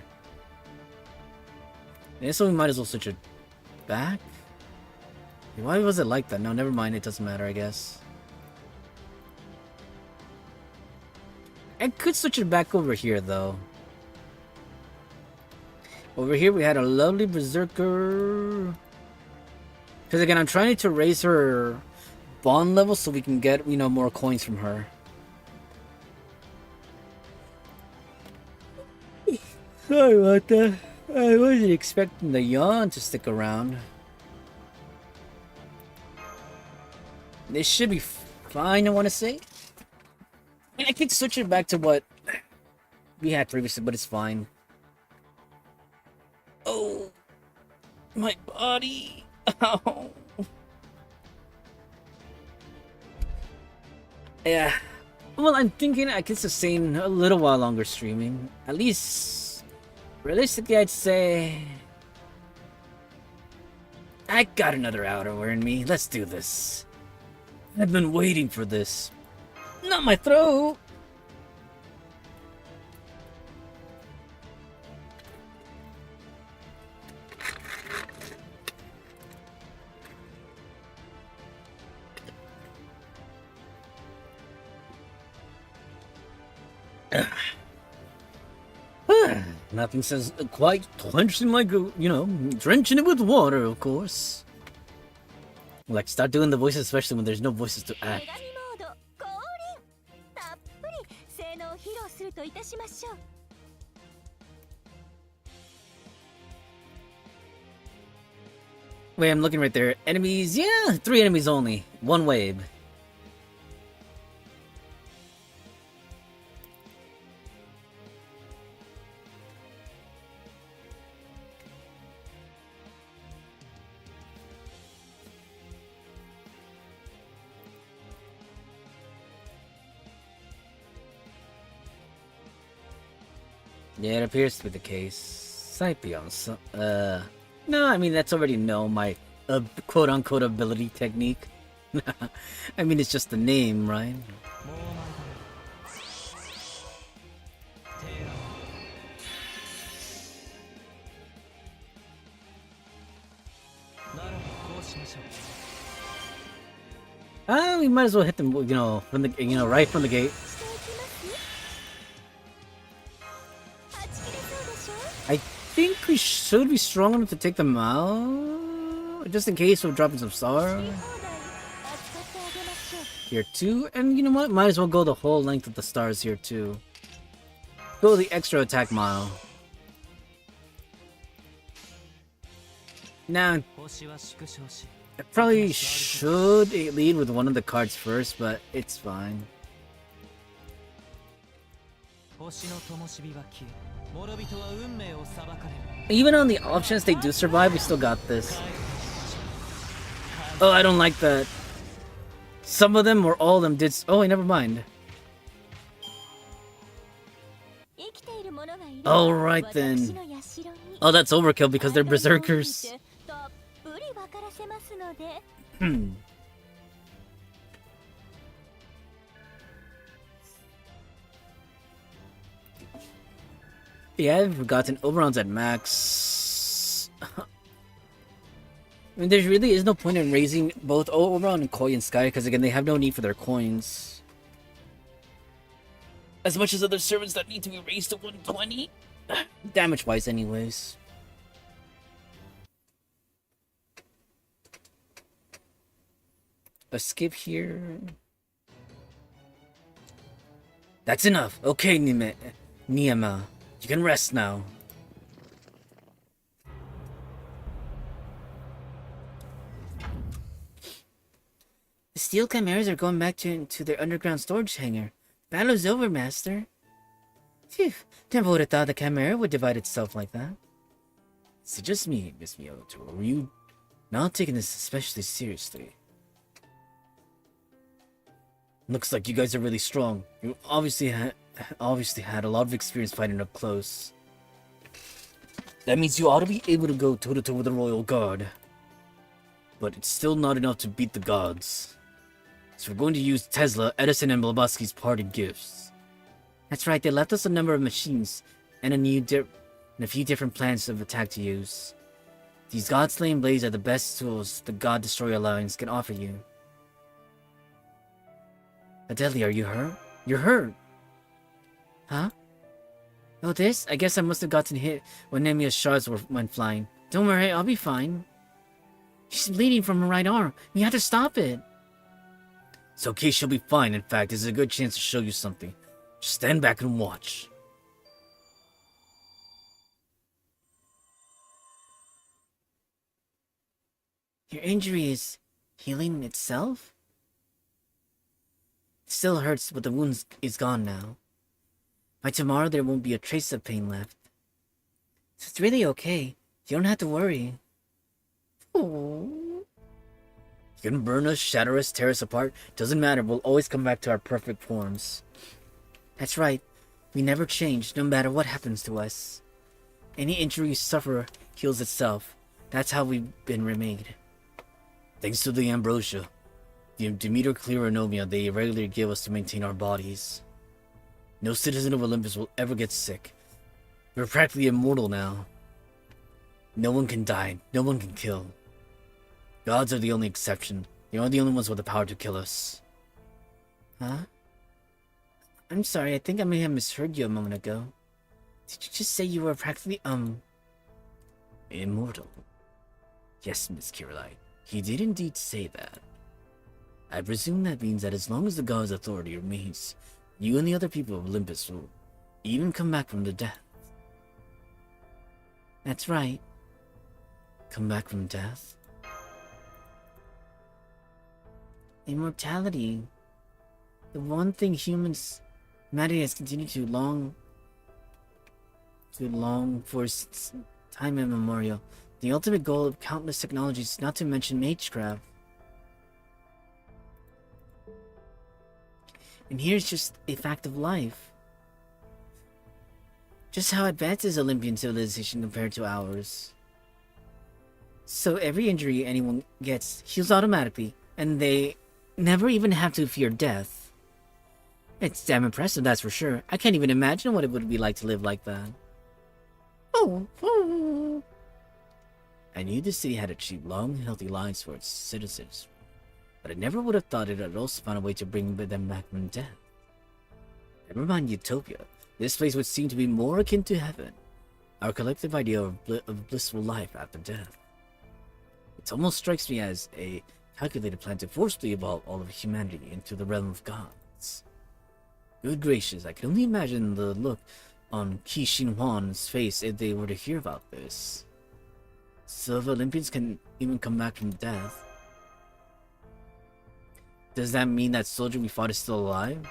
And so we might as well switch it back? Why was it like that? No, never mind, it doesn't matter, I guess. I could switch it back over here, though. Over here we had a lovely Berserker. Because again, I'm trying to raise her bond level so we can get, you know, more coins from her. Sorry about that. I wasn't expecting the yawn to stick around. This should be fine, I want to say. I mean, I could switch it back to what we had previously, but it's fine. Oh, my body. Ow. Yeah. Well, I'm thinking I can sustain a little while longer streaming. At least, realistically, I'd say I got another hour in me. Let's do this. I've been waiting for this. Not my throat. Nothing says quite quenching my drenching it with water, of course. Like, start doing the voices, especially when there's no voices to act. Wait, I'm looking right there. Enemies, yeah, 3 enemies only. 1 wave. Yeah, it appears to be the case. Scipions. No, I mean, that's already my quote-unquote ability technique. I mean, it's just the name, right? We might as well hit them, from the, right from the gate. I think we should be strong enough to take them out, just in case we're dropping some star. Here too, and you know what? Might as well go the whole length of the stars here too. Go the extra attack mile. Now, I probably should lead with one of the cards first, but it's fine. Even on the off chance they do survive, we still got this. Oh, I don't like that. Some of them or all of them did. Oh, wait, never mind. Alright then. Oh, that's overkill because they're berserkers. Yeah, I've forgotten. Oberon's at max. I mean, there really is no point in raising both Oberon and Koi and Sky, because again, they have no need for their coins. As much as other servants that need to be raised to 120. Damage-wise, anyways. A skip here. That's enough. Okay, Niyama. You can rest now. The steel chimeras are going back to their underground storage hangar. Battle's over, Master. Phew, never would have thought the chimera would divide itself like that. Is it just me, Miss Miyoto, or were you not taking this especially seriously? Looks like you guys are really strong. You obviously had a lot of experience fighting up close. That means you ought to be able to go toe-to-toe with the Royal Guard. But it's still not enough to beat the gods. So we're going to use Tesla, Edison, and Blavatsky's parting gifts. That's right, they left us a number of machines and a few different plans of attack to use. These God-slaying blades are the best tools the God Destroyer Alliance can offer you. Adelia, are you hurt? You're hurt! Huh? Oh, this? I guess I must have gotten hit when Nemia's shards went flying. Don't worry, I'll be fine. She's bleeding from her right arm. We have to stop it. It's okay, she'll be fine. In fact, it's a good chance to show you something. Just stand back and watch. Your injury is healing itself? It still hurts, but the wound is gone now. By tomorrow, there won't be a trace of pain left. So it's really okay. You don't have to worry. Oh. You can burn us, shatter us, tear us apart. Doesn't matter, we'll always come back to our perfect forms. That's right. We never change, no matter what happens to us. Any injury you suffer heals itself. That's how we've been remade. Thanks to the ambrosia, the Demeter Clearonomia they regularly give us to maintain our bodies. No citizen of Olympus will ever get sick. We're practically immortal now. No one can die, no one can kill. Gods are the only exception. They are the only ones with the power to kill us. Huh? I'm sorry, I think I may have misheard you a moment ago. Did you just say you were practically, immortal? Yes, Miss Caroline. He did indeed say that. I presume that means that as long as the god's authority remains, you and the other people of Olympus will even come back from the death. That's right. Come back from death? Immortality. The one thing humanity has continued to long for since time immemorial. The ultimate goal of countless technologies, not to mention magecraft. And here's just a fact of life. Just how advanced is Olympian civilization compared to ours? So every injury anyone gets heals automatically, and they never even have to fear death. It's damn impressive, that's for sure. I can't even imagine what it would be like to live like that. Oh. I knew the city had achieved long, healthy lives for its citizens, but I never would have thought it had also found a way to bring them back from death. Never mind Utopia, this place would seem to be more akin to heaven, our collective idea of blissful life after death. It almost strikes me as a calculated plan to forcibly evolve all of humanity into the realm of gods. Good gracious, I can only imagine the look on Qi Xinhuan's face if they were to hear about this. So if Olympians can even come back from death, does that mean that soldier we fought is still alive?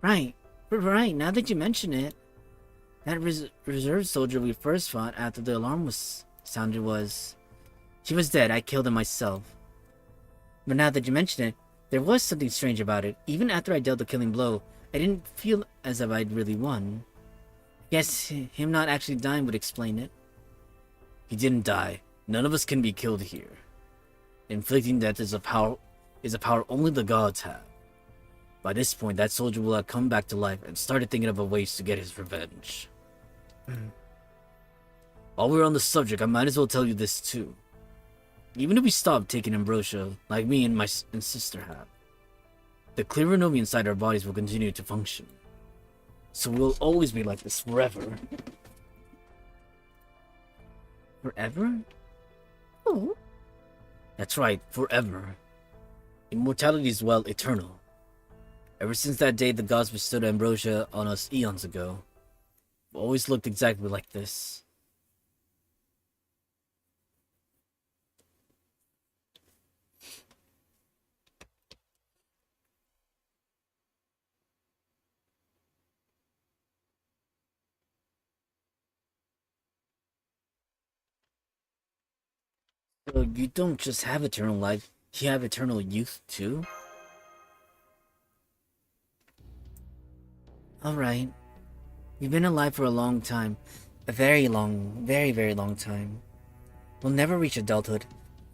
Right, now that you mention it, that reserve soldier we first fought after the alarm was sounded she was dead. I killed her myself. But now that you mention it, there was something strange about it. Even after I dealt the killing blow, I didn't feel as if I'd really won. Yes, him not actually dying would explain it. He didn't die. None of us can be killed here. Inflicting death is a power only the gods have. By this point, that soldier will have come back to life and started thinking of ways to get his revenge. While we're on the subject, I might as well tell you this too. Even if we stop taking ambrosia, like me and my sister have, the Clearonomia inside our bodies will continue to function. So we'll always be like this forever. Forever? Oh. That's right, forever. Immortality is, well, eternal. Ever since that day the gods bestowed ambrosia on us eons ago, we've always looked exactly like this. So you don't just have eternal life, you have eternal youth too? Alright. We've been alive for a long time. A very long, very, very long time. We'll never reach adulthood.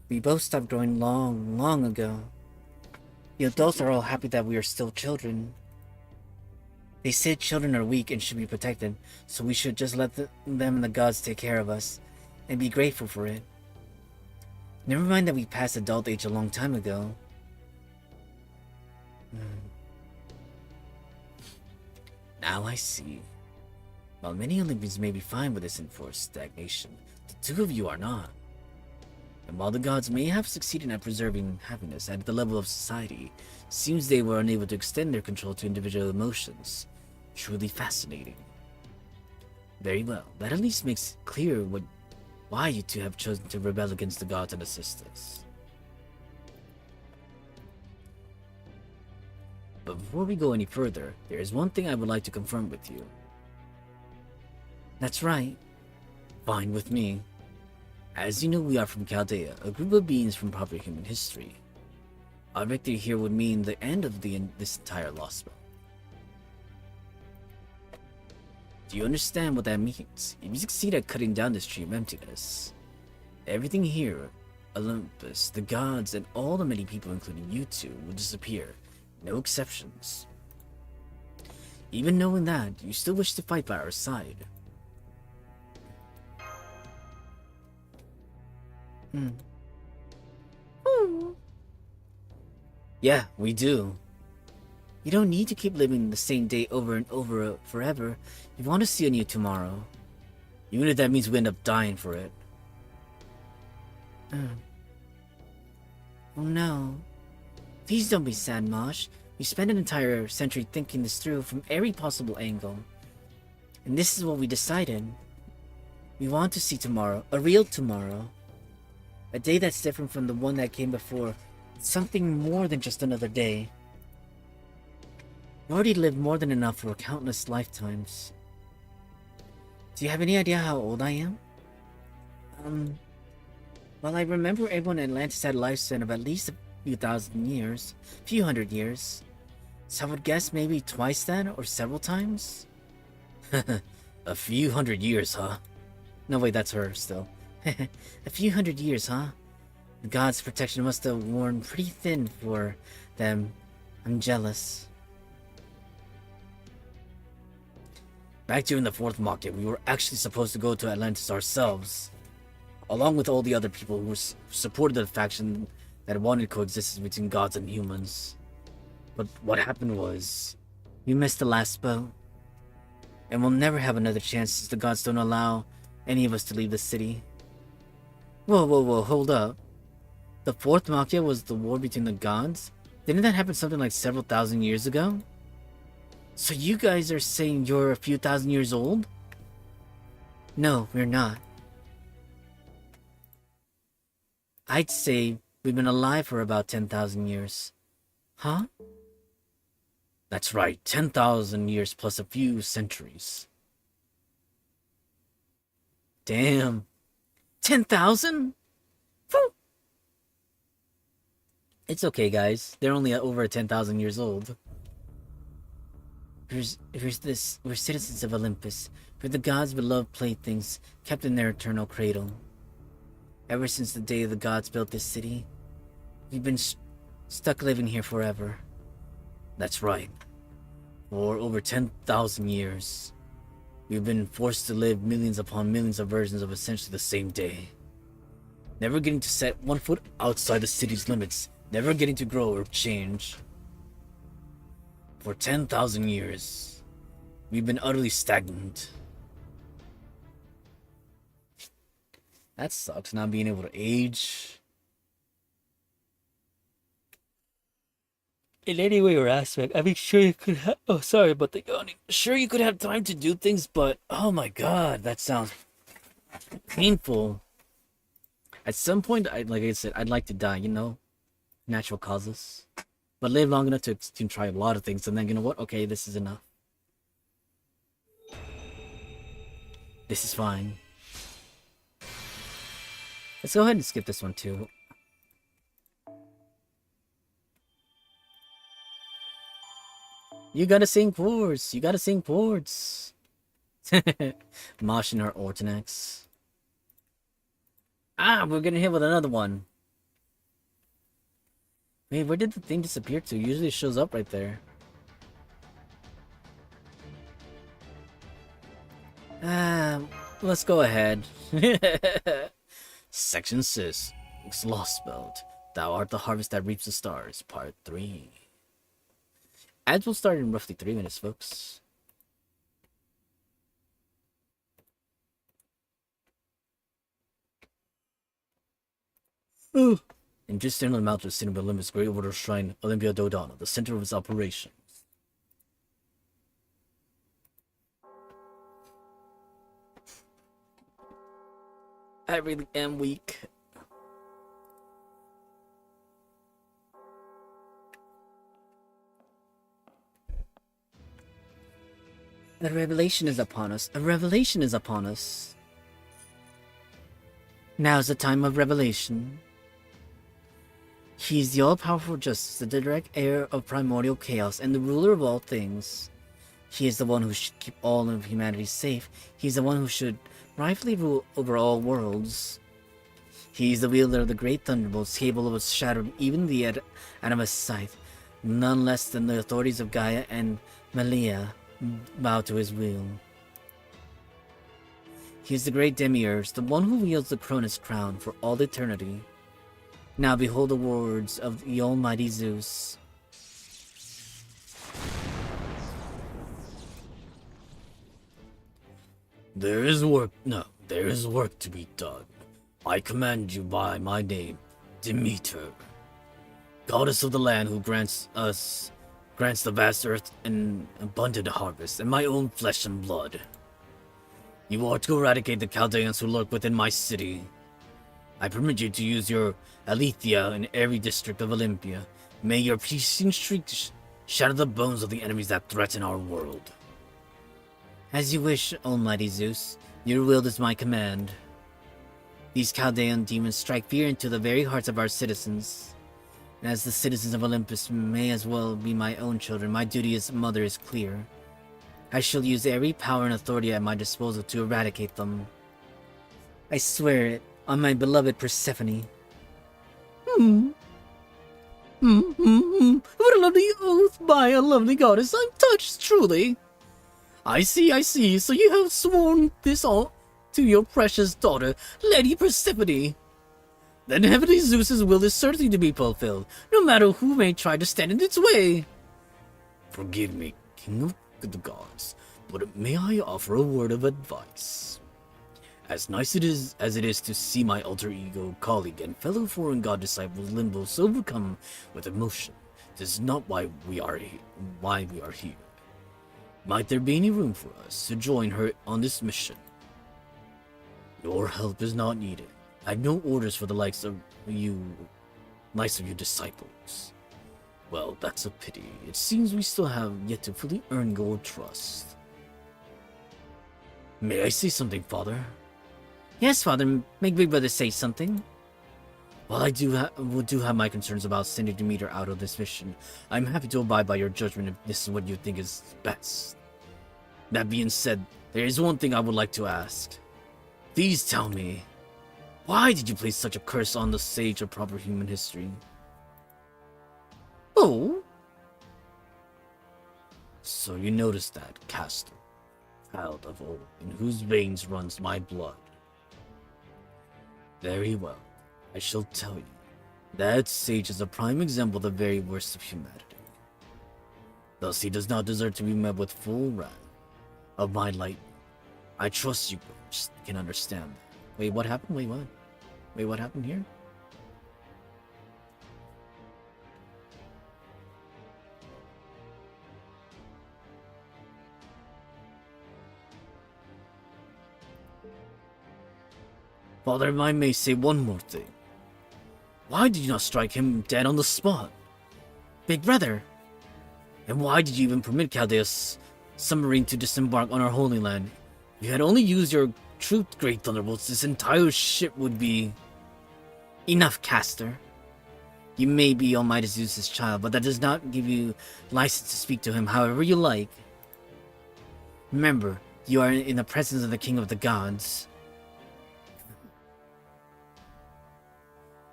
We both stopped growing long, long ago. The adults are all happy that we are still children. They say children are weak and should be protected, so we should just let them and the gods take care of us, and be grateful for it. Never mind that we passed adult age a long time ago. Now I see. While many Olympians may be fine with this enforced stagnation, the two of you are not. And while the gods may have succeeded at preserving happiness at the level of society, it seems they were unable to extend their control to individual emotions. Truly fascinating. Very well, that at least makes clear why you two have chosen to rebel against the gods and assist us. But before we go any further, there is one thing I would like to confirm with you. That's right. Fine with me. As you know, we are from Chaldea, a group of beings from proper human history. Our victory here would mean the end of this entire Lostbelt. Do you understand what that means? If you succeed at cutting down this tree of emptiness, everything here, Olympus, the gods, and all the many people, including you two, will disappear. No exceptions. Even knowing that, you still wish to fight by our side. Yeah, we do. You don't need to keep living the same day over and over forever. You want to see a new tomorrow. Even if that means we end up dying for it. Oh no. Please don't be sad, Mosh. We spent an entire century thinking this through from every possible angle. And this is what we decided. We want to see tomorrow, a real tomorrow. A day that's different from the one that came before. Something more than just another day. You already lived more than enough for countless lifetimes. Do you have any idea how old I am? Well, I remember everyone in Atlantis had a lifespan of at least a few thousand years, a few hundred years. So I would guess maybe twice that, or several times? A few hundred years, huh? No, wait, that's her still. A few hundred years, huh? The gods' protection must have worn pretty thin for them. I'm jealous. Back during the fourth market, we were actually supposed to go to Atlantis ourselves, along with all the other people who supported the faction that wanted coexistence between gods and humans. But what happened was, we missed the last boat, and we'll never have another chance since the gods don't allow any of us to leave the city. Whoa, hold up. The fourth Makia was the war between the gods? Didn't that happen something like several thousand years ago? So you guys are saying you're a few thousand years old? No, we're not. I'd say we've been alive for about 10,000 years. Huh? That's right, 10,000 years plus a few centuries. Damn. 10,000? It's okay, guys. They're only over 10,000 years old. We're citizens of Olympus. We're the gods' beloved playthings, kept in their eternal cradle. Ever since the day the gods built this city, we've been stuck living here forever. That's right. For over 10,000 years, we've been forced to live millions upon millions of versions of essentially the same day. Never getting to set one foot outside the city's limits, never getting to grow or change. For 10,000 years, we've been utterly stagnant. That sucks, not being able to age. In any way or aspect, I mean, sure you could have... Oh, sorry about the yawning. Sure you could have time to do things, but... Oh my god, that sounds painful. At some point, like I said, I'd like to die, you know? Natural causes. But live long enough to try a lot of things, and then, you know what? Okay, this is enough. This is fine. Let's go ahead and skip this one, too. You gotta sing chords. You gotta sing chords. Moshing her Ortanax. Ah, we're getting hit with another one. Wait, where did the thing disappear to? Usually it shows up right there. Let's go ahead. Section 6. Lostbelt. Thou art the harvest that reaps the stars. Part 3. Ads will start in roughly 3 minutes, folks. Ugh. And just stand on the mountain sitting by Olympus' great order shrine, Olympia Dodana, the center of its operations. I really am weak. A revelation is upon us. A revelation is upon us. Now is the time of revelation. He is the all-powerful justice, the direct heir of primordial chaos, and the ruler of all things. He is the one who should keep all of humanity safe. He is the one who should rightfully rule over all worlds. He is the wielder of the great thunderbolts, capable of shattering even the animus scythe. None less than the authorities of Gaia and Malia bow to his will. He is the great Demiurge, the one who wields the Cronus crown for all eternity. Now behold the words of the almighty Zeus. There is work to be done. I command you by my name, Demeter, goddess of the land, who grants the vast earth an abundant harvest, and my own flesh and blood. You are to eradicate the Chaldeans who lurk within my city. I permit you to use your Alethea in every district of Olympia. May your piercing shrieks shatter the bones of the enemies that threaten our world. As you wish, almighty Zeus. Your will is my command. These Chaldean demons strike fear into the very hearts of our citizens. And as the citizens of Olympus may as well be my own children, my duty as mother is clear. I shall use every power and authority at my disposal to eradicate them. I swear it on my beloved Persephone. What a lovely oath by a lovely goddess. I'm touched, truly. I see. So you have sworn this all to your precious daughter, Lady Persephone. Then heavenly Zeus's will is certainly to be fulfilled, no matter who may try to stand in its way. Forgive me, King of the Gods, but may I offer a word of advice? As nice as it is to see my alter ego colleague and fellow foreign god disciple Limbos overcome with emotion, this is not why we are here. Might there be any room for us to join her on this mission? Your help is not needed. I have no orders for the likes of you disciples. Well, that's a pity. It seems we still have yet to fully earn your trust. May I say something, Father? Yes, Father. Make Big Brother say something. While I do have my concerns about sending Demeter out of this mission, I'm happy to abide by your judgment if this is what you think is best. That being said, there is one thing I would like to ask. Please tell me, why did you place such a curse on the sage of proper human history? Oh? So you noticed that, Castor, child of old, in whose veins runs my blood. Very well, I shall tell you. That sage is a prime example of the very worst of humanity. Thus he does not deserve to be met with full wrath of my lightning. I trust you can understand that. Wait, what happened? Wait, what happened here? Father, if I may say one more thing. Why did you not strike him dead on the spot? Big Brother! And why did you even permit Chaldea's submarine to disembark on our holy land? If you had only used your true great thunderbolts, this entire ship would be... Enough, Castor. You may be Almighty Zeus's child, but that does not give you license to speak to him however you like. Remember, you are in the presence of the King of the Gods.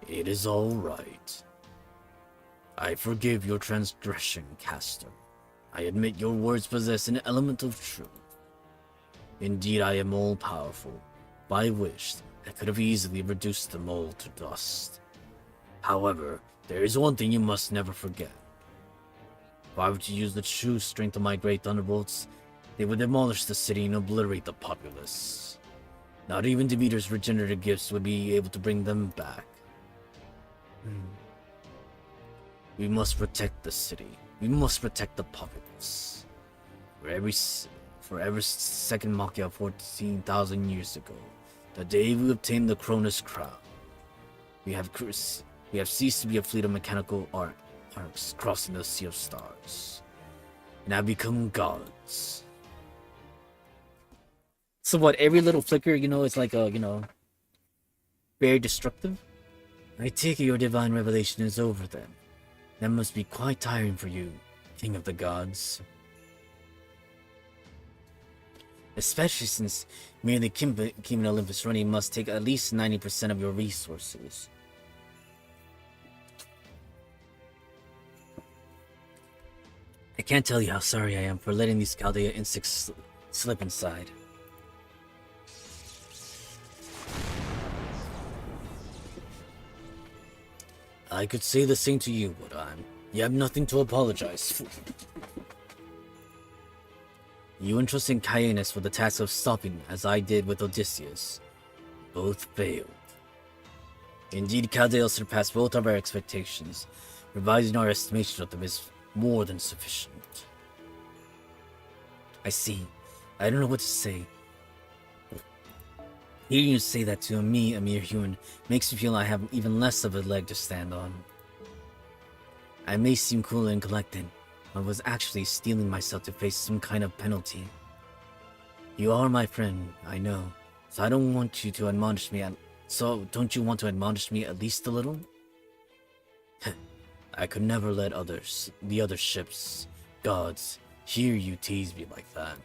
It is all right. I forgive your transgression, Castor. I admit your words possess an element of truth. Indeed, I am all-powerful. If I wished, I could have easily reduced them all to dust. However, there is one thing you must never forget. If I were to use the true strength of my great thunderbolts, they would demolish the city and obliterate the populace. Not even Demeter's regenerative gifts would be able to bring them back. We must protect the city. We must protect the populace. For every second Makia 14,000 years ago, the day we obtained the Cronus crown, we have ceased to be a fleet of mechanical arcs crossing the sea of stars, and have become gods. So what? Every little flicker, is like a very destructive. I take it your divine revelation is over then. That must be quite tiring for you, King of the Gods. Especially since merely keeping Olympus running must take at least 90% of your resources. I can't tell you how sorry I am for letting these Chaldea insects slip inside. I could say the same to you, would I? You have nothing to apologize for. You entrusted Cayanus with the task of stopping, as I did with Odysseus. Both failed. Indeed, Chaldea surpassed both of our expectations. Revising our estimation of them is more than sufficient. I see. I don't know what to say. Hearing you say that to me, a mere human, makes me feel I have even less of a leg to stand on. I may seem cool and collected, but was actually steeling myself to face some kind of penalty. You are my friend, I know, so I don't want you to admonish me. So don't you want to admonish me at least a little? I could never let the other ships, gods, hear you tease me like that.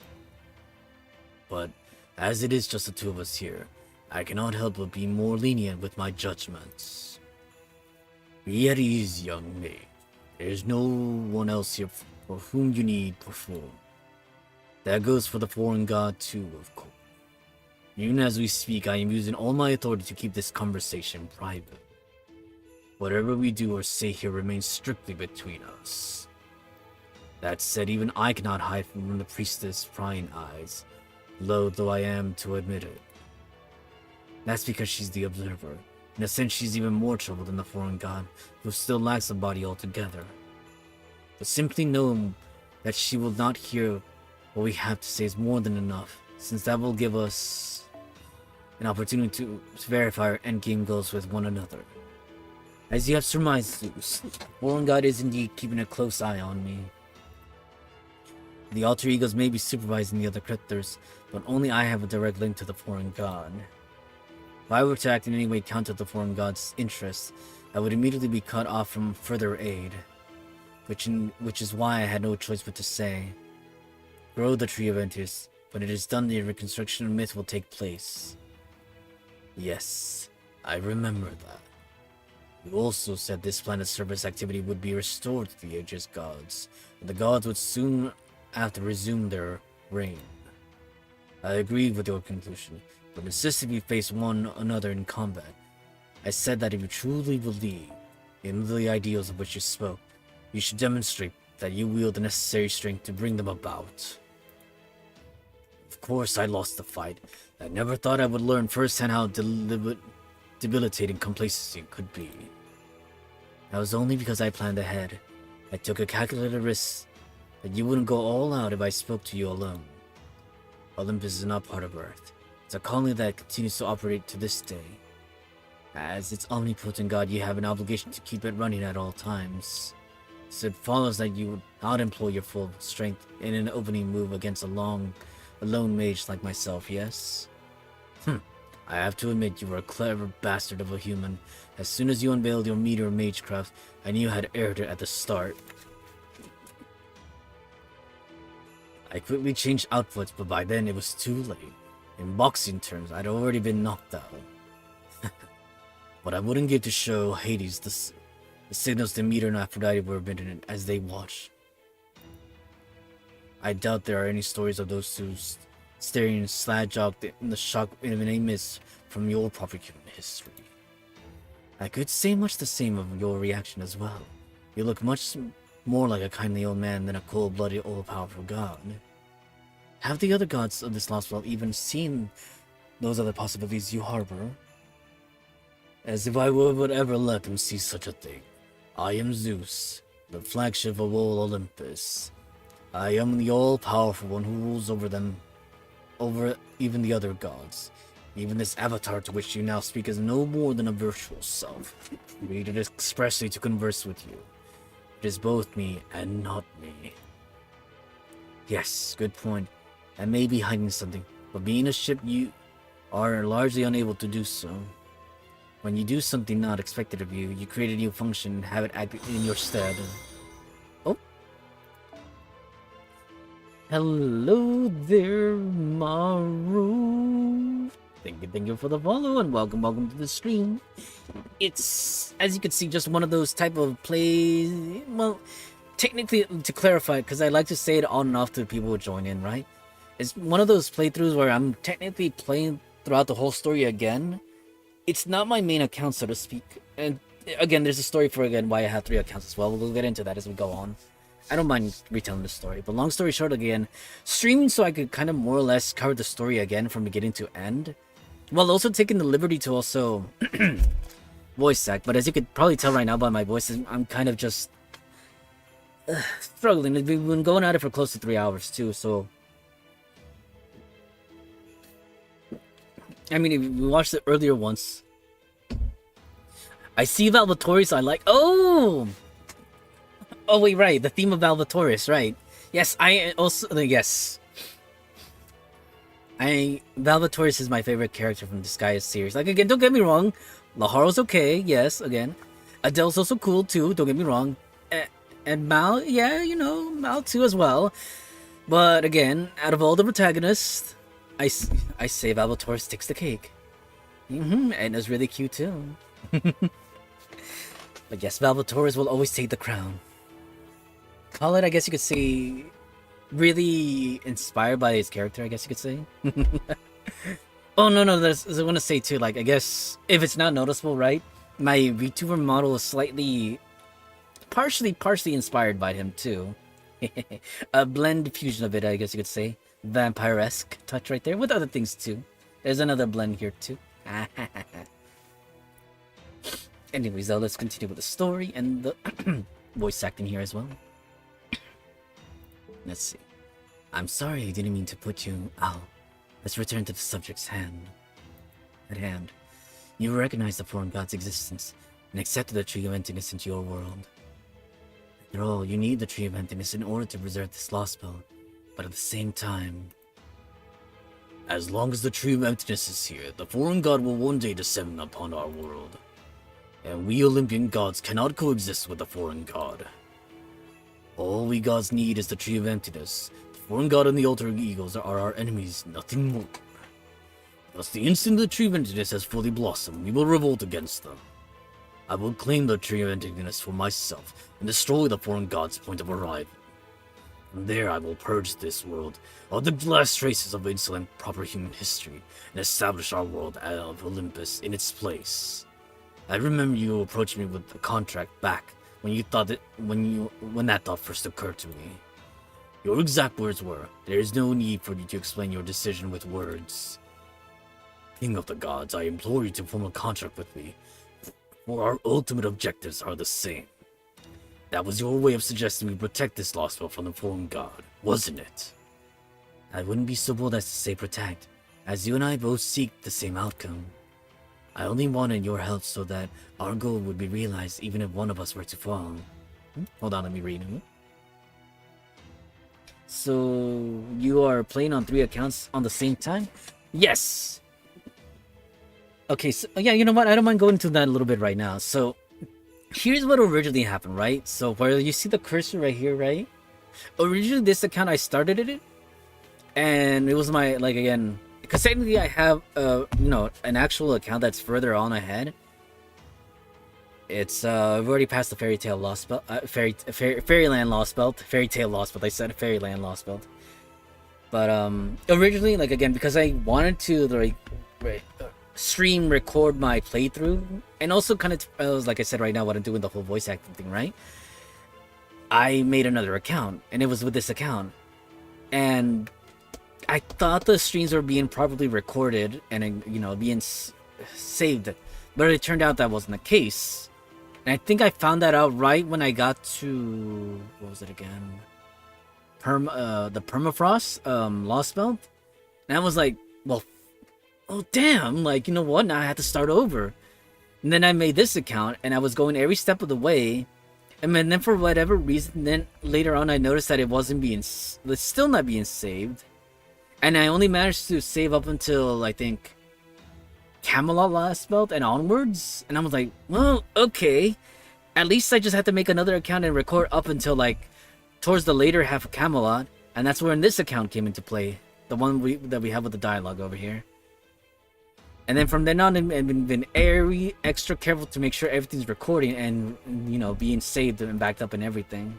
But as it is just the two of us here, I cannot help but be more lenient with my judgments. Be at ease, young maid. There is no one else here for whom you need perform. That goes for the foreign god too, of course. Even as we speak, I am using all my authority to keep this conversation private. Whatever we do or say here remains strictly between us. That said, even I cannot hide from the priestess' prying eyes, loath though I am to admit it. That's because she's the observer. In a sense, she's even more trouble than the foreign god, who still lacks a body altogether. But simply know that she will not hear what we have to say is more than enough, since that will give us an opportunity to verify our endgame goals with one another. As you have surmised, Zeus, the foreign god is indeed keeping a close eye on me. The alter egos may be supervising the other cryptors, but only I have a direct link to the foreign god. If I were to act in any way counter the foreign god's interests, I would immediately be cut off from further aid, which is why I had no choice but to say, grow the tree of Entis. When it is done, the reconstruction of myth will take place. Yes, I remember that. You also said this planet's surface activity would be restored to the Aegis gods, and the gods would soon after resume their reign. I agreed with your conclusion, but insisted we face one another in combat. I said that if you truly believe in the ideals of which you spoke, you should demonstrate that you wield the necessary strength to bring them about. Of course, I lost the fight. I never thought I would learn firsthand how debilitating complacency could be. That was only because I planned ahead. I took a calculated risk that you wouldn't go all out if I spoke to you alone. Olympus is not part of Earth. It's a colony that continues to operate to this day. As its omnipotent god, you have an obligation to keep it running at all times. So it follows that you would not employ your full strength in an opening move against a lone mage like myself, yes? I have to admit you were a clever bastard of a human. As soon as you unveiled your meteor magecraft, I knew you had erred at the start. I quickly changed outputs, but by then it was too late. In boxing terms, I'd already been knocked out. But I wouldn't give to show Hades the signals Demeter and Aphrodite were emitting as they watched. I doubt there are any stories of those two staring slad-jogged in the shock of an miss from your proper human history. I could say much the same of your reaction as well. You look much more like a kindly old man than a cold-blooded, all-powerful god. Have the other gods of this Lostbelt even seen those other possibilities you harbor? As if I would ever let them see such a thing. I am Zeus, the flagship of all Olympus. I am the all-powerful one who rules over them, over even the other gods. Even this avatar to which you now speak is no more than a virtual self, created expressly to converse with you. It is both me and not me. Yes, good point. I may be hiding something, but being a ship, you are largely unable to do so. When you do something not expected of you, you create a new function and have it act in your stead. Oh. Hello there, Maru. Thank you for the follow and welcome to the stream. It's, as you can see, just one of those type of plays. Well, technically, to clarify, because I like to say it on and off to people who join in, right? It's one of those playthroughs where I'm technically playing throughout the whole story again. It's not my main account, so to speak. And again, there's a story for why I have 3 accounts as well. We'll get into that as we go on. I don't mind retelling the story, but long story short, again, streaming so I could kind of more or less cover the story again from beginning to end, while also taking the liberty to also voice act. But as you could probably tell right now by my voice, I'm kind of just struggling. We've been going at it for close to 3 hours too, so I mean, if we watched it earlier once. I see Valvatoris, I like. Oh, wait, right. The theme of Valvatoris, right? Yes, I also yes. Valvatoris is my favorite character from the Disguise series. Like, again, don't get me wrong, Laharo's okay. Yes, again, Adele's also cool too. Don't get me wrong, and Mal, yeah, you know, Mal too as well. But again, out of all the protagonists, I say Valvatoris takes the cake. And it's really cute too. But yes, Valvatoris will always take the crown. Call it, I guess you could say, really inspired by his character, I guess you could say. Oh, no, I want to say too, like, I guess, if it's not noticeable, right? My VTuber model is slightly, partially inspired by him too. A blend fusion of it, I guess you could say. Vampire-esque touch right there, with other things too. There's another blend here too. Anyways, though, let's continue with the story and the voice acting here as well. Let's see. I'm sorry, I didn't mean to put you out. Let's return to the subject's at hand. You recognize the foreign god's existence and accepted the Tree of Emptiness into your world. After all, you need the Tree of Emptiness in order to preserve this Lostbelt. But at the same time, as long as the Tree of Emptiness is here, the foreign god will one day descend upon our world. And we Olympian gods cannot coexist with the foreign god. All we gods need is the Tree of Emptiness. The foreign god and the alter egos are our enemies, nothing more. Thus, the instant the Tree of Emptiness has fully blossomed, we will revolt against them. I will claim the Tree of Emptiness for myself and destroy the foreign god's point of arrival. From there I will purge this world of the last traces of insolent proper human history and establish our world of Olympus in its place. I remember you approached me with the contract back when that thought first occurred to me. Your exact words were, "There is no need for you to explain your decision with words. King of the gods, I implore you to form a contract with me, for our ultimate objectives are the same." That was your way of suggesting we protect this Lostbelt from the foreign god, wasn't it? I wouldn't be so bold as to say protect, as you and I both seek the same outcome. I only wanted your help so that our goal would be realized even if one of us were to fall. Hold on, let me read. So, you are playing on 3 accounts on the same time? Yes! Okay, so, yeah, you know what? I don't mind going into that a little bit right now. So, here's what originally happened, right? So, where you see the cursor right here, right? Originally, this account, I started it, and it was my, like, again, because technically I have, an actual account that's further on ahead. It's, I've already passed the Fairytale Lostbelt, Fairyland Lostbelt, Fairytale Lostbelt, I said Fairyland Lostbelt. But, originally, like, again, because I wanted to, like, stream record my playthrough, and also kind of, like I said right now, what I'm doing, the whole voice acting thing, right? I made another account, and it was with this account. And I thought the streams were being properly recorded and, being saved But it turned out that wasn't the case. And I think I found that out right when I got to, what was it again? The permafrost, Lostbelt. And I was like, well, oh damn, like, you know what? Now I have to start over. And then I made this account, and I was going every step of the way. And then for whatever reason, then later on I noticed that it wasn't being, it's still not being saved. And I only managed to save up until, I think, Camelot Lostbelt and onwards. And I was like, well, okay. At least I just had to make another account and record up until, like, towards the later half of Camelot. And that's where this account came into play. The one that we have with the dialogue over here. And then from then on, I've been very extra careful to make sure everything's recording and, you know, being saved and backed up and everything.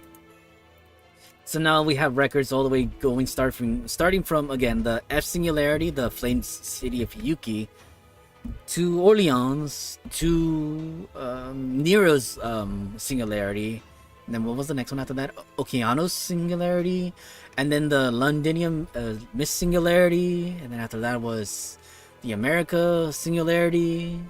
So now we have records all the way going, starting from, again, the F Singularity, the Flame City of Yuki, to Orleans, to Nero's Singularity. And then what was the next one after that? Okeanos Singularity. And then the Londinium Miss Singularity. And then after that was the America Singularity.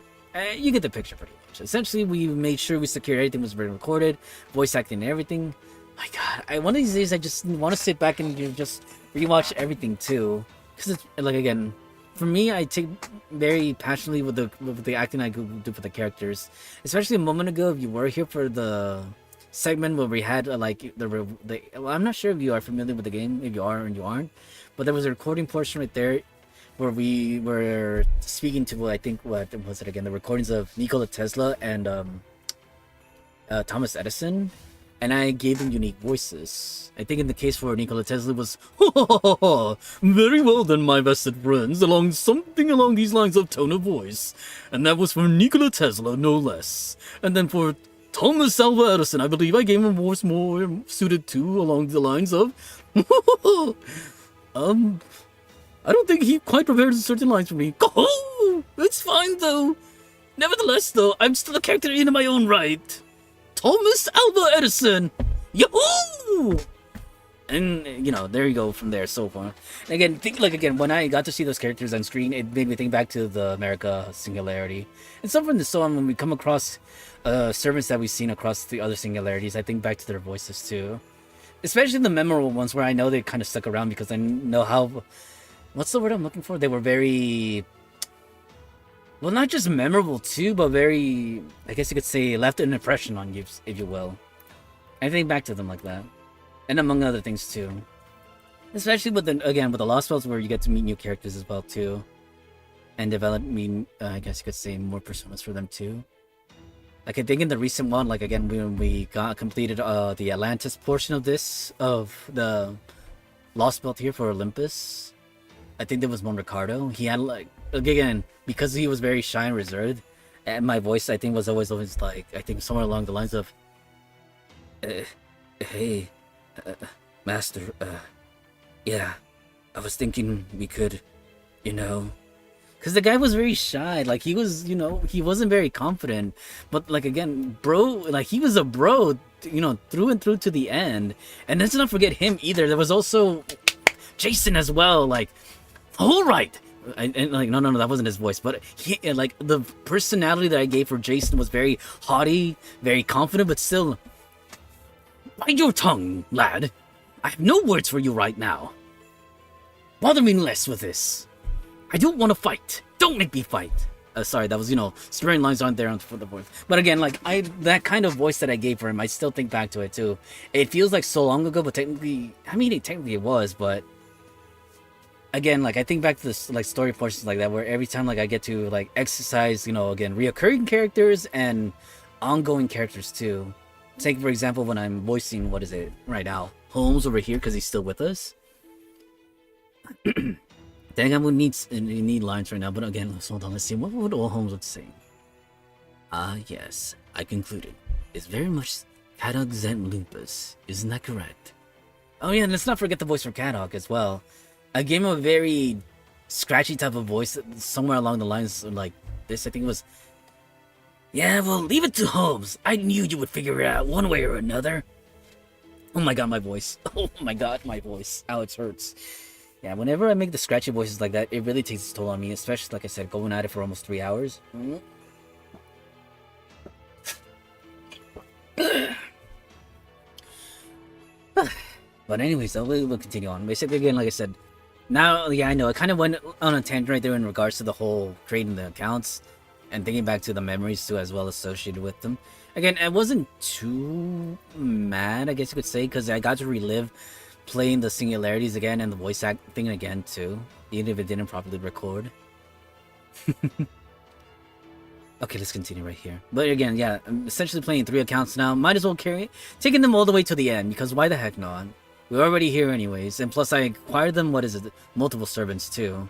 You get the picture pretty much. Essentially, we made sure we secured everything was being recorded, voice acting and everything. My God, one of these days I just want to sit back and just rewatch everything too. Because it's like, again, for me, I take very passionately with the acting I could do for the characters. Especially a moment ago, if you were here for the segment where we had like well, I'm not sure if you are familiar with the game, if you are and you aren't, but there was a recording portion right there where we were speaking to, I think, what was it again, the recordings of Nikola Tesla and Thomas Edison, and I gave them unique voices. I think in the case for Nikola Tesla was, very well then, my vested friends, something along these lines of tone of voice, and that was for Nikola Tesla, no less. And then for Thomas Alva Edison, I believe I gave him a voice more suited to along the lines of, I don't think he quite prepared certain lines for me. Oh, it's fine though. Nevertheless though, I'm still a character in my own right. Thomas Alva Edison! Yahoo! And, you know, there you go from there so far. And again, when I got to see those characters on screen, it made me think back to the America Singularity. And so from so on, when we come across servants that we've seen across the other singularities, I think back to their voices too. Especially the memorable ones where I know they kind of stuck around because I know how... What's the word I'm looking for? They were very... Well, not just memorable too, but very... I guess you could say left an impression on you, if you will. I think back to them like that. And among other things too. Especially with the Lostbelts where you get to meet new characters as well too. And develop, I guess you could say, more personas for them too. Like I think in the recent one, like again, when we completed the Atlantis portion of the Lostbelt here for Olympus, I think there was one Ricardo. He had like, again, because he was very shy and reserved, and my voice I think was always like, I think somewhere along the lines of, hey, master, yeah, I was thinking we could, you know, because the guy was very shy, like he was, you know, he wasn't very confident, but like again, bro, like he was a bro, you know, through and through to the end. And let's not forget him either. There was also Jason as well, like, all right. And like, no, that wasn't his voice, but he, like, the personality that I gave for Jason was very haughty, very confident, but still, bite your tongue, lad. I have no words for you right now. Bother me less with this. I don't want to fight. Don't make me fight. Sorry, that was, you know, swearing lines aren't there for the voice. But again, like, that kind of voice that I gave for him, I still think back to it too. It feels like so long ago, but technically, I mean, technically it was, but again, like, I think back to this, like, story portions like that, where every time, like, I get to, like, exercise, you know, again, reoccurring characters and ongoing characters too. Take, for example, when I'm voicing, what is it, right now, Holmes over here, because he's still with us. Dang, I would need lines right now, but again, let's hold on, let's see, what would old Holmes would say? Ah, yes, I concluded. It's very much Cadog Zent Lupus, isn't that correct? Oh yeah, and let's not forget the voice for Cadog as well. I gave him a very scratchy type of voice, somewhere along the lines of like this, I think it was, yeah, well, leave it to Holmes. I knew you would figure it out one way or another. Oh my god, my voice. Oh my god, my voice. Ow, it hurts. Yeah, whenever I make the scratchy voices like that, it really takes its toll on me, especially, like I said, going at it for almost 3 hours. But anyways, we'll continue on. Basically, again, like I said, now, yeah, I know, I kind of went on a tangent right there in regards to the whole creating the accounts and thinking back to the memories too, as well associated with them. Again, I wasn't too mad, I guess you could say, because I got to relive playing the singularities again and the voice acting again too, even if it didn't properly record. Okay, let's continue right here. But again, yeah, I'm essentially playing 3 accounts now. Might as well taking them all the way to the end, because why the heck not? We're already here anyways, and plus I acquired them, multiple servants too.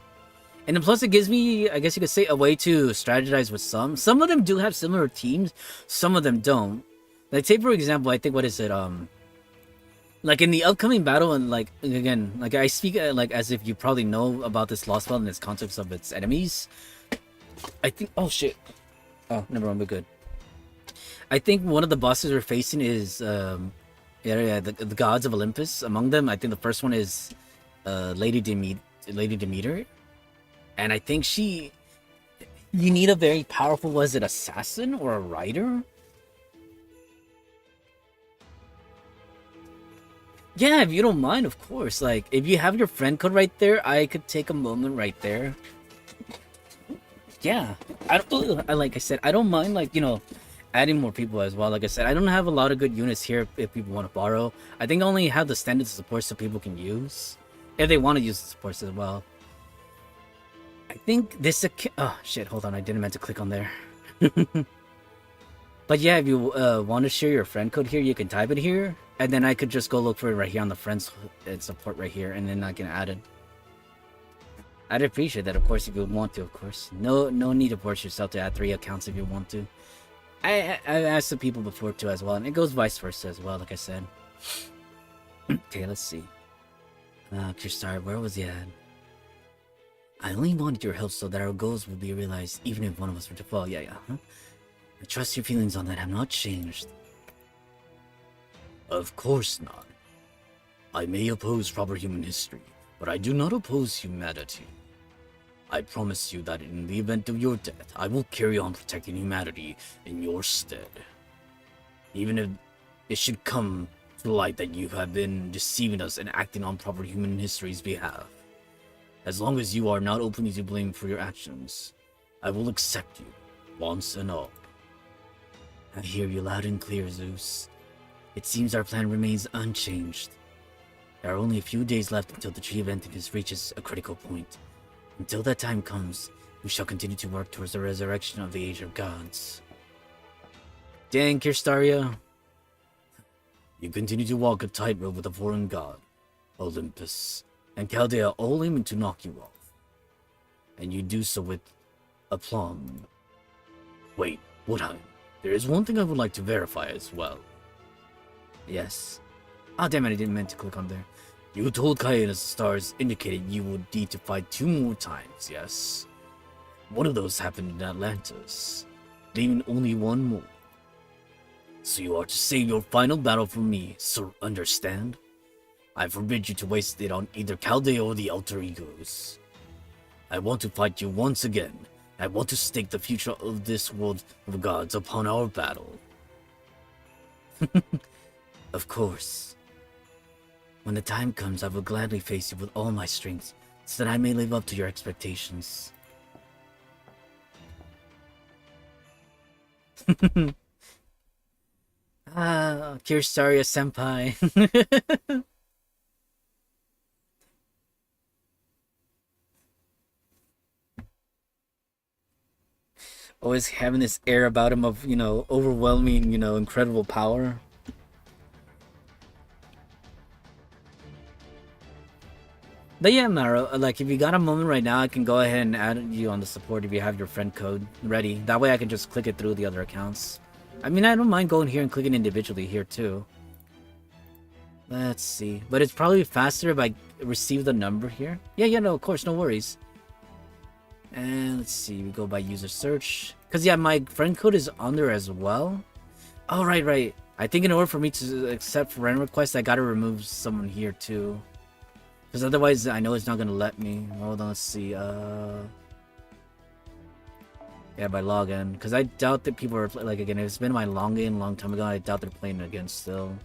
And then plus it gives me, I guess you could say, a way to strategize with some. Some of them do have similar teams, some of them don't. Like, say for example, I think, like in the upcoming battle, and like, again, like I speak like as if you probably know about this Lostbelt and its concepts of its enemies. I think, oh shit. Oh, never mind, we're good. I think one of the bosses we're facing is, the gods of Olympus. Among them, I think the first one is Lady Demeter. And I think you need a very powerful, was it assassin or a rider? Yeah, if you don't mind, of course. Like, if you have your friend code right there, I could take a moment right there. Yeah, like I said, I don't mind, like, you know, adding more people as well. Like I said, I don't have a lot of good units here if people want to borrow. I think I only have the standard support so people can use, if they want to use the supports as well. I think this oh shit, hold on, I didn't meant to click on there. But yeah, if you want to share your friend code here, you can type it here, and then I could just go look for it right here on the friends support right here, and then I can add it. I'd appreciate that, of course, if you want to, of course. No need to force yourself to add 3 accounts if you want to. I've asked some people before too as well, and it goes vice versa as well, like I said. Okay, let's see. Kirstar, where was he at? I only wanted your help so that our goals would be realized, even if one of us were to fall. Yeah, huh? I trust your feelings on that have not changed. Of course not. I may oppose proper human history, but I do not oppose humanity. I promise you that in the event of your death, I will carry on protecting humanity in your stead. Even if it should come to light that you have been deceiving us and acting on proper human history's behalf. As long as you are not openly to blame for your actions, I will accept you, once and all. I hear you loud and clear, Zeus. It seems our plan remains unchanged. There are only a few days left until the tree of Antigus reaches a critical point. Until that time comes, we shall continue to work towards the resurrection of the Age of Gods. Dang, Kirstaria. You continue to walk a tightrope with a foreign god, Olympus, and Chaldea all aiming to knock you off. And you do so with aplomb. Wait, Woodheim, there is one thing I would like to verify as well. Yes. Ah, damn it, I didn't mean to click on there. You told Kaiana's stars indicated you would need to fight 2 more times, yes? One of those happened in Atlantis, leaving only 1 more. So you are to save your final battle for me, sir, understand? I forbid you to waste it on either Chaldea or the Alter Egos. I want to fight you once again. I want to stake the future of this world of gods upon our battle. Of course. When the time comes, I will gladly face you with all my strength, so that I may live up to your expectations. Ah, Kirstaria senpai. Always having this air about him of, you know, overwhelming, you know, incredible power. But yeah, Maro, like, if you got a moment right now, I can go ahead and add you on the support if you have your friend code ready. That way I can just click it through the other accounts. I mean, I don't mind going here and clicking individually here, too. Let's see. But it's probably faster if I receive the number here. Yeah, no, of course, no worries. And let's see, we go by user search. Because, yeah, my friend code is on there as well. Oh, right. I think in order for me to accept friend requests, I gotta remove someone here, too. Because otherwise, I know it's not gonna let me. Hold on, let's see. Yeah, by login. Because I doubt that people are like, again, if it's been my long game a long time ago, I doubt they're playing it again still.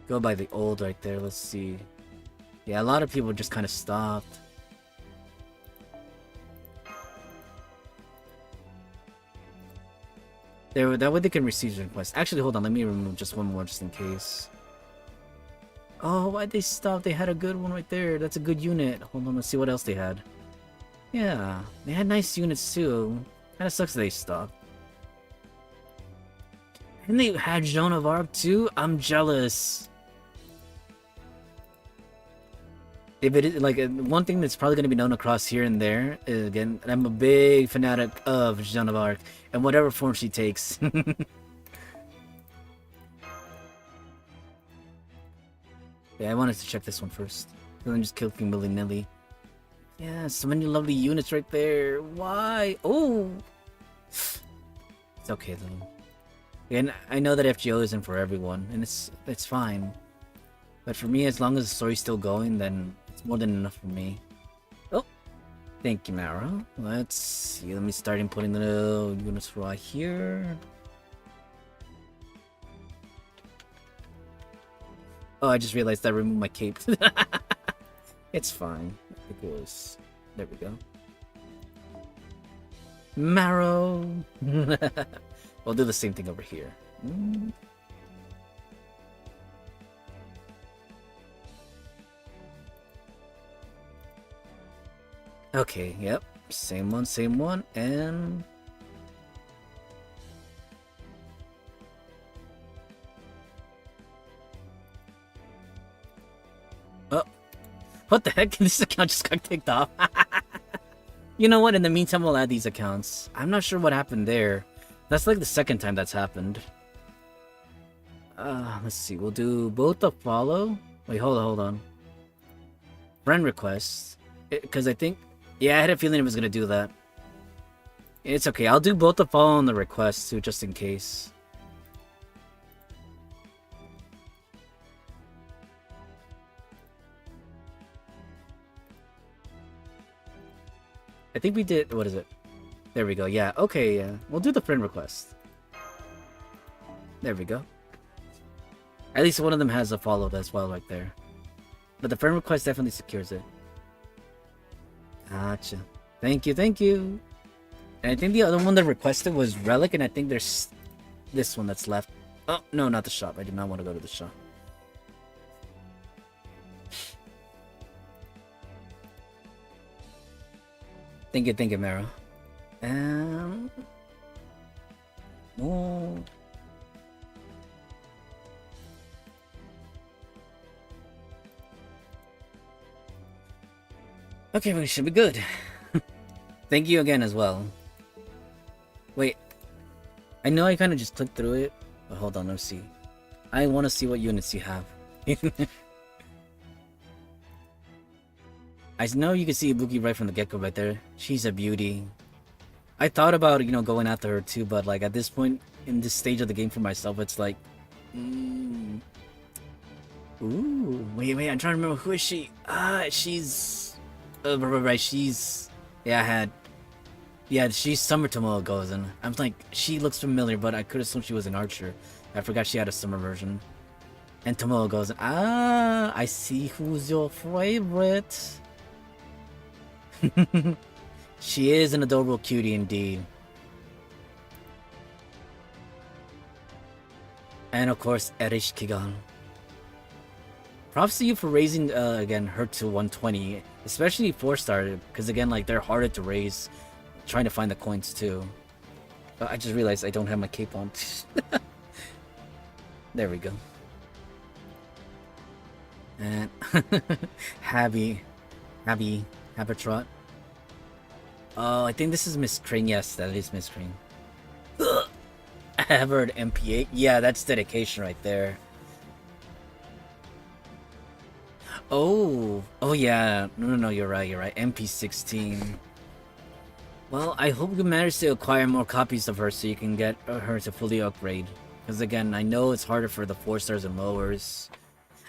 Go by the old right there. Let's see. Yeah, a lot of people just kind of stopped. There, that way they can receive requests. Actually, hold on. Let me remove just one more just in case. Oh, why'd they stop? They had a good one right there. That's a good unit. Hold on, let's see what else they had. Yeah, they had nice units too. Kinda sucks they stopped. And they had Joan of Arc too? I'm jealous. If it is, like, one thing that's probably going to be known across here and there, is, again, I'm a big fanatic of Joan of Arc, and whatever form she takes. Yeah, I wanted to check this one first. Then just kill King willy-nilly. Yeah, so many lovely units right there. Why? Oh! It's okay, though. And I know that FGO isn't for everyone, and it's fine. But for me, as long as the story's still going, then it's more than enough for me. Oh! Thank you, Mara. Let's see. Let me start inputting the units right here. Oh, I just realized I removed my cape. It's fine. It was... There we go. Marrow! We'll do the same thing over here. Okay, yep. Same one, and... Oh! What the heck? This account just got kicked off. You know what? In the meantime, we'll add these accounts. I'm not sure what happened there. That's like the second time that's happened. Let's see. We'll do both the follow. Wait, hold on. Friend requests. Because I think... Yeah, I had a feeling it was going to do that. It's okay. I'll do both the follow and the request too, just in case. I think we did... What is it? There we go. Yeah, okay, yeah. We'll do the friend request. There we go. At least one of them has a follow as well right there. But the friend request definitely secures it. Gotcha. Thank you. And I think the other one that requested was Relic, and I think there's this one that's left. Oh, no, not the shop. I did not want to go to the shop. Thank you, Mara. Oh. Okay, we should be good. Thank you again as well. Wait. I know I kind of just clicked through it, but hold on, let's see. I want to see what units you have. I know you can see Ibuki right from the get-go right there. She's a beauty. I thought about, going after her too, but like at this point in this stage of the game for myself, it's like... Ooh, wait, I'm trying to remember, who is she? She's... right, she's... Yeah, she's Summer Tomoe goes, and I'm like, she looks familiar, but I could assume she was an archer. I forgot she had a summer version. And Tomoe goes, I see who's your favorite. She is an adorable cutie indeed. And of course, Erish Kigan. Props to you for raising, again, her to 120. Especially 4-star, because again, like, they're harder to raise. Trying to find the coins too. I just realized I don't have my cape on. There we go. And Habitrot. Oh, I think this is Miss Crane. Yes, that is Miss Crane. Havard MP8. Yeah, that's dedication right there. Oh yeah. No, you're right. MP16. Well, I hope you manage to acquire more copies of her so you can get her to fully upgrade. Because again, I know it's harder for the 4-stars and lowers.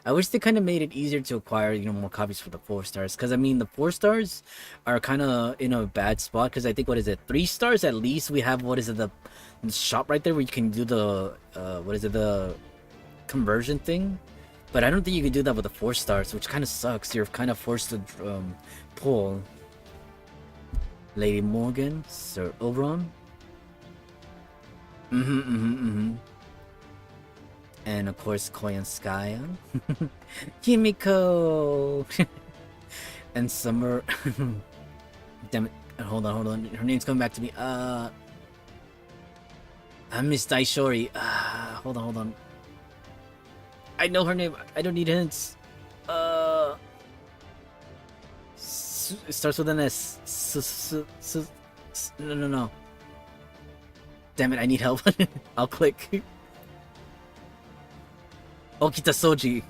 I wish they kind of made it easier to acquire, more copies for the 4-stars. Because, I mean, the 4-stars are kind of in a bad spot. Because I think, 3-stars at least? We have, the shop right there where you can do the, the conversion thing? But I don't think you can do that with the 4 stars, which kind of sucks. You're kind of forced to pull Lady Morgan, Sir Oberon. And of course, Koyanskaya. Kimiko! And Summer. Damn it. Hold on. Her name's coming back to me. I Miss Daishori. Hold on. I know her name. I don't need hints. It starts with an S. No. Damn it, I need help. I'll click. Okita Soji.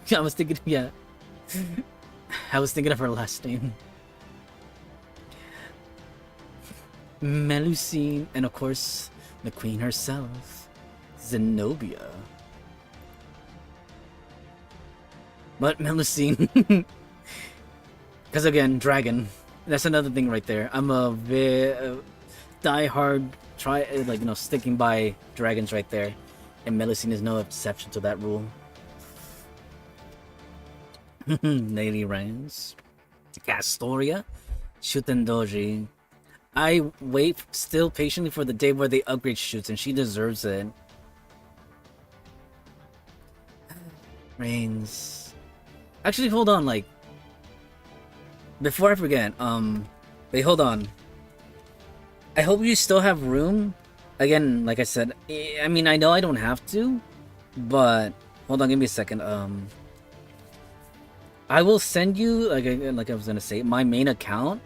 I was thinking of her last name. Melusine, and of course, the queen herself, Zenobia. But Melusine, because again, dragon. That's another thing right there. I'm a die-hard, sticking by dragons right there, and Melusine is no exception to that rule. Lady Rance, Castoria, Shutendoji. I wait still patiently for the day where they upgrade Shoots, and she deserves it. Reigns. Actually, hold on, before I forget, wait, hold on. I hope you still have room. Again, like I said, I mean, I know I don't have to, but hold on, give me a second. I will send you, like I was gonna say, my main account.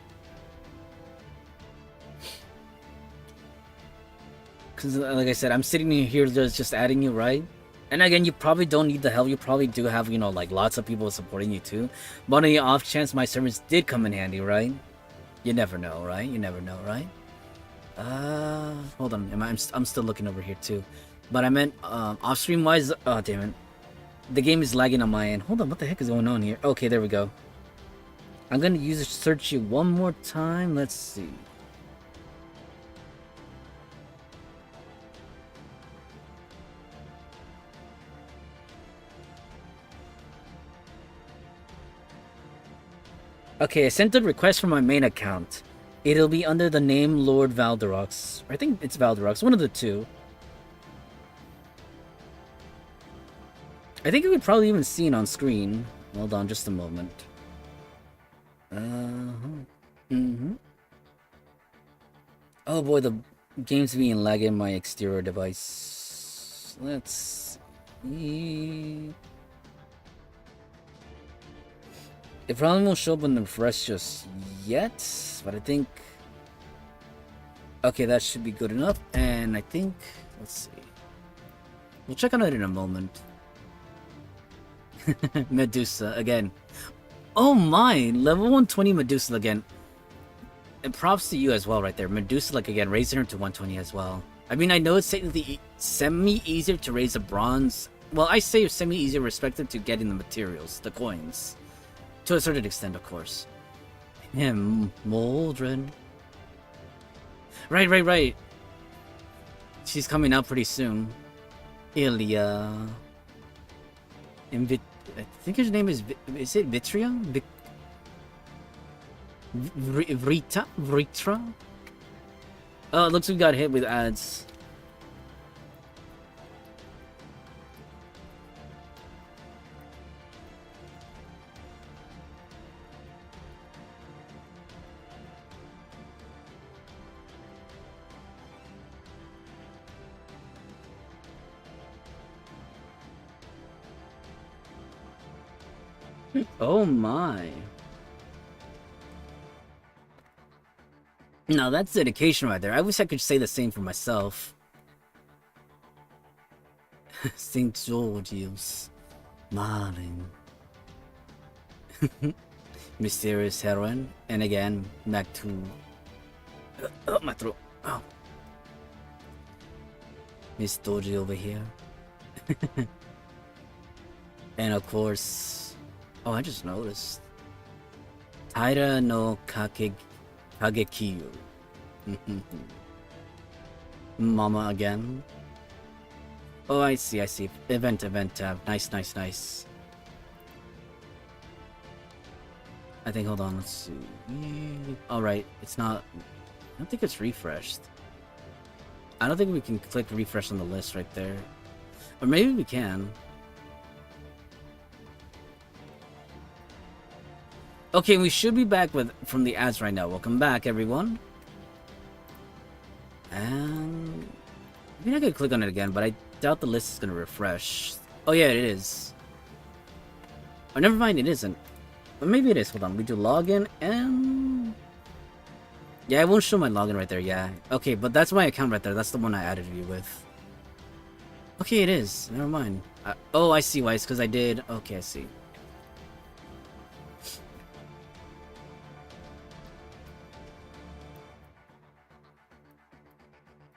Because, like I said, I'm sitting here just adding you, right? And again, you probably don't need the help. You probably do have, lots of people supporting you too. But on the off chance my service did come in handy, right? You never know, right? Hold on. I'm still looking over here too. But I meant, off-stream wise, oh, damn it. The game is lagging on my end. Hold on, what the heck is going on here? Okay, there we go. I'm gonna use search you one more time. Let's see. Okay, I sent a request from my main account. It'll be under the name Lord Valderox. I think it's Valderox, one of the two. I think you could probably even see it on screen. Hold on just a moment. Oh boy, the game's being laggy in my exterior device. Let's see. It probably won't show up in the refresh just yet, but I think... Okay, that should be good enough, and I think... Let's see. We'll check on it in a moment. Medusa, again. Oh my! Level 120 Medusa again. And props to you as well right there. Medusa, again, raising her to 120 as well. I mean, I know it's technically semi-easier to raise a bronze... Well, I say semi-easier respective to getting the materials, the coins. To a certain extent, of course. Moldred. Right. She's coming out pretty soon. Ilya. I think his name is it Vitria? Vritra? Oh, it looks like we got hit with ads. Oh my. Now that's dedication right there. I wish I could say the same for myself. St. Georgios. Marlin. Mysterious heroine. And again, back to... Oh, my throat. Oh. Miss Doji over here. And of course... Oh, I just noticed. Taira no Kagekiyu. Mama again. Oh, I see. Event tab. Nice. I think, hold on, let's see. Alright, it's not... I don't think it's refreshed. I don't think we can click refresh on the list right there. Or maybe we can. Okay, we should be back from the ads right now. Welcome back, everyone. And... I mean, I could click on it again, but I doubt the list is going to refresh. Oh yeah, it is. Oh, never mind, it isn't. But maybe it is. Hold on, we do login and... Yeah, it won't show my login right there, yeah. Okay, but that's my account right there. That's the one I added you with. Okay, it is. Never mind. Oh, I see why. It's because I did... Okay, I see.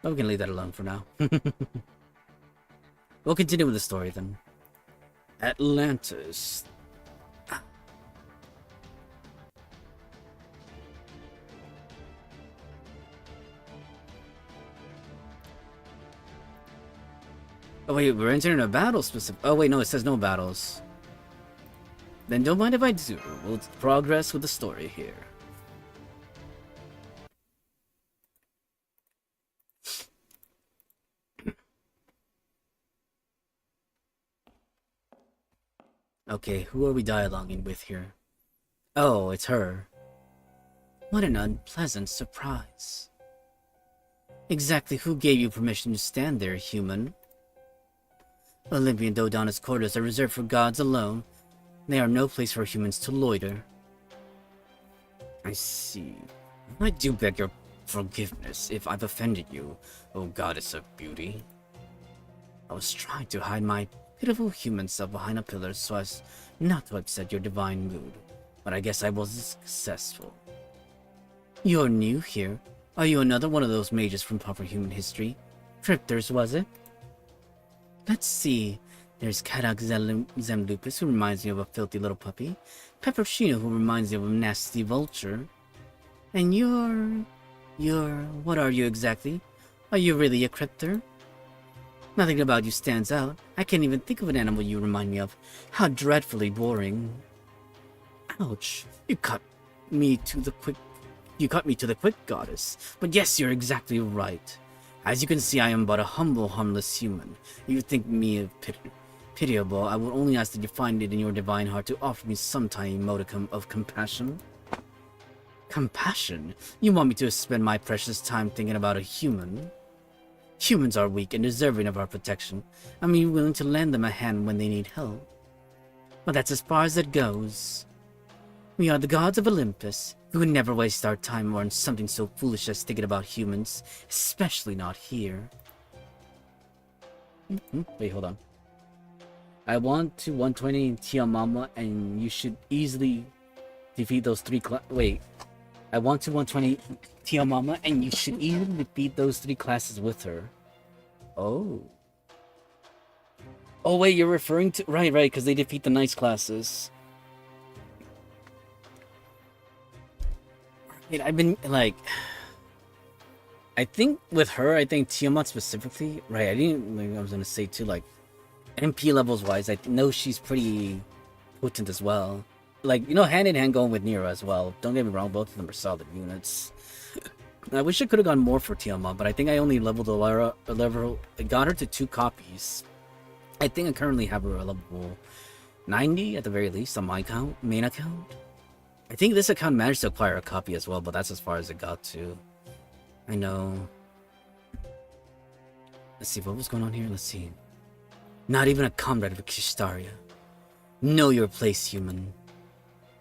But we can leave that alone for now. We'll continue with the story then. Atlantis. Oh wait, we're entering a battle specific. Oh wait, no, it says no battles. Then don't mind if I do. We'll progress with the story here. Okay, who are we dialoguing with here? Oh, it's her. What an unpleasant surprise. Exactly who gave you permission to stand there, human? Olympian Dodonna's quarters are reserved for gods alone. They are no place for humans to loiter. I see. I do beg your forgiveness if I've offended you, O goddess of beauty. I was trying to hide my pitiful human self behind a pillar so as not to upset your divine mood, but I guess I wasn't successful. You're new here. Are you another one of those mages from proper human history? Cryptors, was it? Let's see. There's Kadak Zemlupus, who reminds me of a filthy little puppy. Peppercino, who reminds me of a nasty vulture. And what are you exactly? Are you really a cryptor? Nothing about you stands out. I can't even think of an animal you remind me of. How dreadfully boring. Ouch. You cut me to the quick, goddess. But yes, you're exactly right. As you can see, I am but a humble, harmless human. If you think me pitiable, I will only ask that you find it in your divine heart to offer me some tiny modicum of compassion. Compassion? You want me to spend my precious time thinking about a human? Humans are weak and deserving of our protection. I'm willing to lend them a hand when they need help. But that's as far as it goes. We are the gods of Olympus. We would never waste our time on something so foolish as thinking about humans, especially not here. Wait, hold on. I want to 120 Tiamama, and you should easily defeat those three wait. I want to 120 Tiamama, and you should easily defeat those three classes with her. Oh. Oh wait, you're referring to... Right, because they defeat the nice classes. I've been, like... I think with her, I think Tiamat specifically... Right, I was gonna say too, like... MP levels wise, I know she's pretty potent as well. Like, you know, hand in hand going with Nero as well. Don't get me wrong, both of them are solid units. I wish I could have gone more for Tiamat, but I think I only leveled I got her to 2 copies. I think I currently have her a level 90 at the very least on my main account. I think this account managed to acquire a copy as well, but that's as far as it got to. I know. Let's see, what was going on here? Let's see. Not even a comrade of Kishtaria. Know your place, human.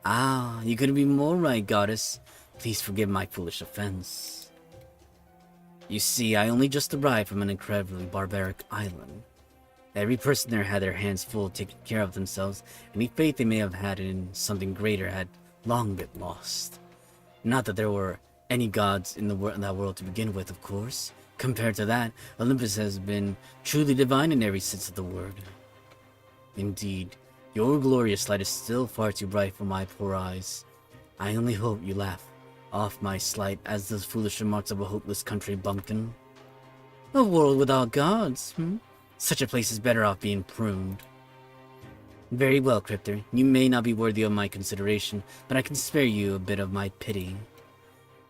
Ah, you couldn't be more right, goddess. Please forgive my foolish offense. You see, I only just arrived from an incredibly barbaric island. Every person there had their hands full taking care of themselves. Any faith they may have had in something greater had long been lost. Not that there were any gods in that world to begin with, of course. Compared to that, Olympus has been truly divine in every sense of the word. Indeed, your glorious light is still far too bright for my poor eyes. I only hope you laugh off my slight as those foolish remarks of a hopeless country bumpkin. A world without gods, Such a place is better off being pruned. Very well, Cryptor. You may not be worthy of my consideration, but I can spare you a bit of my pity.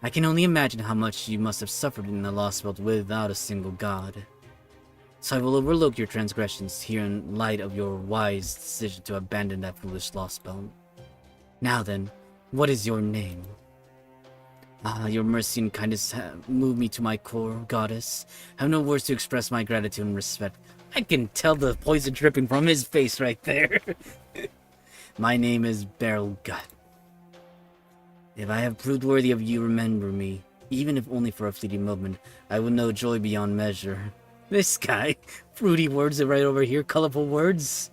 I can only imagine how much you must have suffered in the Lostbelt without a single god. So I will overlook your transgressions here in light of your wise decision to abandon that foolish Lostbelt. Now then, what is your name? Ah, your mercy and kindness have moved me to my core, goddess. I have no words to express my gratitude and respect. I can tell the poison dripping from his face right there. My name is Beryl Gut. If I have proved worthy of you, remember me. Even if only for a fleeting moment, I will know joy beyond measure. This guy, fruity words right over here, colorful words.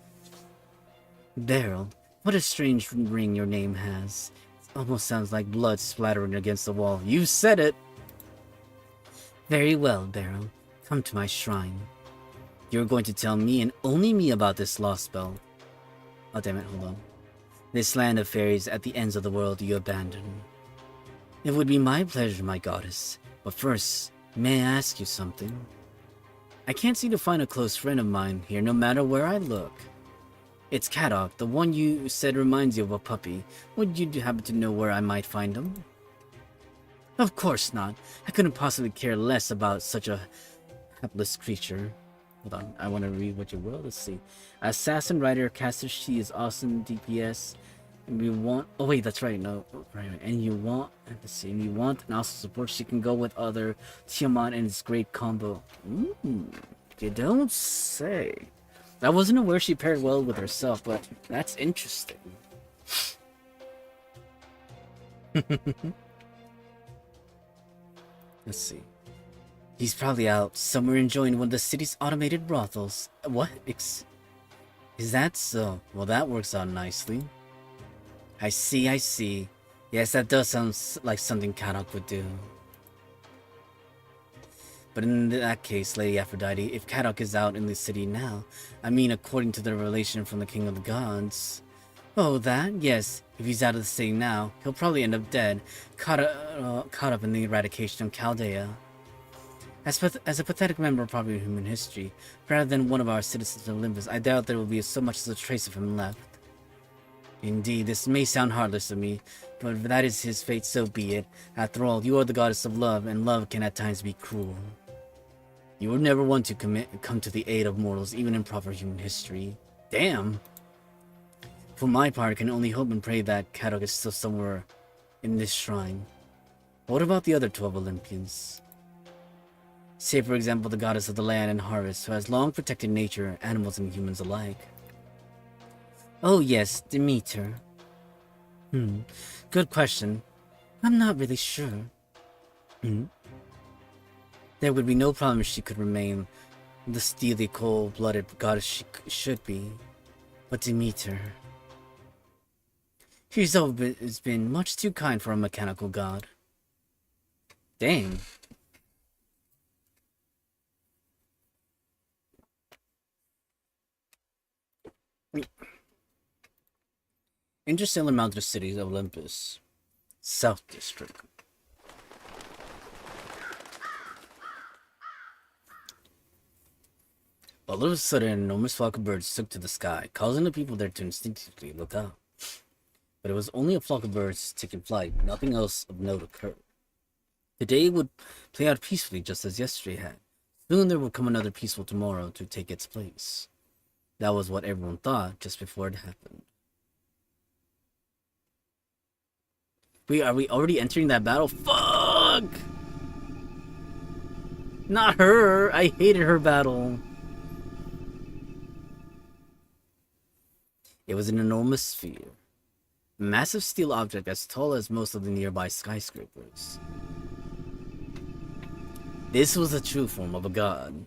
Beryl, what a strange ring your name has. It almost sounds like blood splattering against the wall. You said it! Very well, Beryl. Come to my shrine. You're going to tell me and only me about this Lostbelt. Oh, damn it, hold on. This land of fairies at the ends of the world you abandoned. It would be my pleasure, my goddess. But first, may I ask you something? I can't seem to find a close friend of mine here, no matter where I look. It's Kadok, the one you said reminds you of a puppy. Would you happen to know where I might find him? Of course not. I couldn't possibly care less about such a hapless creature. Hold on, I want to read what you wrote. Let's see. Assassin, Rider, Caster, she is awesome DPS. And we want... Oh wait, that's right. No, right. And you want... Let's see. And you want and also support. She can go with other Tiamat and its great combo. You don't say. I wasn't aware she paired well with herself, but that's interesting. Let's see. He's probably out somewhere enjoying one of the city's automated brothels. What? Is that so? Well, that works out nicely. I see. Yes, that does sound like something Kadok would do. But in that case, Lady Aphrodite, if Kadok is out in the city now, I mean according to the revelation from the King of the Gods. Oh, that? Yes. If he's out of the city now, he'll probably end up dead, caught up in the eradication of Chaldea. As a pathetic member of probably human history, rather than one of our citizens of Olympus, I doubt there will be so much as a trace of him left. Indeed, this may sound heartless of me, but if that is his fate, so be it. After all, you are the goddess of love, and love can at times be cruel. You were never one to come to the aid of mortals, even in proper human history. Damn! For my part, I can only hope and pray that Kadok is still somewhere in this shrine. But what about the other 12 Olympians? Say, for example, the goddess of the land and harvest, who has long protected nature, animals and humans alike. Oh yes, Demeter. Good question. I'm not really sure. There would be no problem if she could remain the steely, cold-blooded goddess she should be. But Demeter... She's always been much too kind for a mechanical god. Dang. Interstellar Mountain Cities of Olympus. South District. All of a sudden, an enormous flock of birds took to the sky, causing the people there to instinctively look up. But it was only a flock of birds taking flight. Nothing else of note occurred. The day would play out peacefully just as yesterday had. Soon there would come another peaceful tomorrow to take its place. That was what everyone thought just before it happened. Wait, are we already entering that battle? Fuck! Not her! I hated her battle. It was an enormous sphere. A massive steel object as tall as most of the nearby skyscrapers. This was the true form of a god.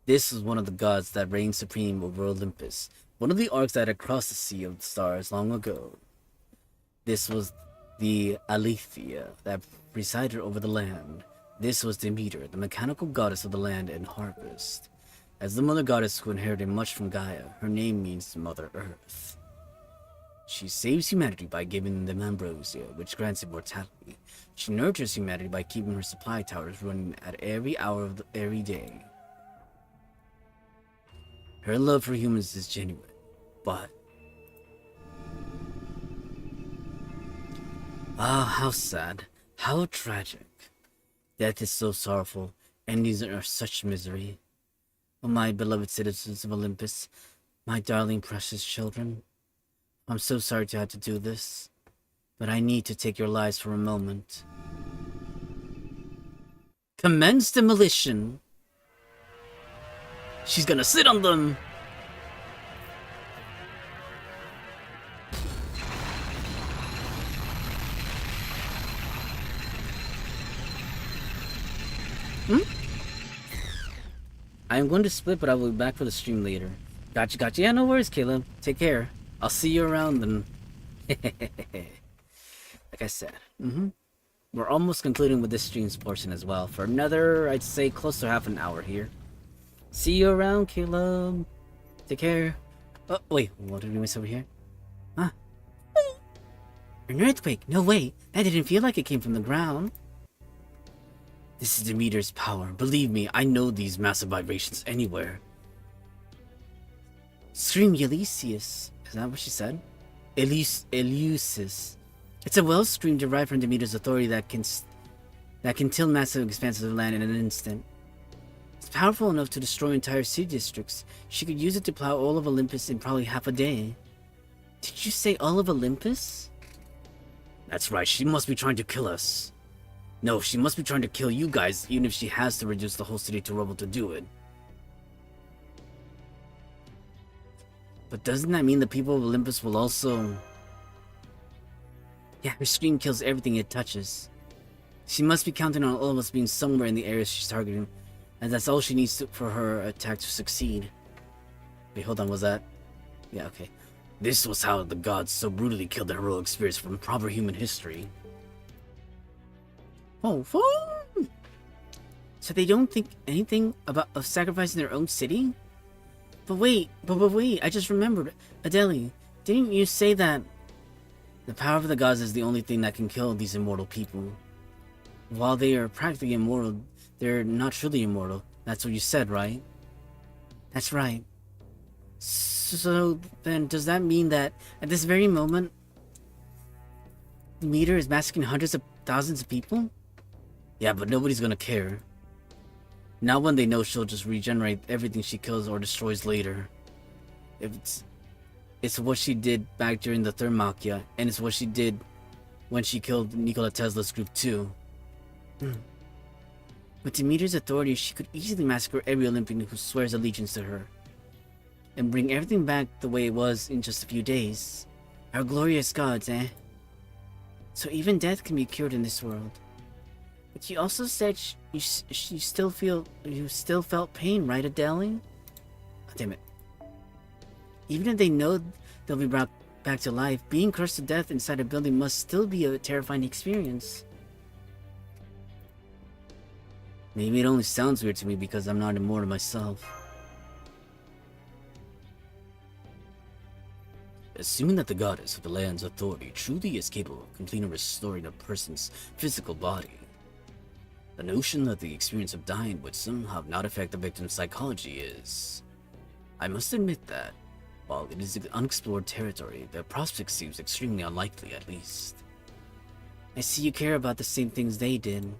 This was one of the gods that reigned supreme over Olympus, one of the arcs that had crossed the sea of the stars long ago. This was the Aletheia that presided over the land. This was Demeter, the mechanical goddess of the land and harvest. As the mother goddess who inherited much from Gaia, her name means Mother Earth. She saves humanity by giving them ambrosia, which grants immortality. She nurtures humanity by keeping her supply towers running at every hour of every day. Her love for humans is genuine. But ah, how sad, how tragic. Death is so sorrowful, and these are such misery. Oh, my beloved citizens of Olympus, my darling precious children, I'm so sorry to have to do this, but I need to take your lives for a moment. Commence demolition. She's gonna sit on them. I am going to split, but I will be back for the stream later. Gotcha, gotcha. Yeah, no worries, Caleb. Take care. I'll see you around then. Like I said. We're almost concluding with this stream's portion as well. For another, I'd say, close to half an hour here. See you around, Caleb. Take care. Oh, wait. What did we miss over here? Huh? An earthquake? No way. That didn't feel like it came from the ground. This is Demeter's power. Believe me, I know these massive vibrations anywhere. Scream Eleusis. Is that what she said? Eleusis. It's a well scream derived from Demeter's authority that can till massive expanses of land in an instant. It's powerful enough to destroy entire city districts. She could use it to plow all of Olympus in probably half a day. Did you say all of Olympus? That's right, she must be trying to kill us. No, she must be trying to kill you guys, even if she has to reduce the whole city to rubble to do it. But doesn't that mean the people of Olympus will also... Yeah, her scream kills everything it touches. She must be counting on all of us being somewhere in the area she's targeting, and that's all she needs for her attack to succeed. Wait, hold on, was that... Yeah, okay. This was how the gods so brutally killed the heroic spirits from proper human history. Oh, fun! So they don't think anything of sacrificing their own city? But wait, I just remembered. Adeli, didn't you say that the power of the gods is the only thing that can kill these immortal people? While they are practically immortal, they're not truly immortal. That's what you said, right? That's right. So then, does that mean that at this very moment, Demeter is massacring hundreds of thousands of people? Yeah, but nobody's gonna care. Now when they know she'll just regenerate everything she kills or destroys later. It's what she did back during the Thermachia, and it's what she did when she killed Nikola Tesla's group too. With Demeter's authority, she could easily massacre every Olympian who swears allegiance to her, and bring everything back the way it was in just a few days. Our glorious gods, eh? So even death can be cured in this world. But you also said you still felt pain, right, Adele? Oh, damn it. Even if they know they'll be brought back to life, being cursed to death inside a building must still be a terrifying experience. Maybe it only sounds weird to me because I'm not immortal myself. Assuming that the goddess of the land's authority truly is capable of completely restoring a person's physical body, the notion that the experience of dying would somehow not affect the victim's psychology is... I must admit that, while it is unexplored territory, the prospect seems extremely unlikely, at least. I see you care about the same things they did.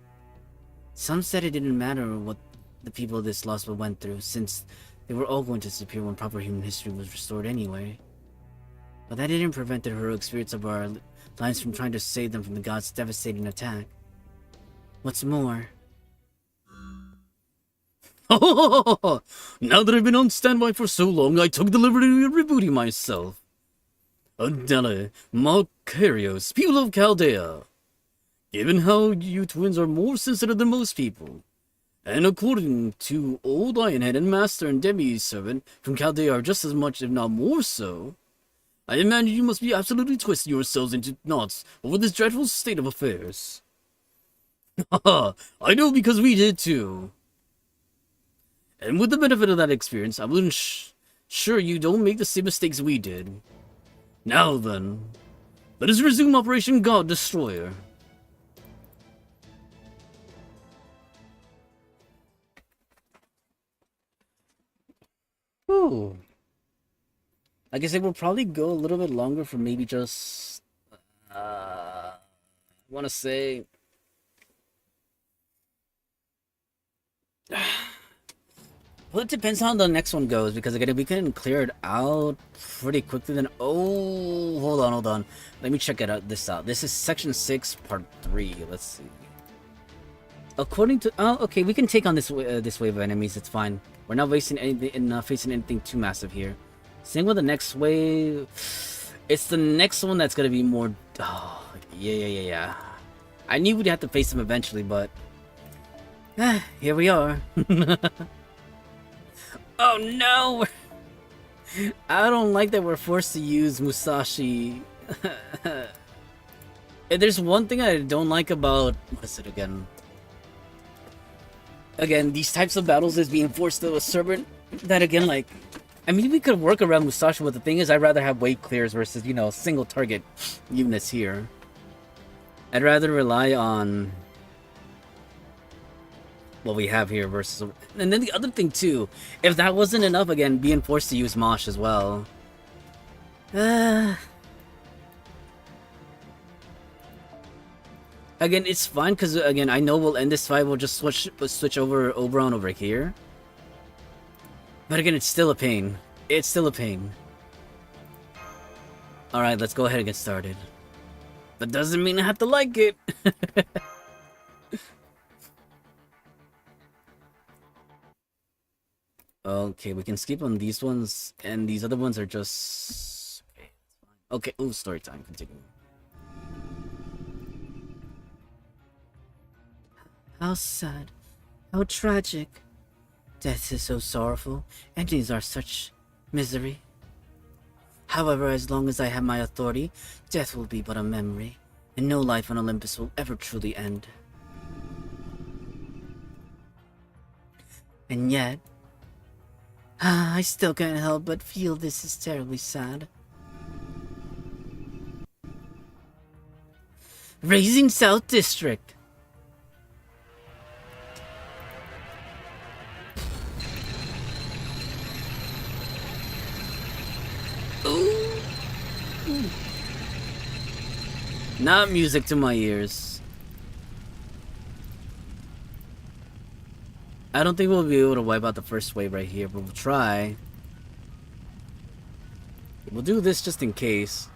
Some said it didn't matter what the people of this Lostbelt went through, since they were all going to disappear when proper human history was restored anyway. But that didn't prevent the heroic spirits of our alliance from trying to save them from the gods' devastating attack. What's more... Now that I've been on standby for so long, I took the liberty of rebooting myself. Adele, Malkarios, people of Chaldea. Given how you twins are more sensitive than most people, and according to Old Ironhead and Master and Demi's servant from Chaldea are just as much, if not more so, I imagine you must be absolutely twisting yourselves into knots over this dreadful state of affairs. Haha, I know because we did too. And with the benefit of that experience, I'm sure you don't make the same mistakes we did. Now then, let us resume Operation God Destroyer. Ooh. Like I said, we'll probably go a little bit longer for maybe just I want to say well, it depends how the next one goes, because again, if we can clear it out pretty quickly, then hold on. Let me check this out. This is section 6, part 3. Let's see. According to okay, we can take on this wave of enemies. It's fine. We're not facing anything too massive here. Same with the next wave. It's the next one that's gonna be more. Oh, yeah. I knew we'd have to face him eventually, but here we are. Oh no! I don't like that we're forced to use Musashi. If there's one thing I don't like about... What is it again? Again, these types of battles is being forced to a servant. That again, like... I mean, we could work around Musashi, but the thing is, I'd rather have wave clears versus, you know, single target units here. I'd rather rely on what we have here versus... And then the other thing too, if that wasn't enough, again, being forced to use Mosh as well. Again, it's fine because again, I know we'll end this fight. We'll just switch over Oberon over here. But again, it's still a pain. It's still a pain. All right, let's go ahead and get started. That doesn't mean I have to like it. Okay, we can skip on these ones, and these other ones are just... Okay, ooh, story time, continue. How sad, how tragic. Death is so sorrowful, endings are such misery. However, as long as I have my authority, death will be but a memory, and no life on Olympus will ever truly end. And yet, I still can't help but feel this is terribly sad. Raising South District. Ooh. Not music to my ears. I don't think we'll be able to wipe out the first wave right here, but we'll try. We'll do this just in case.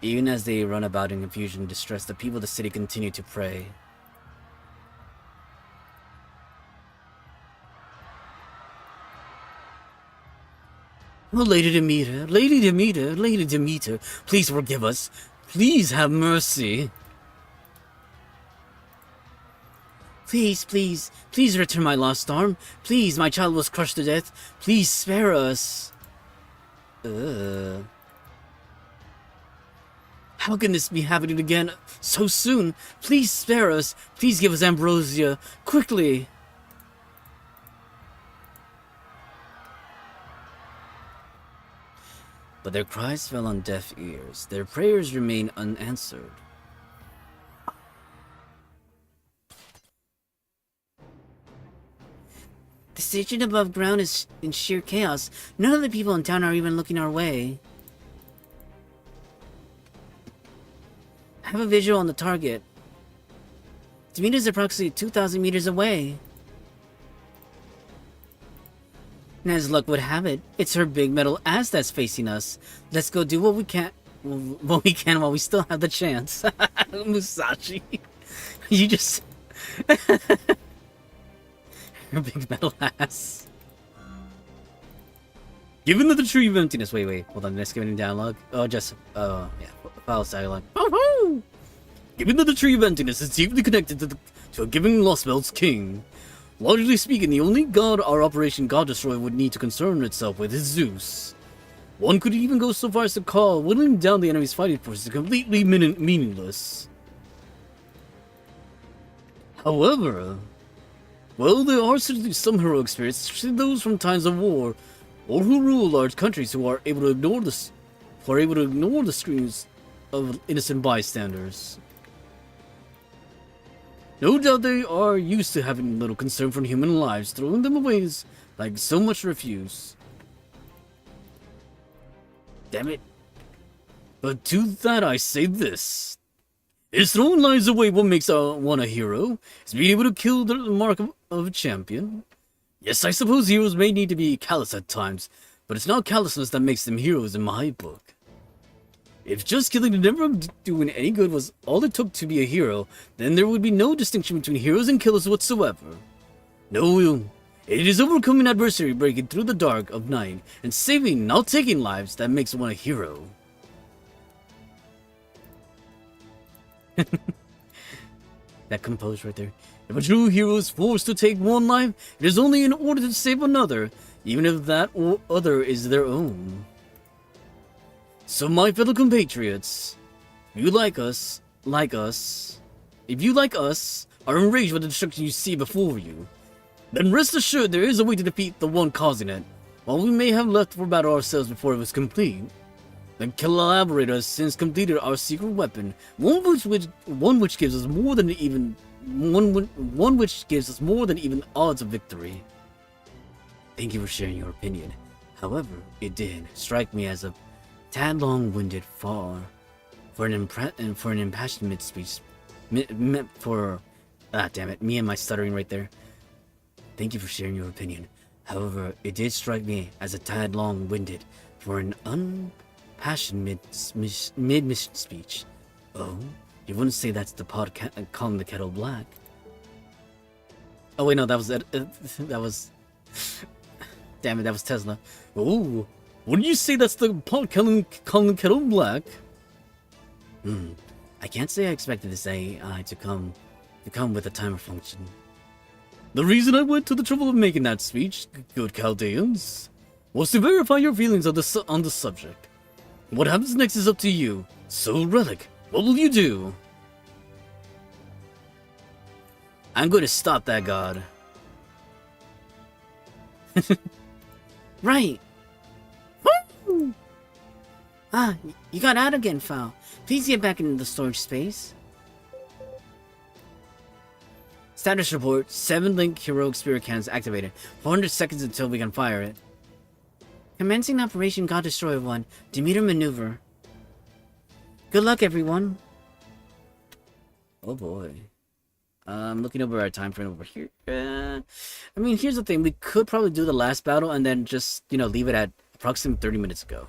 Even as they run about in confusion and distress, the people of the city continue to pray. Oh, Lady Demeter, Lady Demeter, Lady Demeter, please forgive us. Please have mercy. Please return my lost arm. Please, my child was crushed to death. Please spare us. How can this be happening again so soon? Please spare us. Please give us ambrosia. Quickly. But their cries fell on deaf ears. Their prayers remain unanswered. The station above ground is in sheer chaos. None of the people in town are even looking our way. I have a visual on the target. Demeter is approximately 2,000 meters away. And as luck would have it, it's her big metal ass that's facing us. Let's go do what we can while we still have the chance. Musashi. You just... Her big metal ass. Given that the tree of emptiness... Wait. Hold on, let's give any dialogue. Oh, just... yeah. File dialogue. Oh-ho! Given that the tree of emptiness is deeply connected to a given Lostbelt's king, logically speaking, the only god our Operation God Destroyer would need to concern itself with is Zeus. One could even go so far as to call whittling down the enemy's fighting forces completely meaningless. However... Well, there are certainly some heroic spirits, especially those from times of war, or who rule large countries who are able to ignore the screams of innocent bystanders. No doubt they are used to having little concern for human lives, throwing them away like so much refuse. Damn it. But to that I say this. It's throwing lives away what makes one a hero. Is being able to kill the mark of a champion. Yes, I suppose heroes may need to be callous at times, but it's not callousness that makes them heroes in my book. If just killing and never doing any good was all it took to be a hero, then there would be no distinction between heroes and killers whatsoever. No, it is overcoming adversity, breaking through the dark of night, and saving, not taking lives that makes one a hero. That composed right there. If a true hero is forced to take one life, it is only in order to save another, even if that other is their own. So my fellow compatriots, if you like us, are enraged by the destruction you see before you, then rest assured there is a way to defeat the one causing it. While we may have left for battle ourselves before it was complete, the collaborators since completed our secret weapon, one which gives us more than even odds of victory. Thank you for sharing your opinion. However, it did strike me as a tad long-winded for an impassioned mid-speech. Me and my stuttering right there. Thank you for sharing your opinion. However, it did strike me as a tad long-winded for an impassioned mid-mission speech. Oh, you wouldn't say that's the pot calling the kettle black? Oh wait, no, that was damn it, that was Tesla. Oh, wouldn't you say that's the pot calling the kettle black? I can't say I expected this AI to come with a timer function. The reason I went to the trouble of making that speech, good Chaldeans, was to verify your feelings on the subject. What happens next is up to you. So, Relic, what will you do? I'm going to stop that god. Right. Woo! Ah, you got out again, Fowl. Please get back into the storage space. Status report, 7-link heroic spirit cannons activated. 400 seconds until we can fire it. Commencing Operation God Destroyer 1, Demeter Maneuver. Good luck, everyone. Oh boy. I'm looking over our time frame over here. I mean, here's the thing. We could probably do the last battle and then just, leave it at approximately 30 minutes ago.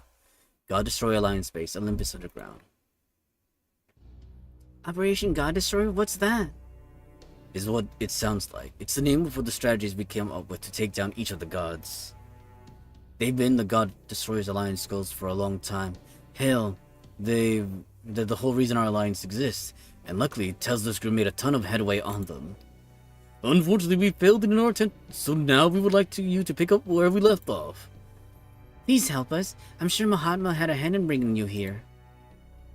God Destroyer Alliance Base, Olympus Underground. Operation God Destroyer? What's that? Is what it sounds like. It's the name for the strategies we came up with to take down each of the gods. They've been the God Destroyers Alliance goals for a long time. Hell, they're the whole reason our alliance exists, and luckily Tesla's crew made a ton of headway on them. Unfortunately, we failed in our attempt, so now we would like you to pick up where we left off. Please help us. I'm sure Mahatma had a hand in bringing you here.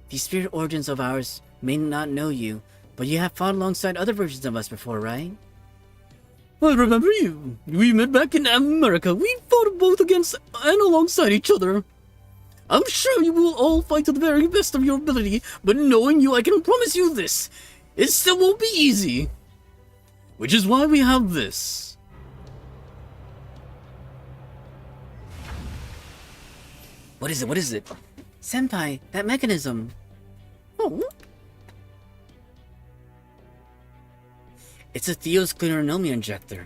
These spirit origins of ours may not know you, but you have fought alongside other versions of us before, right? I remember you. We met back in America. We fought both against and alongside each other. I'm sure you will all fight to the very best of your ability, but knowing you, I can promise you this. It still won't be easy. Which is why we have this. What is it? What is it? Senpai, that mechanism. Oh. It's a Theos Clearonomia injector.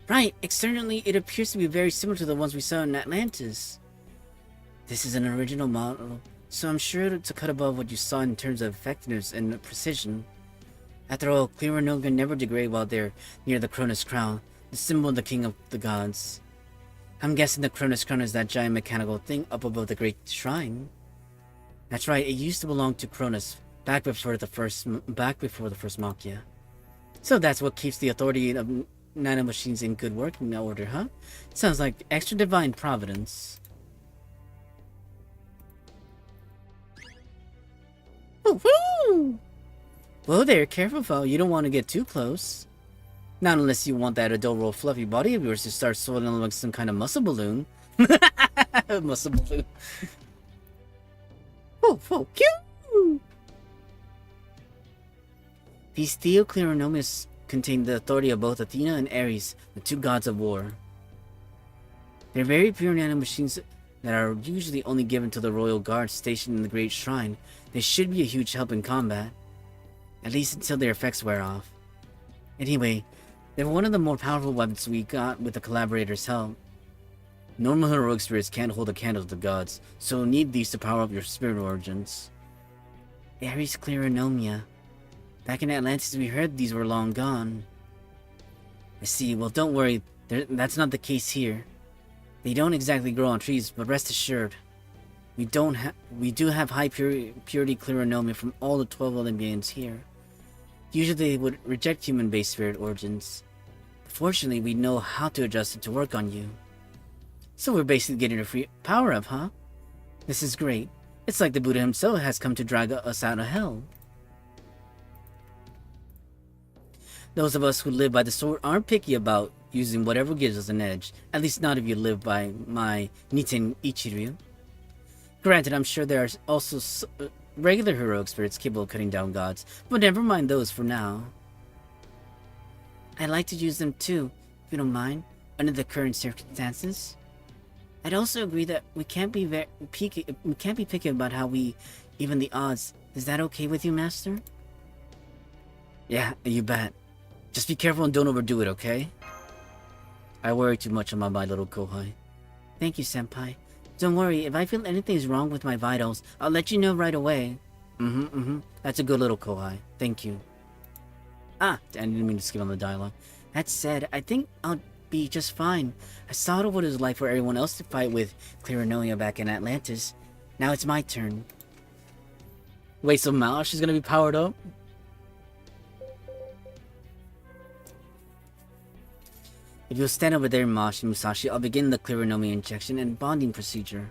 Right, externally it appears to be very similar to the ones we saw in Atlantis. This is an original model, so I'm sure to cut above what you saw in terms of effectiveness and precision. After all, Clearonomia never degrade while they're near the Cronus Crown, the symbol of the King of the Gods. I'm guessing the Cronus Crown is that giant mechanical thing up above the Great Shrine. That's right, it used to belong to Cronus, back before the first Machia. So that's what keeps the authority of nanomachines in good working order, huh? Sounds like extra divine providence. Woohoo! Whoa there, careful, foe. You don't want to get too close. Not unless you want that adorable fluffy body of yours to start swelling like some kind of muscle balloon. Muscle balloon. Whoa, cute! These Theocleronomias contain the authority of both Athena and Ares, the two gods of war. They're very pure nanomachines that are usually only given to the royal guards stationed in the Great Shrine, they should be a huge help in combat. At least until their effects wear off. Anyway, they're one of the more powerful weapons we got with the collaborators' help. Normal heroic spirits can't hold a candle to the gods, so you'll need these to power up your spirit origins. Ares Cleronomia. Back in Atlantis we heard these were long gone. I see, well don't worry, that's not the case here. They don't exactly grow on trees, but rest assured, we do have high purity Cleronomia from all the 12 Olympians here. Usually they would reject human-based spirit origins. Fortunately, we know how to adjust it to work on you. So we're basically getting a free power-up, huh? This is great. It's like the Buddha himself has come to drag us out of hell. Those of us who live by the sword aren't picky about using whatever gives us an edge, at least not if you live by my Niten Ichiryu. Granted, I'm sure there are also regular heroic spirits capable of cutting down gods, but never mind those for now. I'd like to use them too, if you don't mind, under the current circumstances. I'd also agree that we can't be picky about how we even the odds. Is that okay with you, Master? Yeah, you bet. Just be careful and don't overdo it, okay? I worry too much about my little kohai. Thank you, Senpai. Don't worry, if I feel anything's wrong with my vitals, I'll let you know right away. That's a good little kohai. Thank you. I didn't mean to skip on the dialogue. That said, I think I'll be just fine. I saw what it was like for everyone else to fight with Cleronomia back in Atlantis. Now it's my turn. Wait, so Malish is gonna be powered up? If you'll stand over there, Musashi, I'll begin the Cleronomia injection and bonding procedure.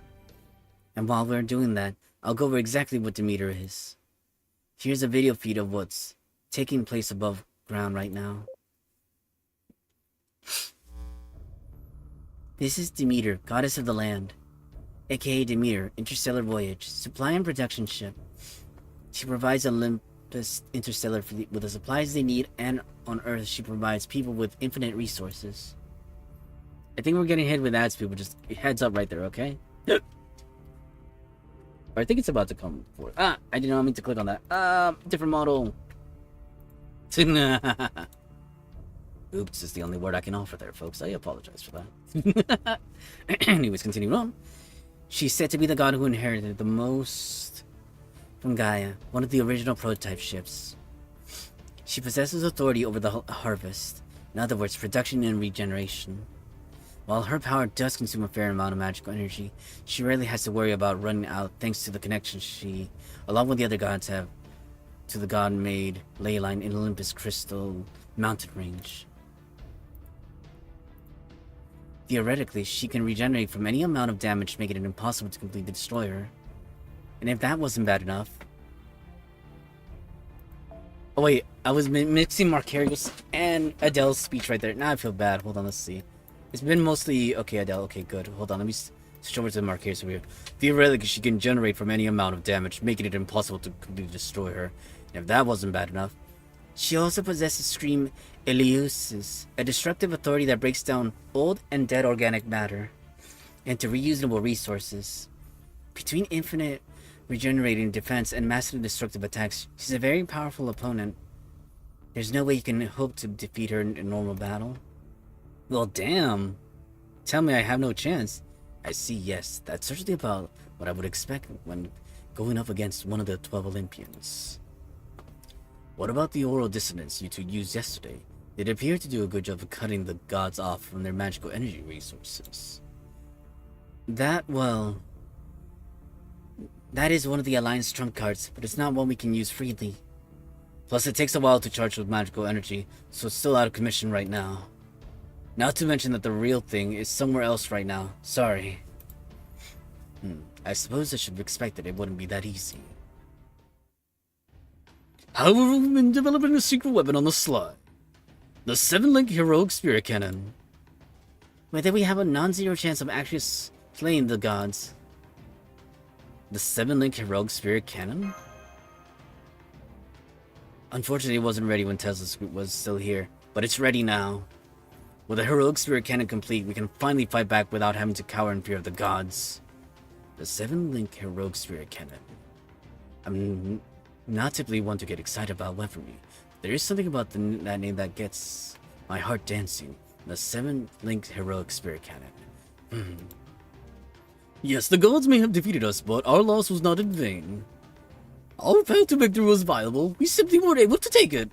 And while we're doing that, I'll go over exactly what Demeter is. Here's a video feed of what's taking place above ground right now. This is Demeter, goddess of the land, aka Demeter, interstellar voyage, supply and production ship. She provides Olympus Interstellar with the supplies they need, and on Earth she provides people with infinite resources. I think we're getting hit with ads, people. Just heads up right there, okay? I think it's about to come forward. I did not mean to click on that. Different model. Oops, is the only word I can offer there, folks. I apologize for that. Anyways, continuing on. She's said to be the god who inherited the most from Gaia, one of the original prototype ships. She possesses authority over the harvest, in other words, production and regeneration. While her power does consume a fair amount of magical energy, she rarely has to worry about running out thanks to the connection she, along with the other gods, have to the god-made ley line in Olympus Crystal Mountain Range. Theoretically, she can regenerate from any amount of damage, making it impossible to completely destroy her. And if that wasn't bad enough... Oh wait, I was mixing Marcarius and Adele's speech right there. Now I feel bad. Hold on, let's see. It's been mostly... Okay, Adele, okay, good. Hold on, let me switch over to Marcarius over here. Theoretically, she can generate from any amount of damage, making it impossible to completely destroy her. And if that wasn't bad enough... She also possesses Scream Eleusis, a destructive authority that breaks down old and dead organic matter into reusable resources. Between infinite regenerating defense and massively destructive attacks, she's a very powerful opponent. There's no way you can hope to defeat her in a normal battle. Well, damn. Tell me I have no chance. I see, yes, that's certainly about what I would expect when going up against one of the 12 Olympians. What about the oral dissonance you two used yesterday? It appeared to do a good job of cutting the gods off from their magical energy resources. That is one of the Alliance trump cards, but it's not one we can use freely. Plus, it takes a while to charge with magical energy, so it's still out of commission right now. Not to mention that the real thing is somewhere else right now. Sorry. I suppose I should have expected it wouldn't be that easy. However, we've been developing a secret weapon on the sly. The 7-link heroic spirit cannon. Whether we have a non-zero chance of actually slaying the gods. The 7-link heroic spirit cannon? Unfortunately, it wasn't ready when Tesla's was still here, but it's ready now. With the heroic spirit cannon complete, we can finally fight back without having to cower in fear of the gods. The 7-link heroic spirit cannon. I'm not typically one to get excited about weaponry. There is something about that name that gets my heart dancing. The 7-link heroic spirit cannon. Yes, the gods may have defeated us, but our loss was not in vain. Our path to victory was viable. We simply weren't able to take it.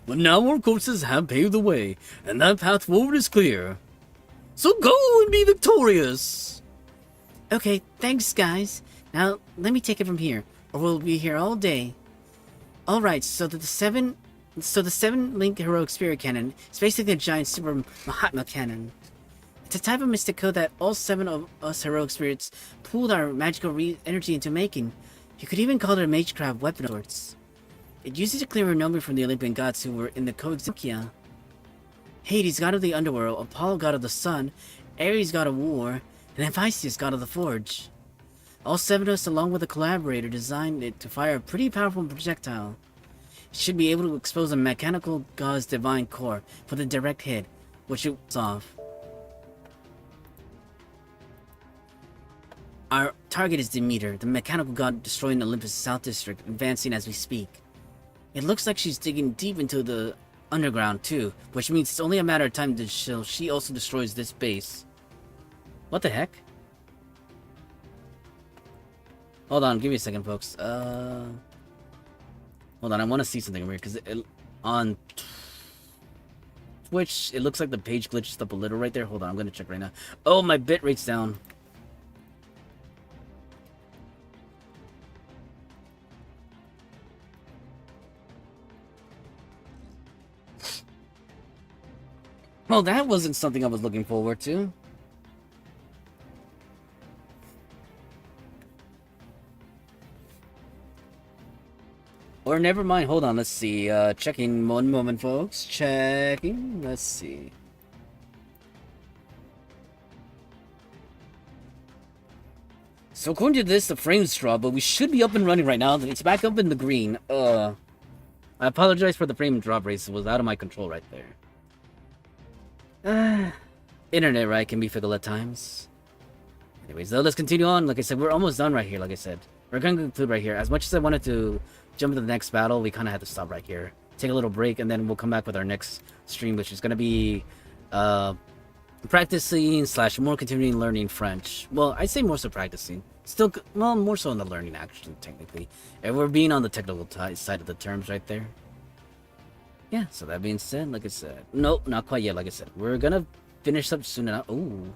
But now our courses have paved the way, and that path forward is clear. So go and be victorious! Okay, thanks guys. Now, let me take it from here, or we'll be here all day. Alright, so the 7-link heroic spirit cannon is basically a giant super Mahatma cannon. It's a type of mystic code that all 7 of us heroic spirits pooled our magical energy into making. You could even call it a magecraft weapon of sorts. It uses to clear a number from the Olympian gods who were in the coexistence. Hades, god of the underworld, Apollo, god of the sun, Ares, god of war, and Hephaestus, god of the forge. All 7 of us, along with a collaborator, designed it to fire a pretty powerful projectile. It should be able to expose a mechanical god's divine core with a direct hit, which it was off. Our target is Demeter, the mechanical god destroying Olympus' South District, advancing as we speak. It looks like she's digging deep into the underground too, which means it's only a matter of time until she also destroys this base. What the heck? Hold on, give me a second, folks. Hold on, I want to see something weird, because on Twitch, it looks like the page glitched up a little right there. Hold on, I'm going to check right now. Oh, my bit rate's down. Well, that wasn't something I was looking forward to. Or never mind, hold on, let's see. Checking one moment, folks. Checking. Let's see. So according to this, the frame's dropped, but we should be up and running right now. It's back up in the green. I apologize for the frame drop rates. It was out of my control right there. Internet, right, can be fickle at times. Anyways, though, let's continue on. Like I said, we're almost done right here, like I said. We're gonna conclude right here. As much as I wanted to jump into the next battle, we kind of had to stop right here. Take a little break, and then we'll come back with our next stream, which is gonna be, practicing / more continuing learning French. Well, I'd say more so practicing. Still, well, more so in the learning, actually, technically. And we're being on the technical side of the terms right there. Yeah, so that being said, like I said, nope, not quite yet, like I said. We're gonna finish up soon enough. Ooh.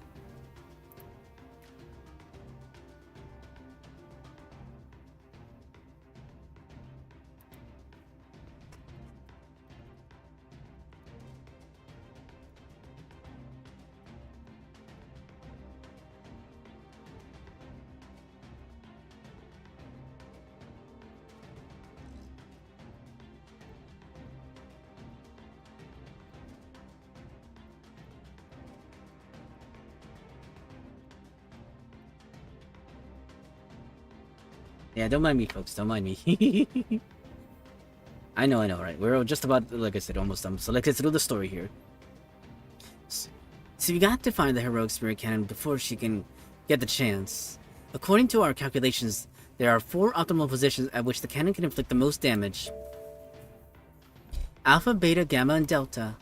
Yeah, don't mind me, folks. Don't mind me. I know, right? We're just about, like I said, almost done. So let's get through the story here. So you got to find the heroic spirit cannon before she can get the chance. According to our calculations, there are 4 optimal positions at which the cannon can inflict the most damage. Alpha, Beta, Gamma, and Delta.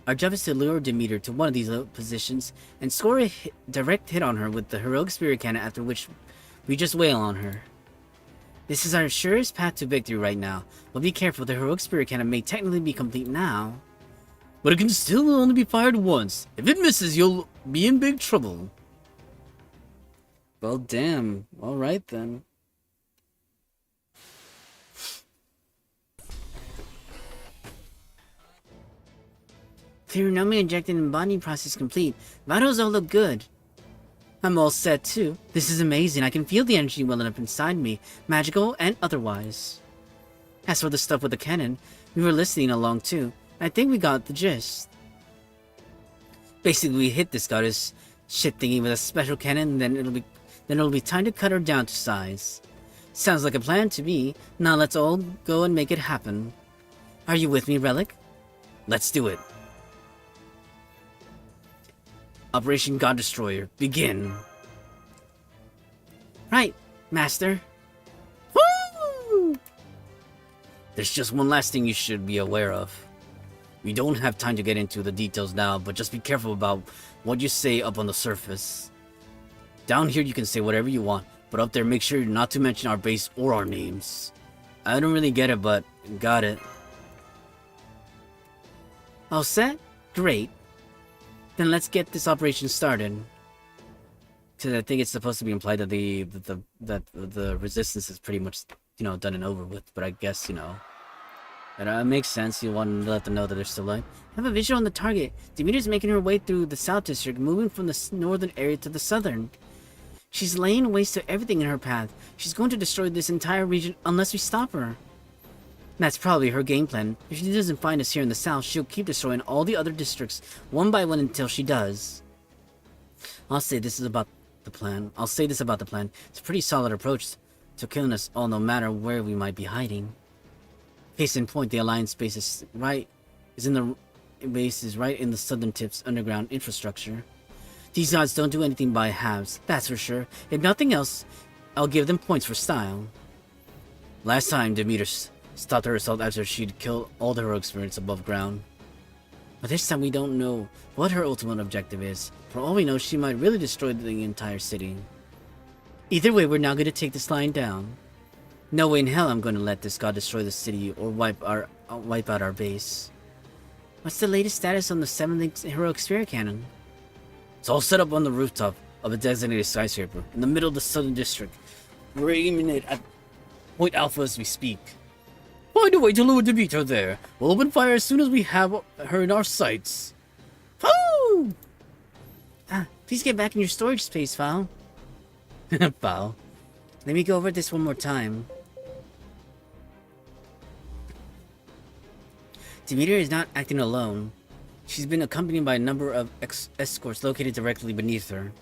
Our job is to lure Demeter to one of these positions and score a direct hit on her with the heroic spirit cannon, after which we just wail on her. This is our surest path to victory right now, but be careful, the heroic spirit cannon may technically be complete now, but it can still only be fired once. If it misses, you'll be in big trouble. Well, damn. Alright then. Clearing injected and bonding process complete. Vitals all look good. I'm all set too. This is amazing. I can feel the energy welling up inside me, magical and otherwise. As for the stuff with the cannon, we were listening along too. I think we got the gist. Basically, we hit this goddess shit thingy with a special cannon, then it'll be time to cut her down to size. Sounds like a plan to me. Now let's all go and make it happen. Are you with me, Relic? Let's do it. Operation God Destroyer, begin. Right, Master. Woo! There's just one last thing you should be aware of. We don't have time to get into the details now, but just be careful about what you say up on the surface. Down here you can say whatever you want, but up there make sure not to mention our base or our names. I don't really get it, but got it. All set? Great. Then let's get this operation started. Because I think it's supposed to be implied that the resistance is pretty much, you know, done and over with. But I guess, you know, it makes sense. You want to let them know that they're still alive. I have a visual on the target. Demeter's making her way through the South District, moving from the northern area to the southern. She's laying waste to everything in her path. She's going to destroy this entire region unless we stop her. That's probably her game plan. If she doesn't find us here in the south, she'll keep destroying all the other districts, one by one until she does. I'll say this about the plan. It's a pretty solid approach to killing us all, no matter where we might be hiding. Case in point, the Alliance base is right in the southern tip's underground infrastructure. These gods don't do anything by halves, that's for sure. If nothing else, I'll give them points for style. Last time, Demeter stopped her assault after she'd killed all the hero experience above ground. But this time we don't know what her ultimate objective is. For all we know, she might really destroy the entire city. Either way, we're now going to take this line down. No way in hell I'm going to let this god destroy the city or wipe out our base. What's the latest status on the 7th heroic spirit cannon? It's all set up on the rooftop of a designated skyscraper in the middle of the southern district. We're aiming it at Point Alpha as we speak. Find a way to lure Demeter there. We'll open fire as soon as we have her in our sights. Woo! Please get back in your storage space, Val. Val. Let me go over this one more time. Demeter is not acting alone. She's been accompanied by a number of escorts located directly beneath her.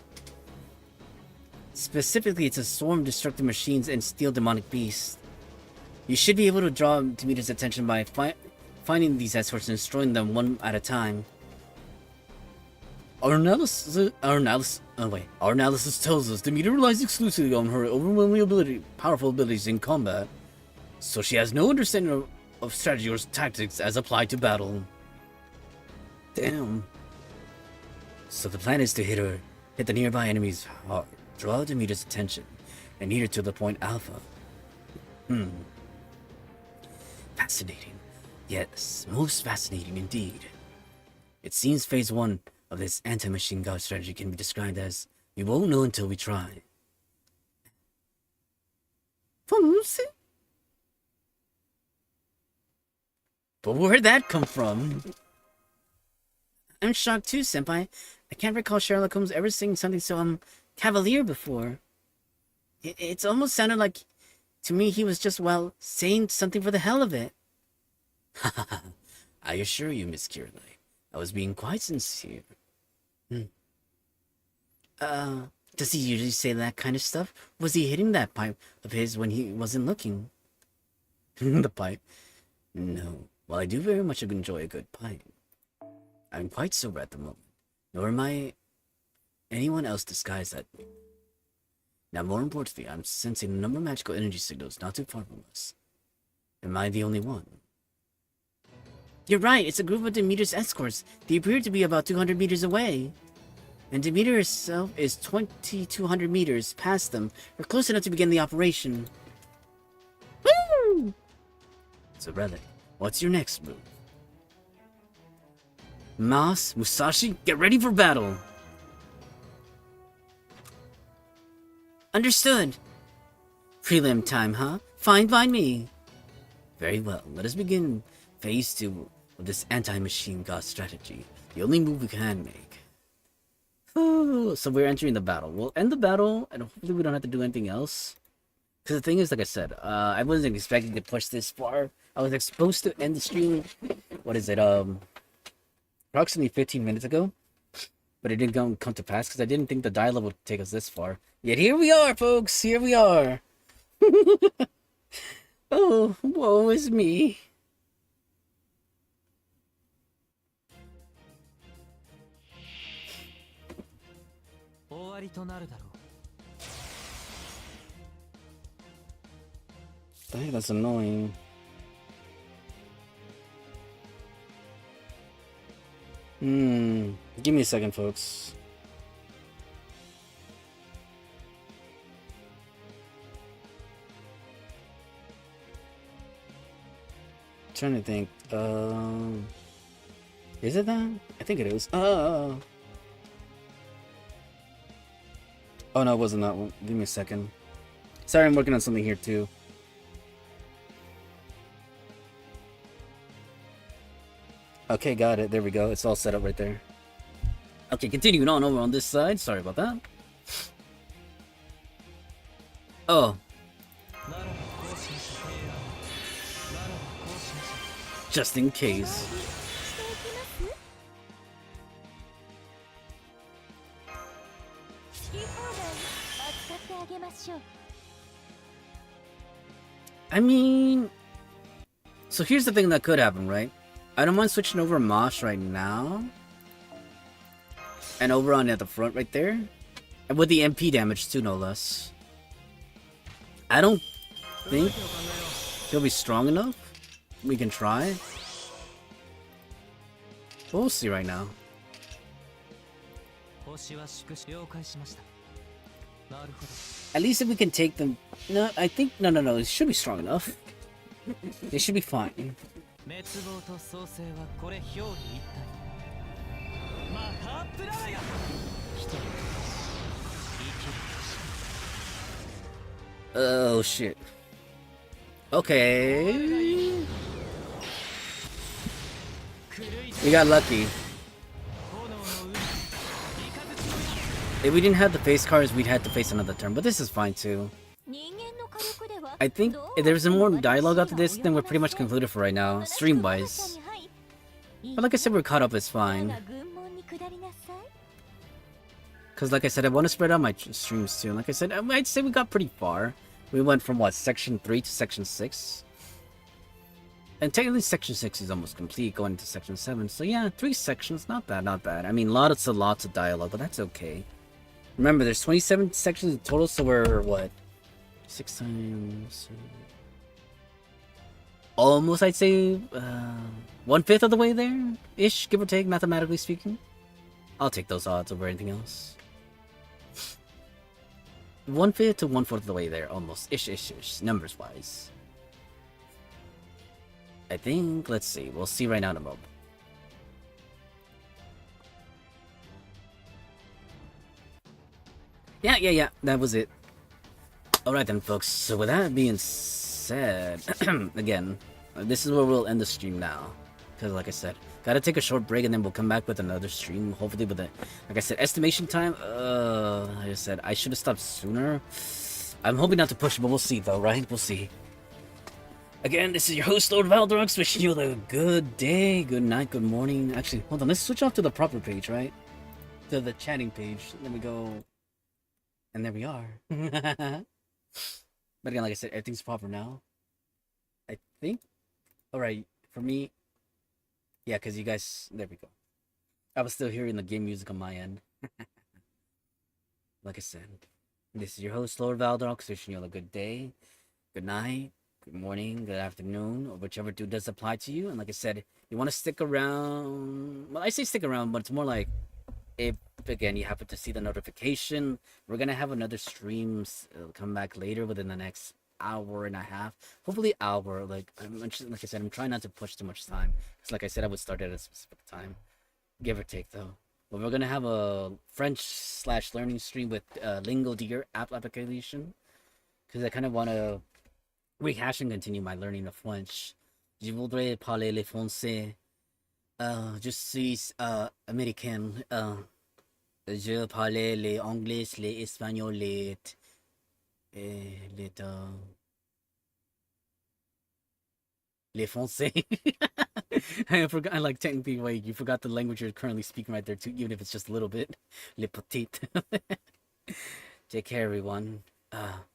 Specifically, it's a swarm of destructive machines and steel demonic beasts. You should be able to draw Demeter's attention by finding these escorts and destroying them one at a time. Our analysis tells us Demeter relies exclusively on her overwhelmingly powerful abilities in combat, so she has no understanding of strategy or tactics as applied to battle. Damn. So the plan is to hit the nearby enemies hard, draw Demeter's attention, and lead her to the Point Alpha. Fascinating. Yes, most fascinating indeed. It seems phase 1 of this anti-machine god strategy can be described as, we won't know until we try. But where'd that come from? I'm shocked too, Senpai. I can't recall Sherlock Holmes ever saying something so, cavalier before. It's almost sounded like, to me, he was just, well, saying something for the hell of it. I assure you, Miss Kirley, I was being quite sincere. Does he usually say that kind of stuff? Was he hitting that pipe of his when he wasn't looking? The pipe? No. Well, I do very much enjoy a good pipe. I'm quite sober at the moment, nor am I anyone else disguised that way. Now, more importantly, I'm sensing a number of magical energy signals not too far from us. Am I the only one? You're right, it's a group of Demeter's escorts. They appear to be about 200 meters away. And Demeter herself is 2,200 meters past them. We're close enough to begin the operation. Woo! So, Relic, what's your next move? Mas, Musashi, get ready for battle! Understood. Prelim time, huh? Fine by me. Very well, let us begin phase 2 of this anti-machine god strategy. The only move we can make. So we're entering the battle. We'll end the battle, and hopefully we don't have to do anything else. Because the thing is, like I said, I wasn't expecting to push this far. I was supposed to end the stream, approximately 15 minutes ago. But it didn't come to pass, because I didn't think the dialogue would take us this far. Yet here we are, folks! Here we are! Oh, woe is me. the heck? That's annoying. Give me a second, folks. Trying to think. Is it that? I think it is. Oh no, it wasn't that one. Give me a second. Sorry, I'm working on something here too. Okay, got it. There we go. It's all set up right there. Okay, continuing on over on this side. Sorry about that. Oh. Just in case. I mean, so here's the thing that could happen, right? I don't mind switching over Mosh right now. And over on at the front right there. And with the MP damage too, no less. I don't think he'll be strong enough. We can try. We'll see right now. At least if we can take them... No, I think... No. It should be strong enough. They should be fine. Oh, shit. Okay. We got lucky. If we didn't have the face cards, we'd have to face another turn, but this is fine too. I think if there's more dialogue after this, then we're pretty much concluded for right now, stream-wise. But like I said, we're caught up, it's fine. Because like I said, I want to spread out my streams too. Like I said, I'd say we got pretty far. We went from what, section 3 to section 6? And technically section 6 is almost complete, going into section 7. So yeah, 3 sections, not bad, not bad. I mean, lots of dialogue, but that's okay. Remember, there's 27 sections in total, so we're, what? 6 times... Almost, I'd say, 1/5 of the way there-ish, give or take, mathematically speaking. I'll take those odds over anything else. 1/5 to 1/4 of the way there, almost. Ish, numbers-wise. I think, let's see, we'll see right now in a moment. Yeah, that was it. Alright then, folks, so with that being said, again, this is where we'll end the stream now. Because, like I said, gotta take a short break and then we'll come back with another stream, hopefully with a, like I said, estimation time, like I said, I should have stopped sooner. I'm hoping not to push, but we'll see though, right? We'll see. Again, this is your host, Lord Valdrox, wishing you a good day, good night, good morning. Actually, hold on, let's switch off to the proper page, right? To the chatting page. Then we go... And there we are. But again, like I said, everything's proper now. I think... Alright, for me... Yeah, because you guys... There we go. I was still hearing the game music on my end. Like I said, this is your host, Lord Valdrox, wishing you a good day, good night, good morning, good afternoon, or whichever dude does apply to you. And like I said, you want to stick around. Well, I say stick around, but it's more like if, again, you happen to see the notification, we're going to have another stream come back later within the next hour and a half. Hopefully hour. Like I said, I'm trying not to push too much time. Because like I said, I would start at a specific time. Give or take, though. But we're going to have a French/learning stream with Lingo Deer app application. Because I kind of want to rehash and continue my learning of French. Je voudrais parler le français. Je suis américain. Je parlais les anglais, les espagnols, les français. I forgot. I like technically, wait, you forgot the language you're currently speaking right there too, even if it's just a little bit. Les petites. Take care, everyone.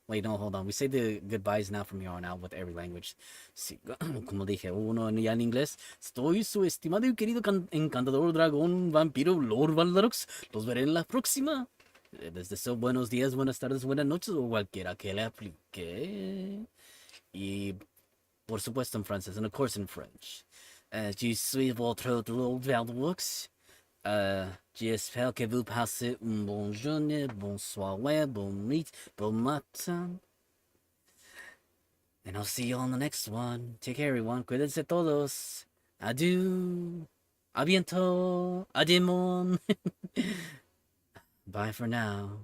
Wait, no, hold on. We say the goodbyes now from here on out with every language. Sí, como dije, uno ya en inglés. Estoy su estimado y querido encantador dragón vampiro Lord Valdarox. Los veré en la próxima. Les deseo buenos días, buenas tardes, buenas noches o cualquiera que le aplique. Y por supuesto en francés, and of course in French. Je suis votre Lostbelt. J'espère que vous passez une bonne journée, bonsoir, bon nuit, bon matin. And I'll see you on the next one. Take care, everyone. Cuídense todos. Adieu. A bientôt. Adiemon. Bye for now.